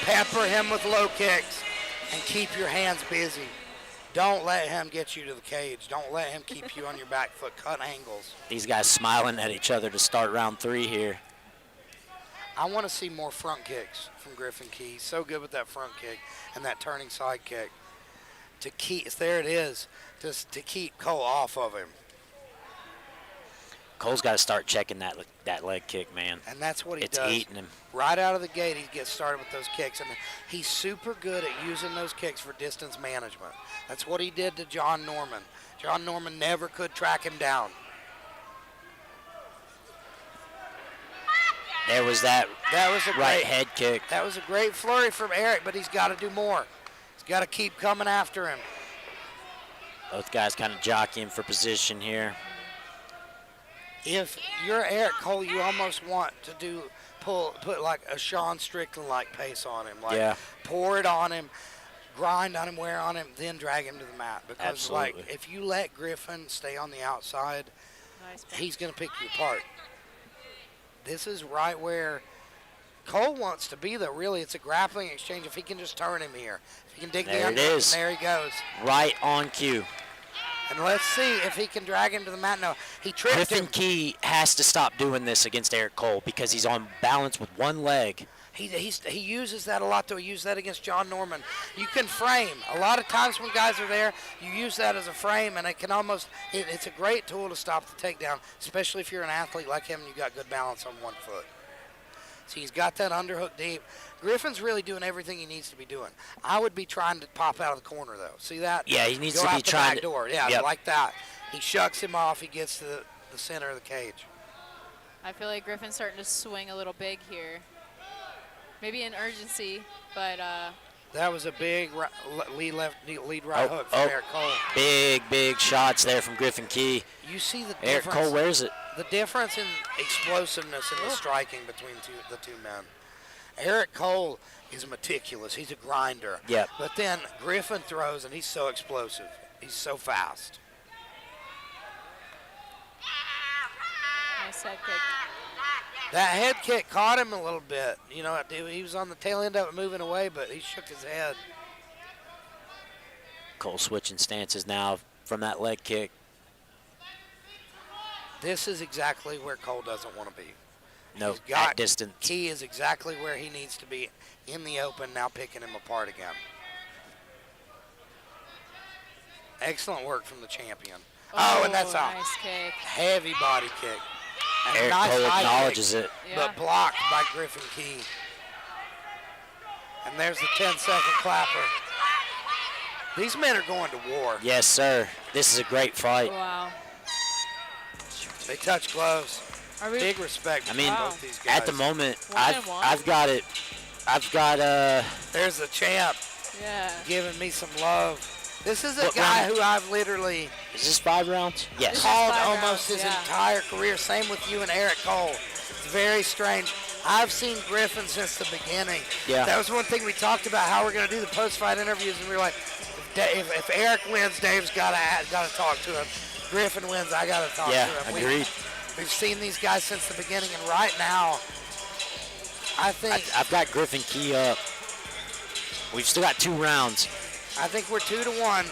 I: pepper him with low kicks, and keep your hands busy. Don't let him get you to the cage. Don't let him keep you on your back foot. Cut angles.
A: These guys smiling at each other to start round 3 here.
I: I want to see more front kicks from Griffin Key. He's so good with that front kick and that turning side kick. To keep, there it is, just to keep Cole off of him.
A: Cole's got to start checking that leg kick, man.
I: And that's what he
A: it's
I: does.
A: It's eating him.
I: Right out of the gate, he gets started with those kicks. And he's super good at using those kicks for distance management. That's what he did to John Norman. John Norman never could track him down.
A: There was that
I: was a
A: right
I: great
A: head kick.
I: That was a great flurry from Eric, but he's got to do more. He's got to keep coming after him.
A: Both guys kind of jockeying for position here.
I: If you're Eric Cole, you almost want to put like a Sean Strickland-like pace on him. Like pour it on him, grind on him, wear on him, then drag him to the mat. Because
A: Absolutely.
I: like if you let Griffin stay on the outside, he's going to pick you apart. This is right where Cole wants to be, though. Really, it's a grappling exchange. If he can just turn him here. If he can dig the
A: There it
I: underhook,
A: is.
I: and there he goes.
A: Right on cue.
I: And let's see if he can drag him to the mat. No, he tripped
A: Griffin
I: him.
A: Key has to stop doing this against Eric Cole because he's on balance with one leg.
I: He uses that a lot, though. He used that against John Norman. You can frame. A lot of times when guys are there, you use that as a frame, and it can almost, it's a great tool to stop the takedown, especially if you're an athlete like him and you got good balance on one foot. So he's got that underhook deep. Griffin's really doing everything he needs to be doing. I would be trying to pop out of the corner, though. See that?
A: Yeah, he needs
I: Go
A: to be
I: out the
A: trying
I: back
A: to.
I: door. Yeah,
A: Yep.
I: like that. He shucks him off. He gets to the center of the cage.
C: I feel like Griffin's starting to swing a little big here. Maybe an urgency, but
I: that was a big lead right hook from Eric Cole.
A: Big shots there from Griffin Key.
I: You see the
A: Eric
I: difference.
A: Cole wears it.
I: The difference in explosiveness in the striking between the two men. Eric Cole is meticulous. He's a grinder.
A: Yep.
I: But then Griffin throws, and he's so explosive. He's so fast.
C: nice head kick.
I: That head kick caught him a little bit. You know, he was on the tail end of it moving away, but he shook his head.
A: Cole switching stances now from that leg kick.
I: This is exactly where Cole doesn't want to be.
A: No,
I: He's got
A: at distance.
I: Key is exactly where he needs to be in the open, now picking him apart again. Excellent work from the champion. Oh, and that's a
C: nice kick.
I: heavy body kick. And
A: Eric
I: nice
A: Cole
I: high
A: acknowledges
I: kick,
A: it.
I: but blocked by Griffin Key. And there's the 10-second clapper. These men are going to war.
A: Yes, sir. This is a great fight.
C: Wow.
I: They touch gloves. Big respect
A: I mean,
I: for both these guys.
A: at the moment,
C: One and one.
A: I've got it.
I: There's the champ
C: Yeah.
I: giving me some love. This is a
A: What
I: guy
A: round?
I: who I've literally
A: Is this 5 rounds? Yes.
I: called
C: 5
I: almost
C: rounds,
I: his
C: yeah.
I: entire career. Same with you and Eric Cole. It's very strange. I've seen Griffin since the beginning.
A: Yeah.
I: That was one thing we talked about, how we're going to do the post-fight interviews, and we were like, if Eric wins, Dave's got to talk to him. Griffin wins, I got to talk to
A: Yeah,
I: him.
A: agreed.
I: We've seen these guys since the beginning, and right now, I think
A: I've got Griffin Key up. We've still got 2 rounds.
I: I think we're 2-1,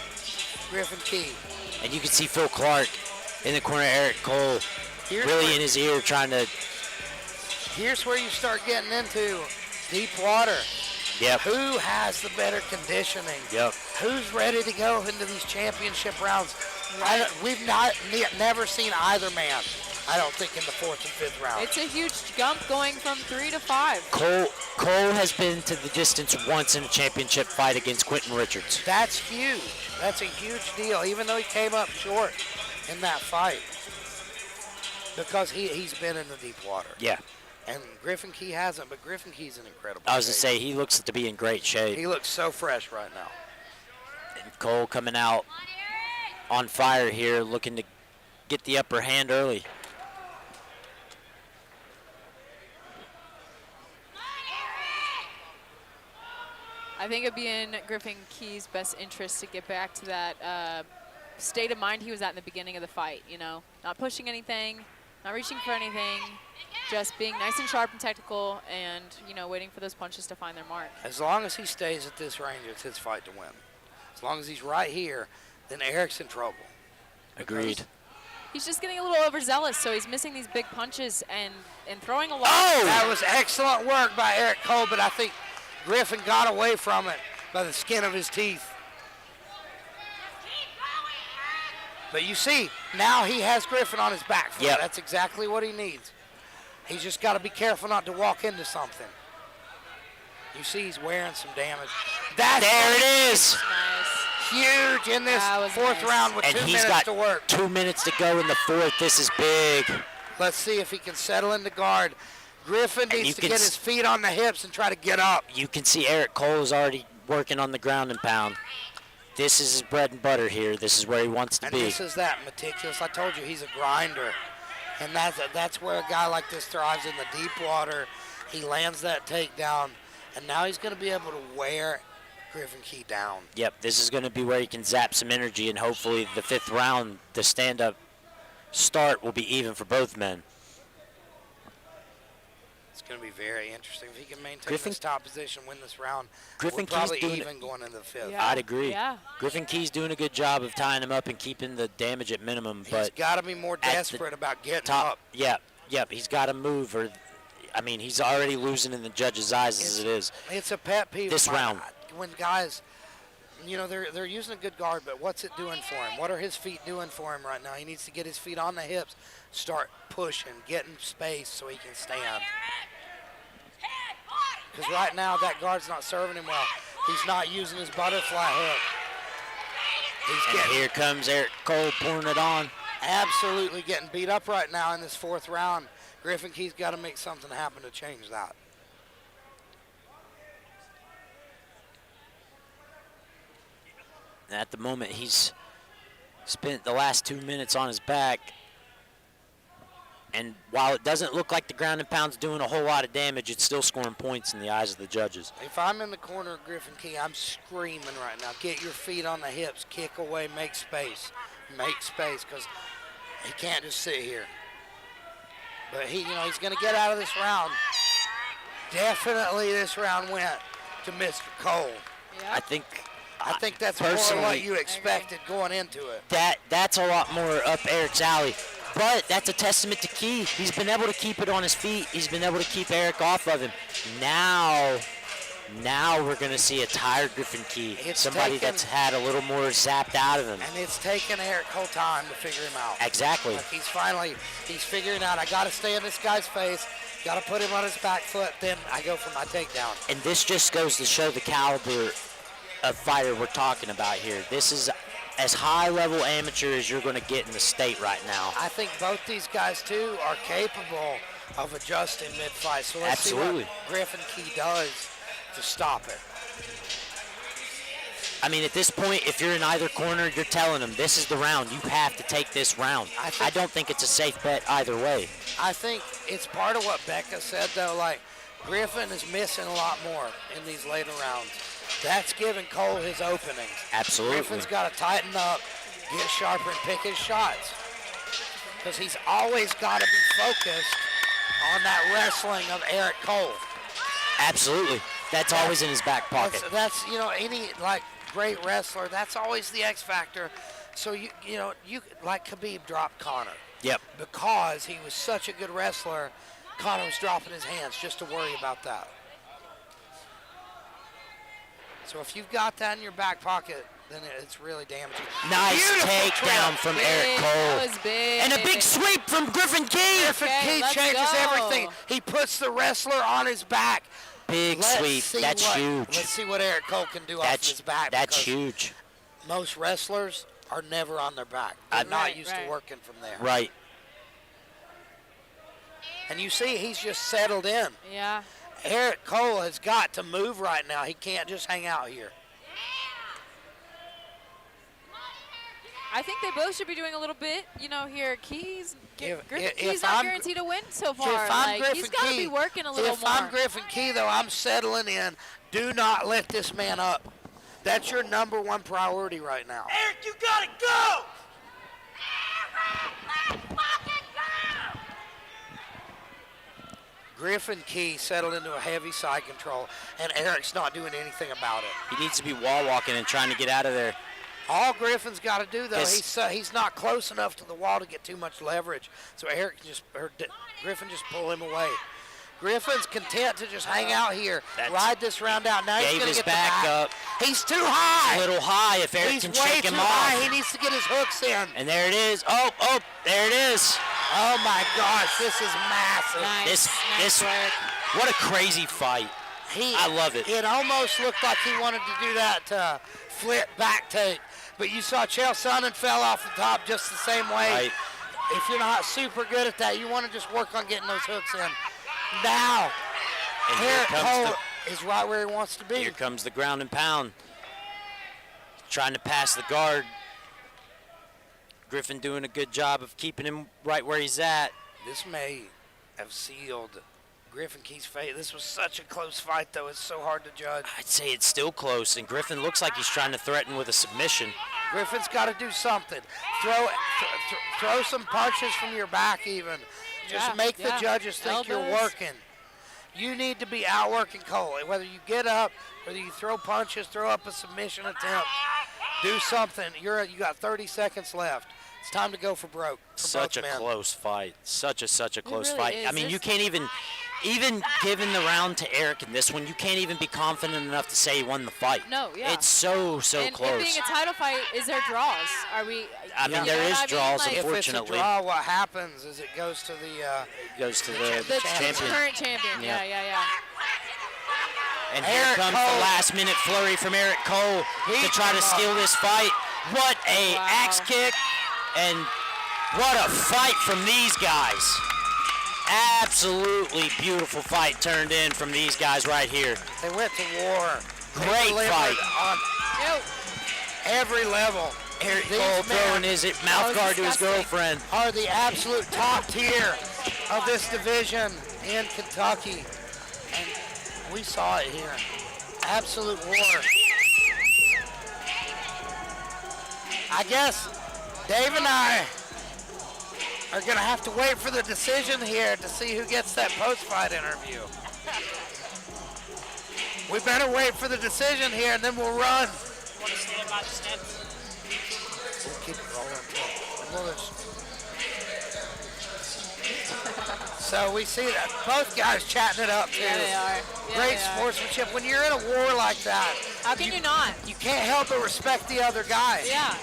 I: Griffin Key.
A: And you can see Phil Clark in the corner, Eric Cole, really in his ear trying to.
I: Here's where you start getting into deep water.
A: Yep.
I: Who has the better conditioning?
A: Yep.
I: Who's ready to go into these championship rounds? We've never seen either man, I don't think, in the 4th and 5th round.
C: It's a huge jump going from 3 to 5.
A: Cole has been to the distance once in a championship fight against Quentin Richards.
I: That's huge. That's a huge deal, even though he came up short in that fight.
R: because he's been in the deep water.
A: Yeah.
R: And Griffin Key hasn't, but Griffin Key's in incredible
A: I was to
R: shape.
A: say, he looks to be in great shape.
R: He looks so fresh right now.
A: And Cole coming out on fire here, looking to get the upper hand early.
C: I think it'd be in Griffin Key's best interest to get back to that state of mind he was at in the beginning of the fight, you know, not pushing anything, not reaching for anything, just being nice and sharp and technical and, you know, waiting for those punches to find their mark.
R: As long as he stays at this range, it's his fight to win. As long as he's right here, then Eric's in trouble.
A: Agreed.
C: He's just getting a little overzealous, so he's missing these big punches and throwing a lot.
R: Oh! That was excellent work by Eric Cole, but I think Griffin got away from it by the skin of his teeth. But you see, now he has Griffin on his back foot.
A: Yep.
R: That's exactly what he needs. He's just got to be careful not to walk into something. You see he's wearing some damage.
A: There it is.
R: Huge in this fourth round with
A: And
R: 2
A: he's
R: minutes
A: got
R: to work.
A: 2 minutes to go in the fourth. This is big.
R: Let's see if he can settle into guard. Griffin
A: And you
R: needs to
A: can
R: get his feet on the hips and try to get up.
A: You can see Eric Cole is already working on the ground and pound. This is his bread and butter here. This is where he wants to
R: And
A: be.
R: this is that meticulous. I told you he's a grinder. And that's where a guy like this thrives in the deep water. He lands that takedown, and now he's going to be able to wear Griffin Key down.
A: Yep, this is going to be where he can zap some energy, and hopefully the fifth round, the stand-up start will be even for both men.
R: It's going to be very interesting. If he can maintain
A: Griffin-
R: this top position, win this round,
A: Griffin
R: we're probably
A: Key's doing
R: even going into the fifth.
A: I'd agree.
C: Yeah.
A: Griffin Key's doing a good job of tying him up and keeping the damage at minimum, but
R: He's got to be more
A: at the
R: desperate about getting
A: top,
R: up.
A: Yep, he's got to move, or, I mean, he's already losing in the judges' eyes as it is.
R: It's a pet peeve.
A: This
R: of mine.
A: round.
R: When guys, you know, they're using a good guard, but what's it doing for him? What are his feet doing for him right now? He needs to get his feet on the hips, start pushing, getting space so he can stand. Because right now that guard's not serving him well. He's not using his butterfly hook.
A: And here comes Eric Cole pouring it on.
R: Absolutely getting beat up right now in this fourth round. Griffin Key's got to make something happen to change that.
A: And at the moment, he's spent the last 2 minutes on his back. And while it doesn't look like the ground and pound's doing a whole lot of damage, it's still scoring points in the eyes of the judges.
R: If I'm in the corner of Griffin Key, I'm screaming right now. Get your feet on the hips, kick away, make space. Make space, because he can't just sit here. But he's going to get out of this round. Definitely this round went to Mr. Cole.
A: I think
R: that's more
A: personally,
R: what you expected going into it.
A: That's a lot more up Eric's alley. But that's a testament to Key. He's been able to keep it on his feet. He's been able to keep Eric off of him. Now we're going to see a tired Griffin Key. Somebody that's had a little more zapped out of him.
R: And it's taken Eric Cole time to figure him out.
A: Exactly.
R: Like he's figuring out, I got to stay in this guy's face, got to put him on his back foot, then I go for my takedown.
A: And this just goes to show the caliber of fighter we're talking about here. This is as high-level amateur as you're going to get in the state right now.
R: I think both these guys, too, are capable of adjusting mid-fight. So let's see what Griffin Key does to stop it.
A: I mean, at this point, if you're in either corner, you're telling them, this is the round. You have to take this round. I don't think it's a safe bet either way.
R: I think it's part of what Becca said, though. Like, Griffin is missing a lot more in these later rounds. That's giving Cole his openings.
A: Absolutely.
R: Griffin's got to tighten up, get sharper, and pick his shots. Because he's always got to be focused on that wrestling of Eric Cole.
A: Absolutely. That's always in his back pocket.
R: That's any, like, great wrestler, that's always the X factor. So, you like Khabib dropped Conor.
A: Yep.
R: Because he was such a good wrestler, Conor was dropping his hands just to worry about that. So if you've got that in your back pocket, then it's really damaging.
A: Nice
R: Beautiful
A: takedown from Eric Cole.
C: That was big.
A: And a big sweep from Griffin Key.
R: Griffin Key changes everything. He puts the wrestler on his back.
A: Big sweep. That's huge.
R: Let's see what Eric Cole can do off his back.
A: That's huge.
R: Most wrestlers are never on their back. They're not used to working from there.
A: Right.
R: And you see he's just settled in.
C: Yeah.
R: Eric Cole has got to move right now. He can't just hang out here.
C: I think they both should be doing a little bit. You know, here, Keys, Griffin
R: if
C: Key's not
R: I'm-
C: guaranteed to win so far.
R: If I'm
C: Like, he's
R: Griffin
C: got to
R: Key,
C: be working a little
R: if
C: more.
R: I'm Griffin Key, though, I'm settling in. Do not let this man up. That's your number one priority right now.
M: Eric, you gotta go!
R: Griffin Key settled into a heavy side control, and Eric's not doing anything about it.
A: He needs to be wall walking and trying to get out of there.
R: All Griffin's got to do, though,
A: Yes.
R: he's not close enough to the wall to get too much leverage. So Griffin just pull him away. Griffin's content to just hang out here, ride this round out. Now he's
A: Gave
R: going to
A: his
R: get the
A: back up.
R: He's too high.
A: A little high if Eric
R: He's
A: can
R: way
A: shake him
R: too
A: off.
R: high. He needs to get his hooks in.
A: And there it is. Oh, there it is.
R: Oh my gosh, this is massive.
A: This what a crazy fight. I love it.
R: It almost looked like he wanted to do that flip back take. But you saw Chael Sonnen fell off the top just the same way.
A: Right.
R: If you're not super good at that, you want to just work on getting those hooks in. Now,
A: And here
R: Eric
A: comes
R: Cole is right where he wants to be.
A: Here comes the ground and pound. Trying to pass the guard. Griffin doing a good job of keeping him right where he's at.
R: This may have sealed Griffin Key's fate. This was such a close fight, though. It's so hard to judge.
A: I'd say it's still close, and Griffin looks like he's trying to threaten with a submission.
R: Griffin's got to do something. Throw some punches from your back even. Just make the judges think you're
C: Elbows.
R: working. You need to be outworking Cole. Whether you get up, whether you throw punches, throw up a submission attempt, do something. You got 30 seconds left. It's time to go for broke. For
A: Such a
R: both men.
A: close fight. Such a close
C: really
A: fight.
C: is.
A: I mean,
C: This-
A: you can't even giving the round to Eric in this one, you can't even be confident enough to say he won the fight.
C: No, yeah.
A: It's so
C: and
A: close.
C: it being a title fight, is there draws? Are we?
A: I mean,
C: you
A: there
C: know
A: is
C: what I mean?
A: draws,
C: Like,
A: unfortunately.
R: If it's a draw, what happens is it goes to the
C: the
A: champion.
C: current champion.
A: Yeah.
C: Yeah.
A: And here
R: Eric
A: comes
R: Cole.
A: the last-minute flurry from Eric Cole to try to steal this fight. What a axe kick, and what a fight from these guys. Absolutely beautiful fight turned in from these guys right here.
R: They went to war. They
A: Great
R: delivered
A: fight.
R: on every level.
A: Eric
R: These
A: Cole
R: men
A: throwing his mouth guard to his girlfriend.
R: are the absolute top tier of this division in Kentucky. And we saw it here. Absolute war. I guess Dave and I are going to have to wait for the decision here to see who gets that post-fight interview. We better wait for the decision here, and then we'll run.
A: Want to stand by the steps?
R: We'll keep it rolling. So we see that both guys chatting it up too.
C: Yeah, they are. Yeah,
R: Great
C: they are.
R: sportsmanship. When you're in a war like that,
C: How can you not?
R: you can't help but respect the other guy.
C: Yeah.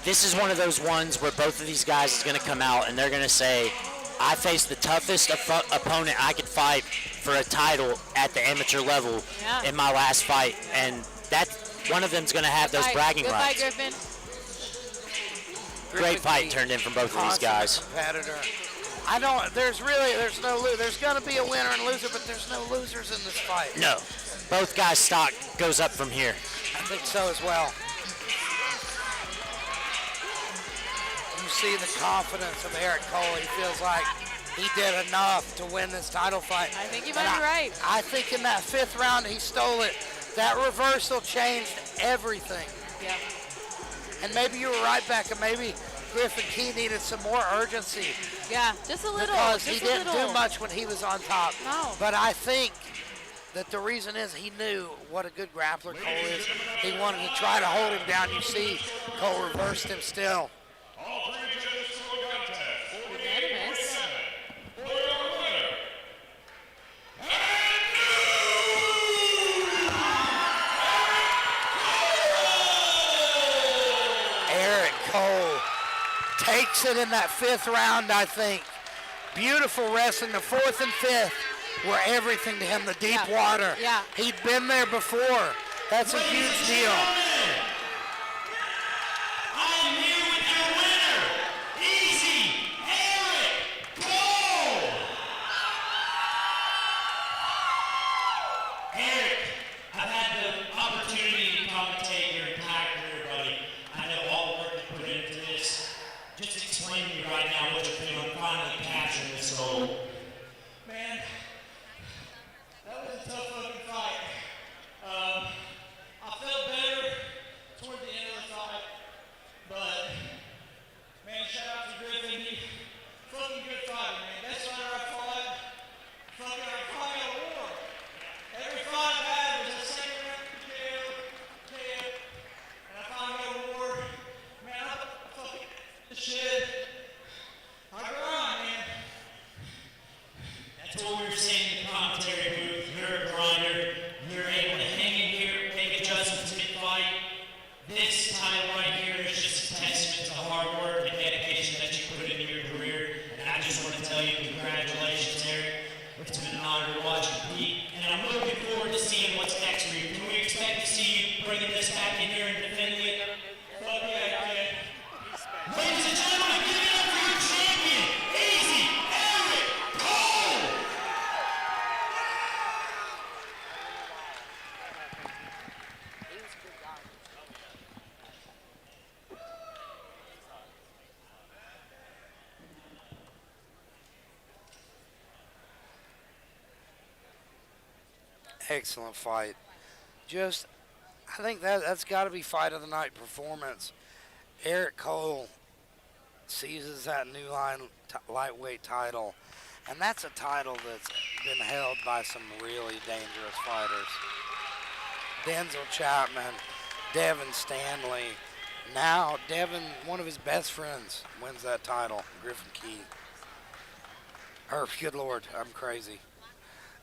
A: This is one of those ones where both of these guys is going to come out and they're going to say, I faced the toughest opponent I could fight for a title at the amateur level
C: Yeah.
A: in my last fight. And that one of them's going to have those bragging
C: Good
A: rights.
C: fight, Griffin.
A: Great fight turned in from both of these guys.
R: Competitor. There's going to be a winner and loser, but there's no losers in this fight.
A: No. Both guys' stock goes up from here.
R: I think so as well. You see the confidence of Eric Cole. He feels like he did enough to win this title fight.
C: I think you might be right.
R: I think in that fifth round he stole it. That reversal changed everything.
C: Yeah.
R: And maybe you were right, Becca. Maybe Griffin Key needed some more urgency.
C: Yeah, just a little.
R: Because
C: just
R: he
C: a
R: didn't
C: little.
R: do much when he was on top.
C: No.
R: But I think that the reason is he knew what a good grappler Cole is. He wanted to try to hold him down. You see, Cole reversed him still.
C: Unanimous.
R: Eric Cole takes it in that fifth round, I think. Beautiful wrestling. The fourth and fifth were everything to him, the deep water.
C: Yeah.
R: He'd been there before. That's a huge deal.
M: I'm here with your winner, Easy Eric Cole.
F: to see you bringing this back in here and defending it. Fuck yeah. Ladies and gentlemen, give it up for your champion, Easy Eric Cole!
R: Excellent fight. Just, I think that's got to be fight of the night performance. Eric Cole seizes that new lightweight title, and that's a title that's been held by some really dangerous fighters. Denzel Chapman, Devin Stanley. Now Devin, one of his best friends, wins that title, Griffin Key. Good Lord, I'm crazy.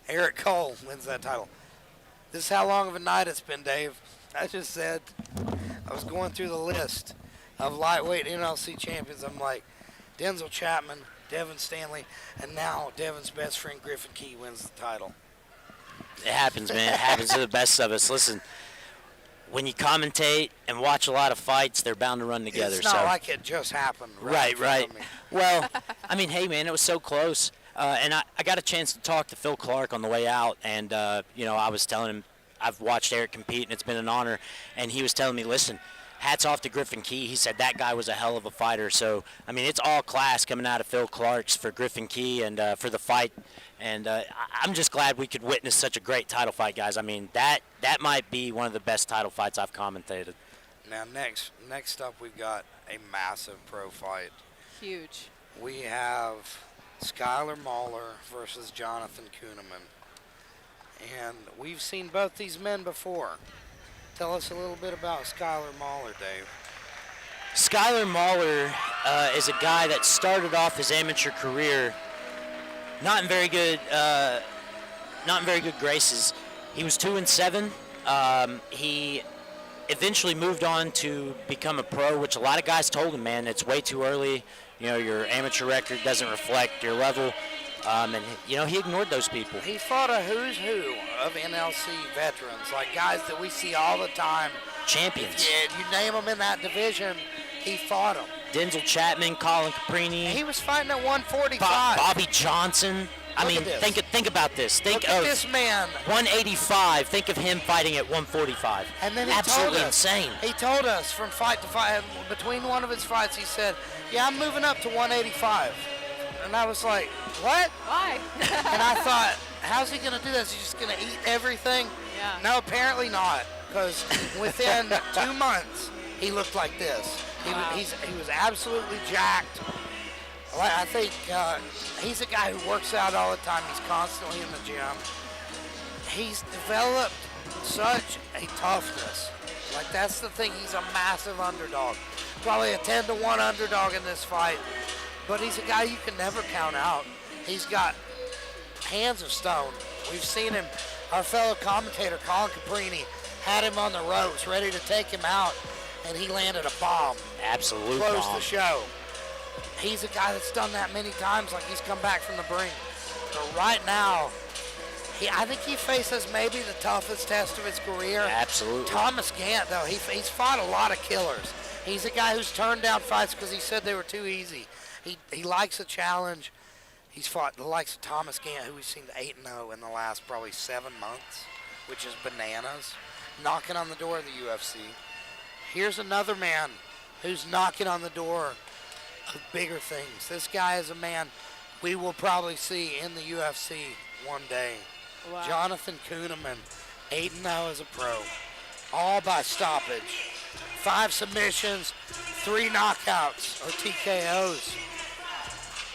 R: Eric Cole wins that title. This is how long of a night it's been, Dave. I just said, I was going through the list of lightweight NLC champions. I'm like, Denzel Chapman, Devin Stanley, and now Devin's best friend Griffin Key wins the title.
A: It happens, man. It happens to the best of us. Listen, when you commentate and watch a lot of fights, they're bound to run together.
R: It's not like it just happened.
A: Right.
R: in front of me.
A: Well, I mean, hey, man, it was so close. And I got a chance to talk to Phil Clark on the way out, and, I was telling him I've watched Eric compete, and it's been an honor. And he was telling me, listen, hats off to Griffin Key. He said that guy was a hell of a fighter. So, I mean, it's all class coming out of Phil Clark's for Griffin Key and for the fight. And I'm just glad we could witness such a great title fight, guys. I mean, that might be one of the best title fights I've commentated.
R: Now, next up, we've got a massive pro fight.
C: Huge.
R: We have Skylar Mauler versus Jonathan Kuhneman. And we've seen both these men before. Tell us a little bit about Skylar Mauler, Dave.
A: Skylar Mauler is a guy that started off his amateur career not in very good graces. He was 2-7. He eventually moved on to become a pro, which a lot of guys told him, man, it's way too early. Your amateur record doesn't reflect your level. And he ignored those people.
R: He fought a who's who of NLC veterans, like guys that we see all the time.
A: Champions.
R: Yeah, you name them in that division, he fought them.
A: Denzel Chapman, Colin Caprini.
R: He was fighting at 145.
A: Bobby Johnson. Think about this. Think
R: Look
A: of
R: this man.
A: 185. Think of him fighting at 145.
R: And then he
A: absolutely
R: told us,
A: insane.
R: He told us from fight to fight, between one of his fights, he said, "Yeah, I'm moving up to 185." And I was like, "What?
C: Why?"
R: And I thought, how's he gonna do this? He's just gonna eat everything?
C: Yeah.
R: No, apparently not. Because within 2 months, he looked like this. He was absolutely jacked. I think he's a guy who works out all the time. He's constantly in the gym. He's developed such a toughness. Like, that's the thing. He's a massive underdog. Probably a 10-1 underdog in this fight. But he's a guy you can never count out. He's got hands of stone. We've seen him. Our fellow commentator, Colin Caprini, had him on the ropes, ready to take him out, and he landed a bomb.
A: Absolute
R: Closed
A: bomb.
R: the show. He's a guy that's done that many times, like he's come back from the brink. But right now, I think he faces maybe the toughest test of his career.
A: Absolutely.
R: Thomas Gant, though, he's fought a lot of killers. He's a guy who's turned down fights because he said they were too easy. He likes a challenge. He's fought the likes of Thomas Gant, who we've seen 8-0 in the last probably 7 months, which is bananas, knocking on the door of the UFC. Here's another man who's knocking on the door of bigger things. This guy is a man we will probably see in the UFC one day.
C: Wow.
R: Jonathan Kuhneman, 8-0 as a pro, all by stoppage. 5 submissions, 3 knockouts or TKOs.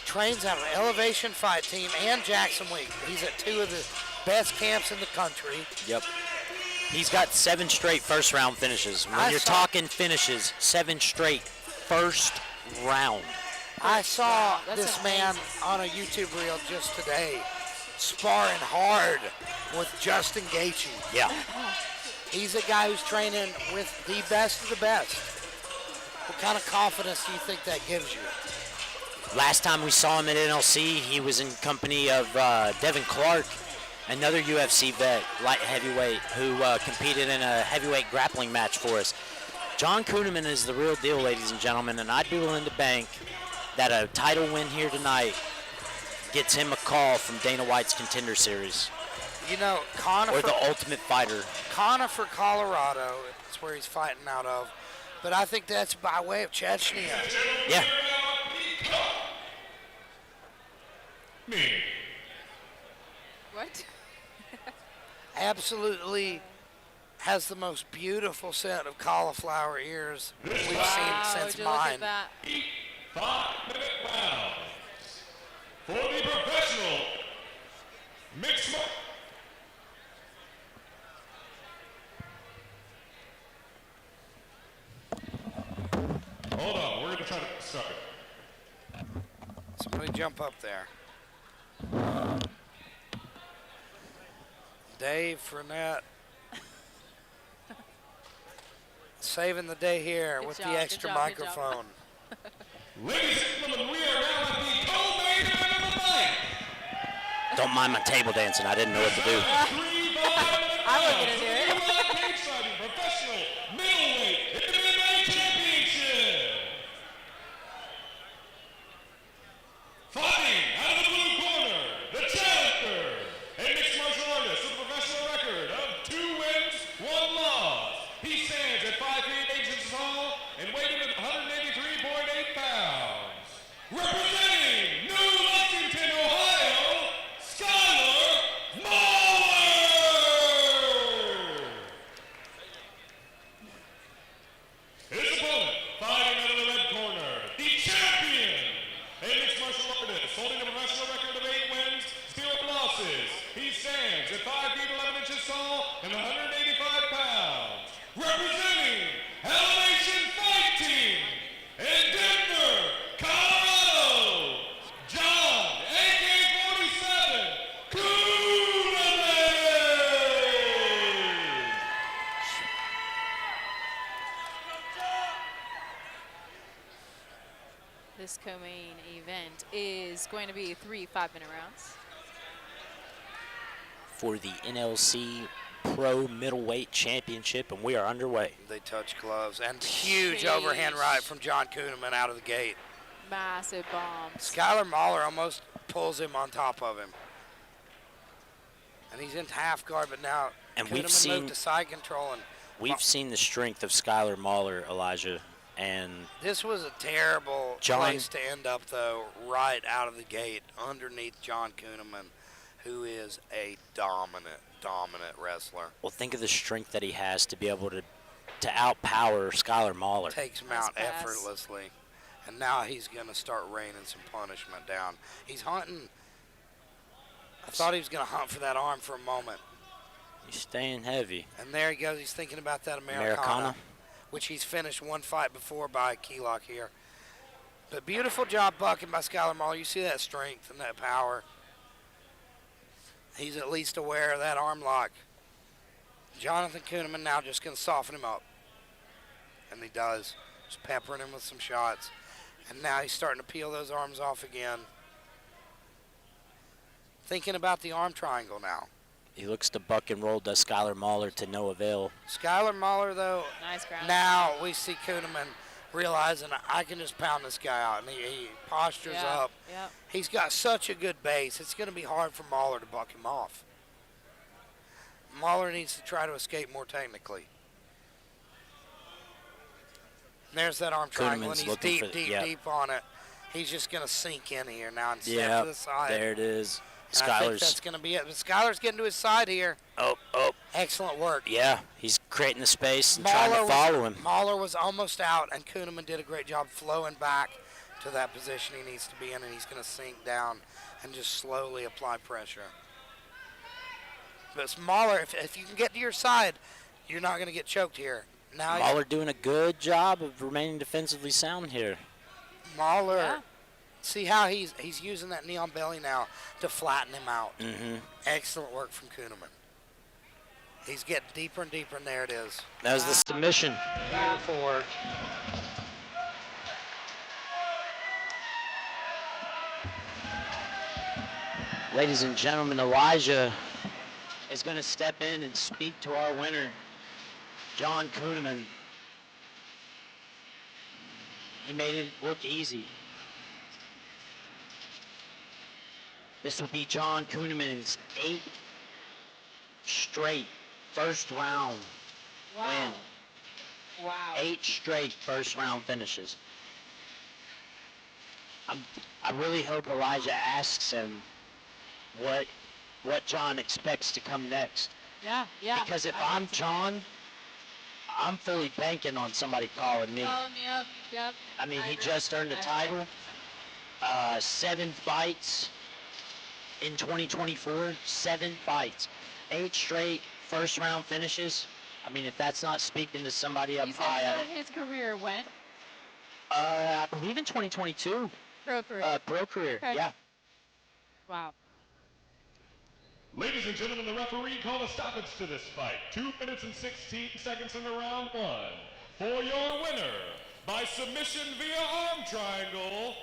R: Trains out of Elevation Fight Team and Jackson Week. He's at 2 of the best camps in the country.
A: Yep. He's got 7 straight first round finishes. When you're talking finishes, 7 straight first round.
R: I saw
C: That's
R: this man on a YouTube reel just today sparring hard with Justin Gaethje.
A: Yeah.
R: He's a guy who's training with the best of the best. What kind of confidence do you think that gives you?
A: Last time we saw him at NLC, he was in company of Devin Clark, Another UFC vet, light heavyweight, who competed in a heavyweight grappling match for us. John Kuhneman is the real deal, ladies and gentlemen, and I'd be willing to bank that a title win here tonight gets him a call from Dana White's Contender Series.
R: You know, Conifer,
A: or the Ultimate Fighter.
R: Conifer, Colorado, is where he's fighting out of. But I think that's by way of Chechnya.
A: Yeah.
D: Me.
C: What?
R: Absolutely has the most beautiful set of cauliflower ears we've seen since mine.
D: 5-minute rounds for the professional mixed martial. Hold on, we're going to try to start it.
R: Somebody jump up there. Dave Fournette saving the day here with the extra microphone.
D: Ladies and gentlemen, we are now at the co-main event of the night.
A: Don't mind my table dancing. I didn't know what to do.
C: I wasn't gonna do it.
D: Line Cagefighting Professional Middleweight MMA Championship. Fighting out of the blue corner, the challenger, a mixed martial artist with a professional record of 2 wins, 1 loss. He stands at 5 feet 8 inches tall and weighing at 183.8 pounds. Representing New Lexington, Ohio, Skylar Mahler. His opponent, fighting out of the red corner, the champion, a mixed martial artist holding a professional record of 8 wins, 0 losses. He stands at 5 feet 11 inches tall and 185 pounds. Representing Elevation Fight Team in Denver, Colorado, John, AK-47, Kuhneman.
C: This co-main event is going to be 3 5-minute rounds.
A: For the NLC Pro Middleweight Championship, and we are underway.
R: They touch gloves, and huge overhand right from John Kuhneman out of the gate.
C: Massive bombs.
R: Skylar Mahler almost pulls him on top of him. And he's in half guard, but now
A: And
R: Kuhneman moved to side control. And
A: we've seen the strength of Skylar Mahler, Elijah, and
R: this was a terrible place to end up, though, right out of the gate underneath John Kuhneman, who is a dominant wrestler.
A: well, think of the strength that he has to be able to outpower Skylar Mahler.
R: Takes him out effortlessly. And now he's going to start raining some punishment down. He's hunting. I thought he was going to hunt for that arm for a moment.
A: He's staying heavy.
R: And there he goes. He's thinking about that Americana, which he's finished 1 fight before by a key lock here. But beautiful job bucking by Skylar Mahler. You see that strength and that power. He's at least aware of that arm lock. Jonathan Kuhneman now just going to soften him up. And he does. Just peppering him with some shots. And now he's starting to peel those arms off again. Thinking about the arm triangle now.
A: He looks to buck and roll, does Skylar Mahler to no avail.
R: Skylar Mahler, though,
C: nice ground.
R: Now we see Kuhneman realizing I can just pound this guy out. And he postures up.
C: Yep.
R: He's got such a good base. It's going to be hard for Mahler to buck him off. Mahler needs to try to escape more technically. And there's that arm triangle, and he's deep on it. He's just going to sink in here now and step to the side.
A: There it is.
R: And I think that's going to be it. But Skylar's getting to his side here.
A: Oh.
R: Excellent work.
A: Yeah, he's creating the space and trying to follow him.
R: Mahler was almost out, and Kuhneman did a great job flowing back to that position he needs to be in, and he's going to sink down and just slowly apply pressure. But Mahler, if you can get to your side, you're not going to get choked here. Now
A: Mahler doing a good job of remaining defensively sound here.
R: Mahler, see how he's using that knee on belly now to flatten him out.
A: Mm-hmm.
R: Excellent work from Kuhneman. He's getting deeper and deeper, and there it is.
A: That was the submission.
R: Beautiful work.
A: Ladies and gentlemen, Elijah is going to step in and speak to our winner, John Kuhneman. He made it look easy. This will be John Kuhneman's 8th straight first round win.
L: Wow.
A: 8 straight first round finishes. I really hope Elijah asks him what John expects to come next.
L: Yeah, yeah.
A: Because if I'm John, I'm fully banking on somebody calling me.
L: Yep.
A: I mean, he just earned a title. 7 fights in 2024. 7 fights. 8 straight first round finishes. I mean, if that's not speaking to somebody up
L: You
A: high.
L: said his career went?
A: I believe in 2022.
L: Pro career.
A: Pro career,
L: Okay.
A: yeah.
L: Wow.
D: Ladies and gentlemen, the referee called a stoppage to this fight. 2 minutes and 16 seconds into round 1. For your winner, by submission via arm triangle,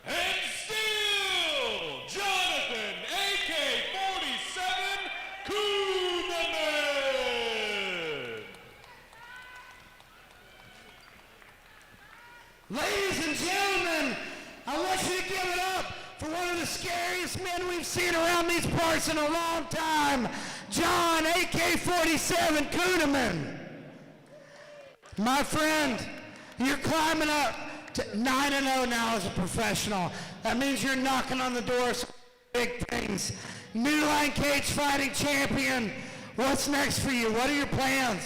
D: and still, Jonathan AK-47 Kuhneman!
I: Ladies and gentlemen, I want you to give it up for one of the scariest men we've seen around these parts in a long time, John AK-47 Kuhneman. My friend, you're climbing up to 9-0 now as a professional. That means you're knocking on the doors of big things. New Line Cagefighting champion. What's next for you? What are your plans?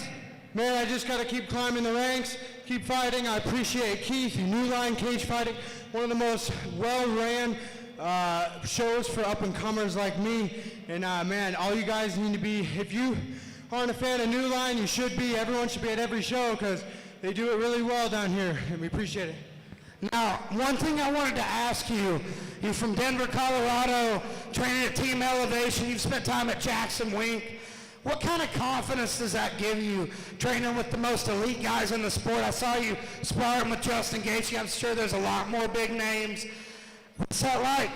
J: Man, I just got to keep climbing the ranks, keep fighting. I appreciate Keith, New Line Cagefighting, one of the most well-ran shows for up-and-comers like me. And man, all you guys need to be, if you aren't a fan of New Line, you should be. Everyone should be at every show because they do it really well down here, and we appreciate it.
I: Now, one thing I wanted to ask you, you're from Denver, Colorado, training at Team Elevation, you've spent time at Jackson Wink. What kind of confidence does that give you, training with the most elite guys in the sport? I saw you sparring with Justin Gaethje. I'm sure there's a lot more big names. What's that like?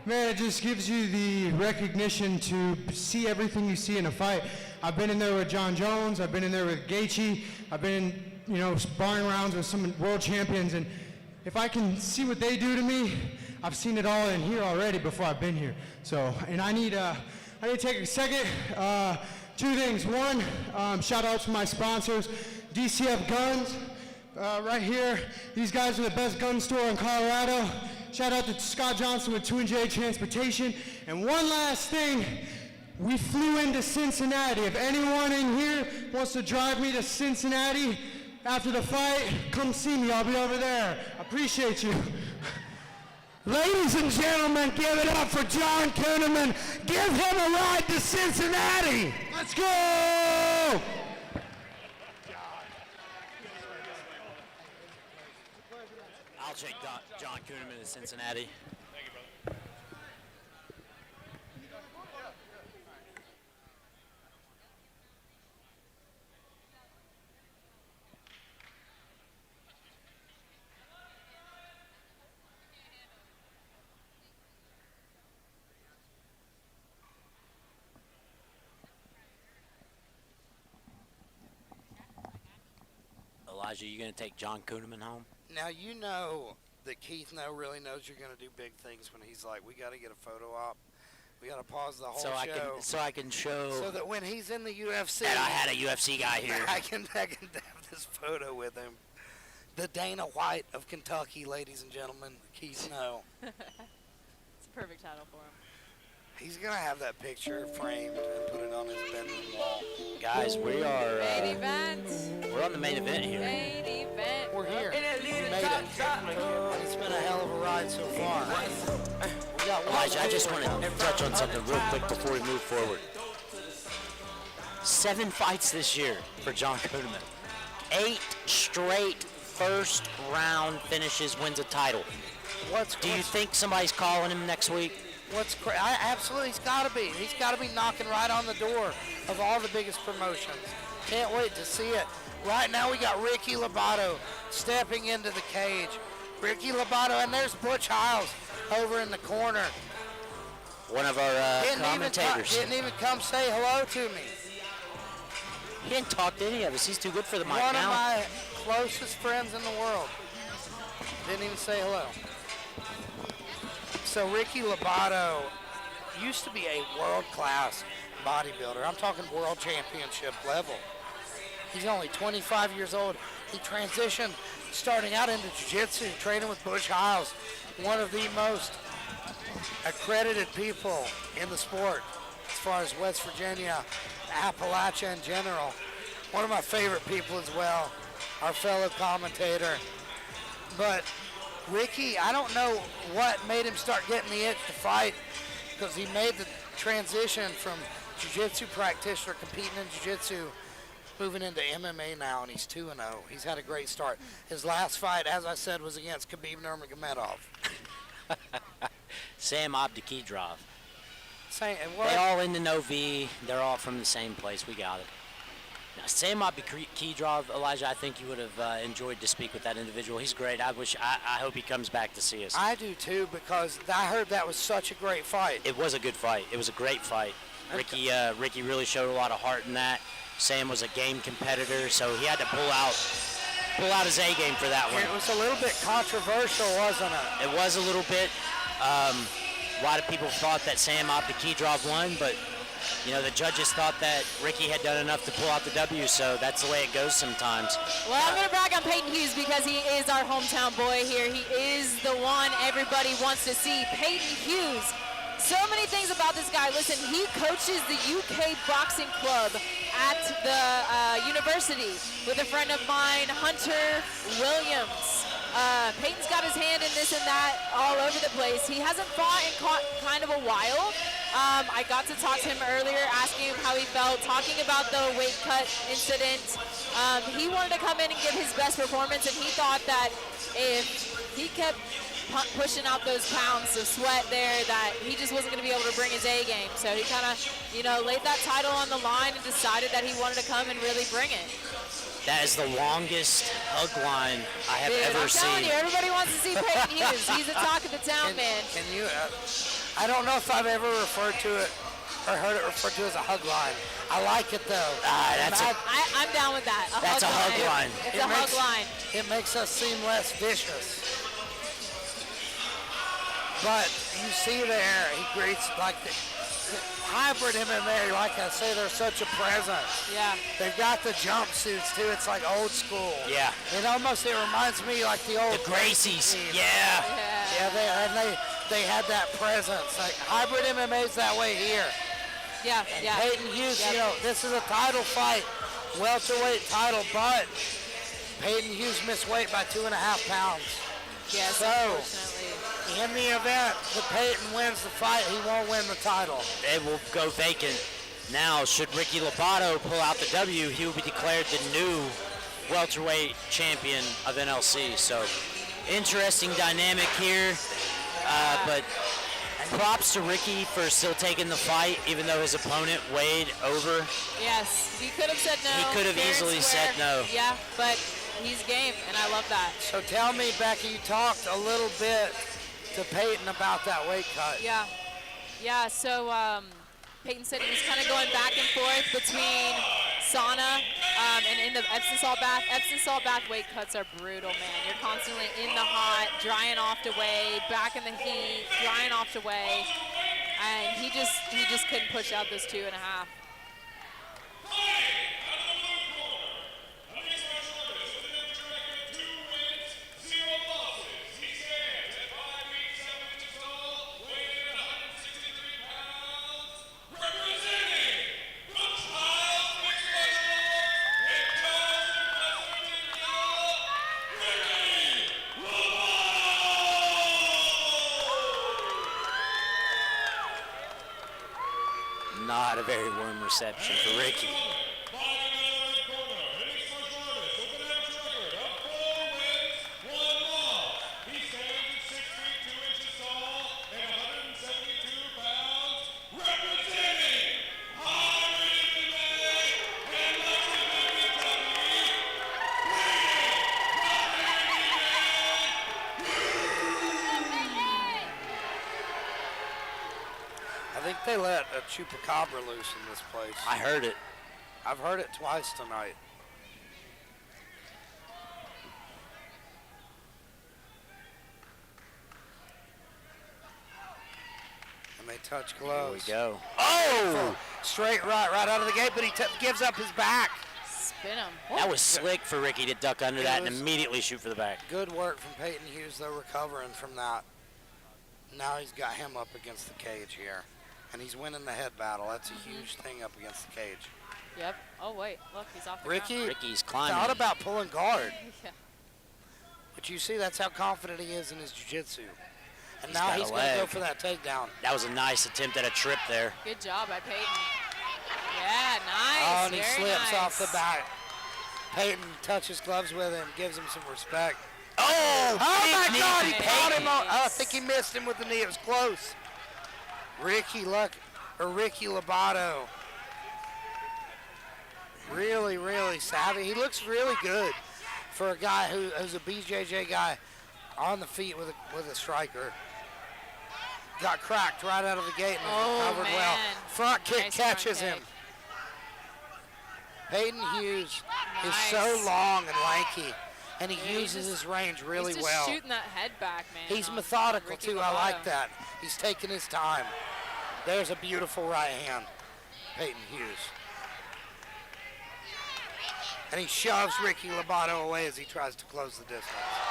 J: Man, it just gives you the recognition to see everything you see in a fight. I've been in there with John Jones. I've been in there with Gaethje. I've been in, sparring rounds with some world champions. And if I can see what they do to me, I've seen it all in here already before I've been here. So, and I need to take a second. 2 things. One, shout out to my sponsors, DCF Guns, right here. These guys are the best gun store in Colorado. Shout out to Scott Johnson with 2J Transportation. And one last thing, we flew into Cincinnati. If anyone in here wants to drive me to Cincinnati after the fight, come see me. I'll be over there. I appreciate you.
I: Ladies and gentlemen, give it up for John Kuhneman. Give him a ride to Cincinnati. Let's go!
A: I'll take John Kuhneman to Cincinnati.
D: Thank you, brother.
A: Elijah, you going to take John Kuhneman home?
R: Now, you know that Keith really knows you're going to do big things when he's like, we got to get a photo op. We got to pause the whole show.
A: So I can show.
R: So that when he's in the UFC.
A: That I had a UFC guy here.
R: I can have this photo with him. The Dana White of Kentucky, ladies and gentlemen. Keith Snow.
C: It's a perfect title for him.
R: He's going to have that picture framed and put it on his bedroom wall.
A: Guys, we are.
C: Main event.
A: We're on the main event here.
C: Main event.
R: We're here. We made it. It's been a hell of a ride so far.
A: Elijah, I just want to touch on something real quick before we move forward. 7 fights this year for John Kuhneman. 8 straight first round finishes, wins a title. Do you think somebody's calling him next week?
R: Absolutely, he's got to be. He's got to be knocking right on the door of all the biggest promotions. Can't wait to see it. Right now we got Ricky Lobato stepping into the cage. Ricky Lobato, and there's Butch Hiles over in the corner.
A: One of our
R: Didn't
A: commentators.
R: Didn't even come say hello to me.
A: He didn't talk to any of us. He's too good for the mic
R: One
A: now.
R: of my closest friends in the world. Didn't even say hello. So Ricky Lobato used to be a world-class bodybuilder. I'm talking world championship level. He's only 25 years old. He transitioned starting out into jiu-jitsu, training with Bush Hiles, one of the most accredited people in the sport as far as West Virginia, Appalachia in general. One of my favorite people as well, our fellow commentator. But Ricky, I don't know what made him start getting the itch to fight, because he made the transition from jiu-jitsu practitioner competing in jiu-jitsu, moving into MMA now, and he's 2-0. He's had a great start. His last fight, as I said, was against Khabib Nurmagomedov.
A: Sam Abdikidrov.
R: Say,
A: They all in the Novi. They're all from the same place. We got it. Now, Sam Abdikidrov, Elijah, I think you would have enjoyed to speak with that individual. He's great. I hope he comes back to see us.
R: I do too, because I heard that was such a great fight.
A: It was a good fight. It was a great fight. Ricky really showed a lot of heart in that. Sam was a game competitor, so he had to pull out his A game for that one.
R: It was a little bit controversial, wasn't it?
A: It was a little bit. A lot of people thought that Sam Abdikidrov won, but the judges thought that Ricky had done enough to pull out the W, so that's the way it goes sometimes.
C: Well, I'm going to brag on Peyton Hughes because he is our hometown boy here. He is the one everybody wants to see. Peyton Hughes. So many things about this guy. Listen, he coaches the UK Boxing Club at the university with a friend of mine, Hunter Williams. Peyton's got his hand in this and that all over the place. He hasn't fought in kind of a while. I got to talk to him earlier, asking him how he felt, talking about the weight cut incident. He wanted to come in and give his best performance, and he thought that if he kept pushing out those pounds of sweat there, that he just wasn't going to be able to bring his A game. So he kind of, laid that title on the line and decided that he wanted to come and really bring it.
A: That is the longest hug line I have ever seen.
C: I'm telling you, everybody wants to see Peyton Hughes. He's the talk of the town, man.
R: Can you? I don't know if I've ever referred to it or heard it referred to as a hug line. I like it though.
C: I'm down with that.
A: That's a hug line.
C: It's a hug line.
R: It makes us seem less vicious. But you see there, he greets like the hybrid MMA, like I say, they're such a presence.
C: Yeah.
R: They've got the jumpsuits too. It's like old school.
A: Yeah.
R: It reminds me like the old
A: Gracies. Yeah.
R: Yeah, they had that presence. Like hybrid MMA's that way here.
C: Yeah,
R: and Peyton Hughes, this is a title fight, welterweight title, but Peyton Hughes missed weight by 2.5 pounds.
C: Yes,
R: so,
C: unfortunately.
R: In the event that Peyton wins the fight, he won't win the title.
A: It will go vacant. Now, should Ricky Lobato pull out the W, he will be declared the new welterweight champion of NLC. So, interesting dynamic here. But props to Ricky for still taking the fight, even though his opponent weighed over.
C: Yes, he could have said no.
A: He could have easily said no.
C: Yeah, but he's game, and I love that.
R: So tell me, Becky, you talked a little bit to Peyton about that weight cut.
C: Yeah, so Peyton said he was kind of going back and forth between sauna and in the Epsom salt bath. Epsom salt bath weight cuts are brutal, man. You're constantly in the hot, drying off to weigh, back in the heat, drying off to weigh, and he just couldn't push out those 2.5.
A: Not a very warm reception for Ricky.
R: they let a chupacabra loose in this place.
A: I heard it.
R: I've heard it twice tonight. And they touch gloves.
A: Here we go.
R: Oh! Straight right out of the gate, but he gives up his back.
C: Spin him.
A: That was slick for Ricky to duck under that and immediately shoot for the back.
R: Good work from Peyton Hughes, though, recovering from that. Now he's got him up against the cage here. And he's winning the head battle. That's a huge thing up against the cage.
C: Yep. Oh, wait. Look, he's off the
R: Ricky,
A: Ricky's climbing.
R: thought about pulling guard.
C: Yeah.
R: But you see, that's how confident he is in his jiu-jitsu. And
A: He's
R: now
A: got a
R: he's going to go
A: leg.
R: for that takedown.
A: That was a nice attempt at a trip there.
C: Good job by Peyton. Yeah, nice.
R: Oh, and he
C: Very
R: slips
C: nice.
R: off the back. Peyton touches gloves with him, gives him some respect.
A: Oh,
R: my
A: big
R: God,
A: knee
R: he
A: from
R: caught
A: Peyton.
R: him. I think he missed him with the knee. It was close. Ricky Lobato. Really, really savvy. He looks really good for a guy who's a BJJ guy on the feet with a striker. Got cracked right out of the gate and recovered well. Front kick
C: Nice
R: catches
C: front
R: him.
C: kick.
R: Peyton Hughes is so long and lanky, and he
C: Yeah,
R: uses his range really
C: he's just
R: well.
C: shooting that head back, man.
R: He's
C: on
R: methodical
C: Ricky
R: too. I
C: Lovato.
R: like that. He's taking his time. There's a beautiful right hand, Peyton Hughes. And he shoves Ricky Lobato away as he tries to close the distance.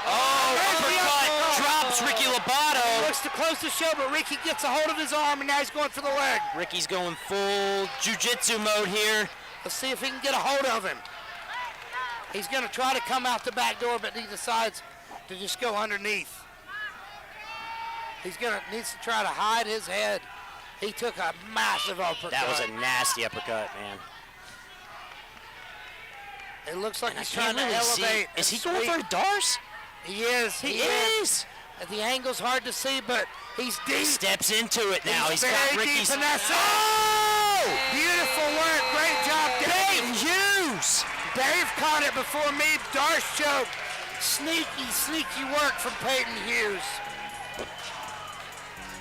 A: Uppercut drops Ricky
R: He
A: Lobato.
R: looks to close the show, but Ricky gets a hold of his arm, and now he's going for the leg.
A: Ricky's going full jiu-jitsu mode here.
R: Let's see if he can get a hold of him. He's going to try to come out the back door, but he decides to just go underneath. Needs to try to hide his head. He took a massive uppercut.
A: That was a nasty uppercut, man.
R: It looks like
A: And I
R: he's trying
A: can't
R: to
A: really see.
R: elevate.
A: Is
R: and
A: he going for a
R: sweep.
A: Darce?
R: He is.
A: He is.
R: The angle's hard to see, but he's deep.
A: He steps into it now. He's got
R: very
A: Ricky's.
R: deep, and that's it.
A: Oh!
R: Beautiful work. Great job, Dave.
A: Peyton Hughes.
R: Dave caught it before me. Darce choke. Sneaky work from Peyton Hughes.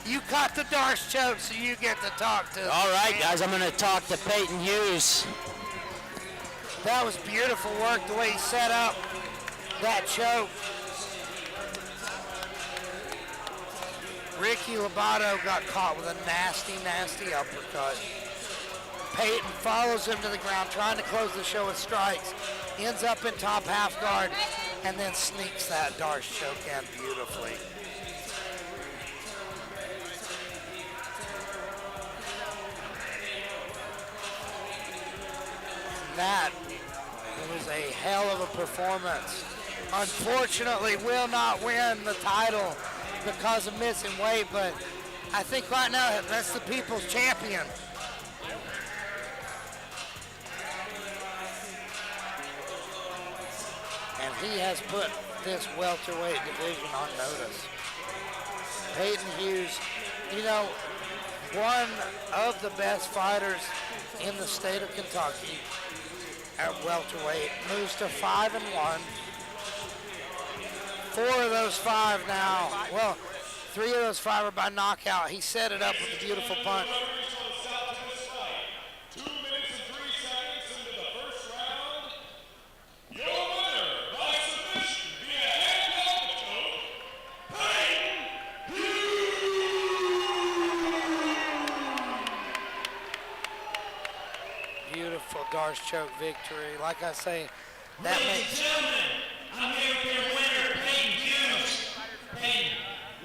R: You caught the Darce choke, so you get to talk to.
A: All right, guys, I'm going to talk to Peyton Hughes.
R: That was beautiful work, the way he set up that choke. Ricky Lobato got caught with a nasty uppercut. Peyton follows him to the ground, trying to close the show with strikes. Ends up in top half guard, and then sneaks that Darce choke in beautifully. That was a hell of a performance. Unfortunately, will not win the title because of missing weight, but I think right now that's the people's champion. And he has put this welterweight division on notice. Peyton Hughes, you know, one of the best fighters in the state of Kentucky at welterweight, moves to 5-1. 4 of those 5 now, well, 3 of those 5 are by knockout. He set it up with a beautiful punch.
D: 2 minutes and 3 seconds into the first round. Your winner by submission via head choke, Peyton Hughes.
R: Beautiful Darce choke victory. Like I say, that
F: Ladies
R: makes...
F: and gentlemen, I'm here for your winner, Peyton Hughes. Peyton,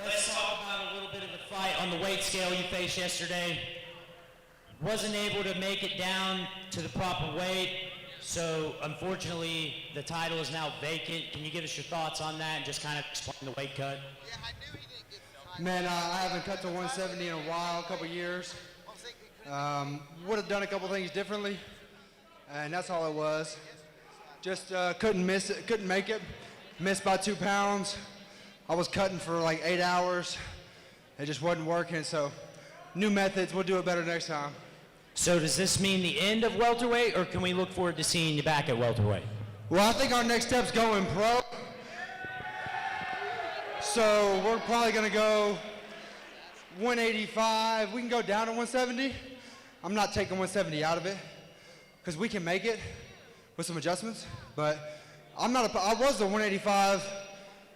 F: let's talk about a little bit of the fight on the weight scale you faced yesterday. Wasn't able to make it down to the proper weight, so unfortunately the title is now vacant. Can you give us your thoughts on that and just kind of explain the weight cut?
J: Man, I haven't cut to 170 in a while, a couple years. Would have done a couple things differently, and that's all it was. Just couldn't make it. Missed by 2 pounds. I was cutting for like 8 hours. It just wasn't working, so new methods, we'll do it better next time.
F: So does this mean the end of welterweight, or can we look forward to seeing you back at welterweight?
J: Well, I think our next step's going pro. So we're probably gonna go
I: 185. We can go down to 170. I'm not taking 170 out of it because we can make it with some adjustments. But I was the 185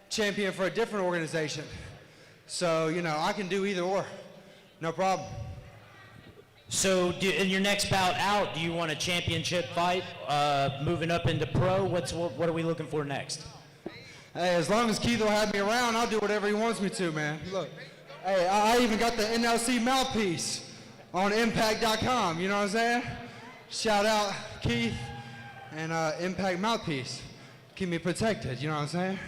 I: champion for a different organization. So, I can do either or. No problem.
F: So, in your next bout out, do you want a championship fight, moving up into pro? What are we looking for next?
I: Hey, as long as Keith will have me around, I'll do whatever he wants me to, man. Look, hey, I even got the NLC mouthpiece on Impact.com, you know what I'm saying? Shout out Keith and Impact Mouthpiece. Keep me protected, you know what I'm saying?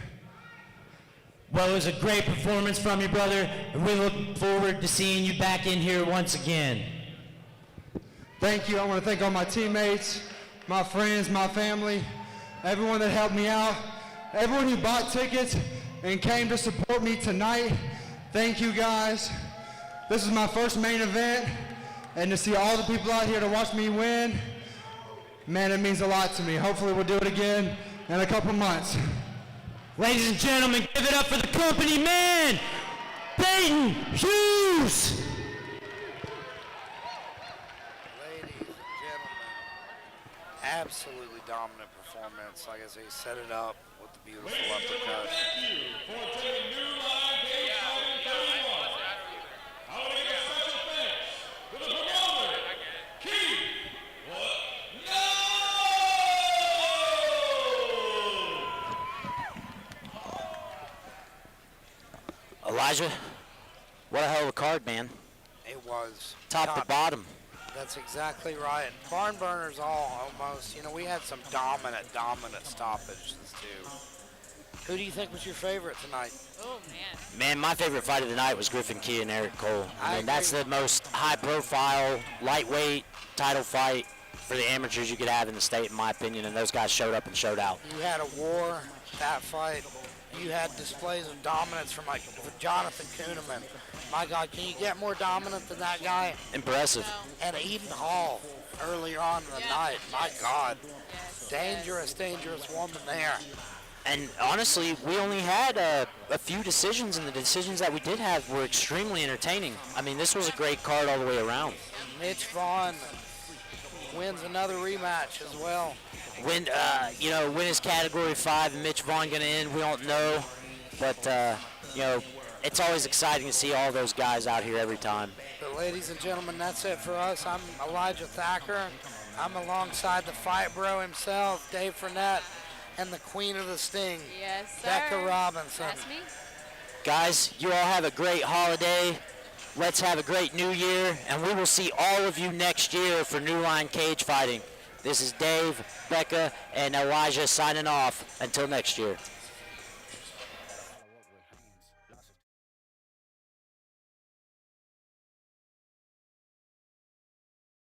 F: Well, it was a great performance from you, brother. And we look forward to seeing you back in here once again.
I: Thank you. I want to thank all my teammates, my friends, my family, everyone that helped me out, everyone who bought tickets and came to support me tonight. Thank you, guys. This is my first main event, and to see all the people out here to watch me win, man, it means a lot to me. Hopefully we'll do it again in a couple months.
F: Ladies and gentlemen, give it up for the company man, Peyton Hughes.
B: Ladies and gentlemen, absolutely dominant performance. Like I say, he set it up with the beautiful uppercut.
D: Thank you for attending New Line Cagefighting 31. I want to give a special thanks to the promoter, Keith.
A: Elijah, what a hell of a card, man.
B: It was.
A: Top to bottom.
B: That's exactly right. Barn burners all almost. We had some dominant stoppages too. Who do you think was your favorite tonight?
C: Oh, man.
A: Man, my favorite fight of the night was Griffin Key and Eric Cole. I mean, that's the most high-profile, lightweight title fight for the amateurs you could have in the state, in my opinion, and those guys showed up and showed out.
B: You had a war, that fight. You had displays of dominance from, like, Jonathan Kuhneman. My God, can you get more dominant than that guy?
A: Impressive.
B: And Eden Hall earlier on in the night. My God. Dangerous woman there.
A: And honestly, we only had a few decisions, and the decisions that we did have were extremely entertaining. I mean, this was a great card all the way around.
B: Mitch Vaughn wins another rematch as well.
A: When is Category 5 and Mitch Vaughn going to end? We don't know. But, it's always exciting to see all those guys out here every time.
B: But ladies and gentlemen, that's it for us. I'm Elijah Thacker. I'm alongside the fight bro himself, Dave Fournette, and the queen of the sting,
C: yes, sir.
B: Becca Robinson.
C: That's me.
A: Guys, you all have a great holiday. Let's have a great new year, and we will see all of you next year for New Line Cagefighting. This is Dave, Becca, and Elijah signing off. Until next year.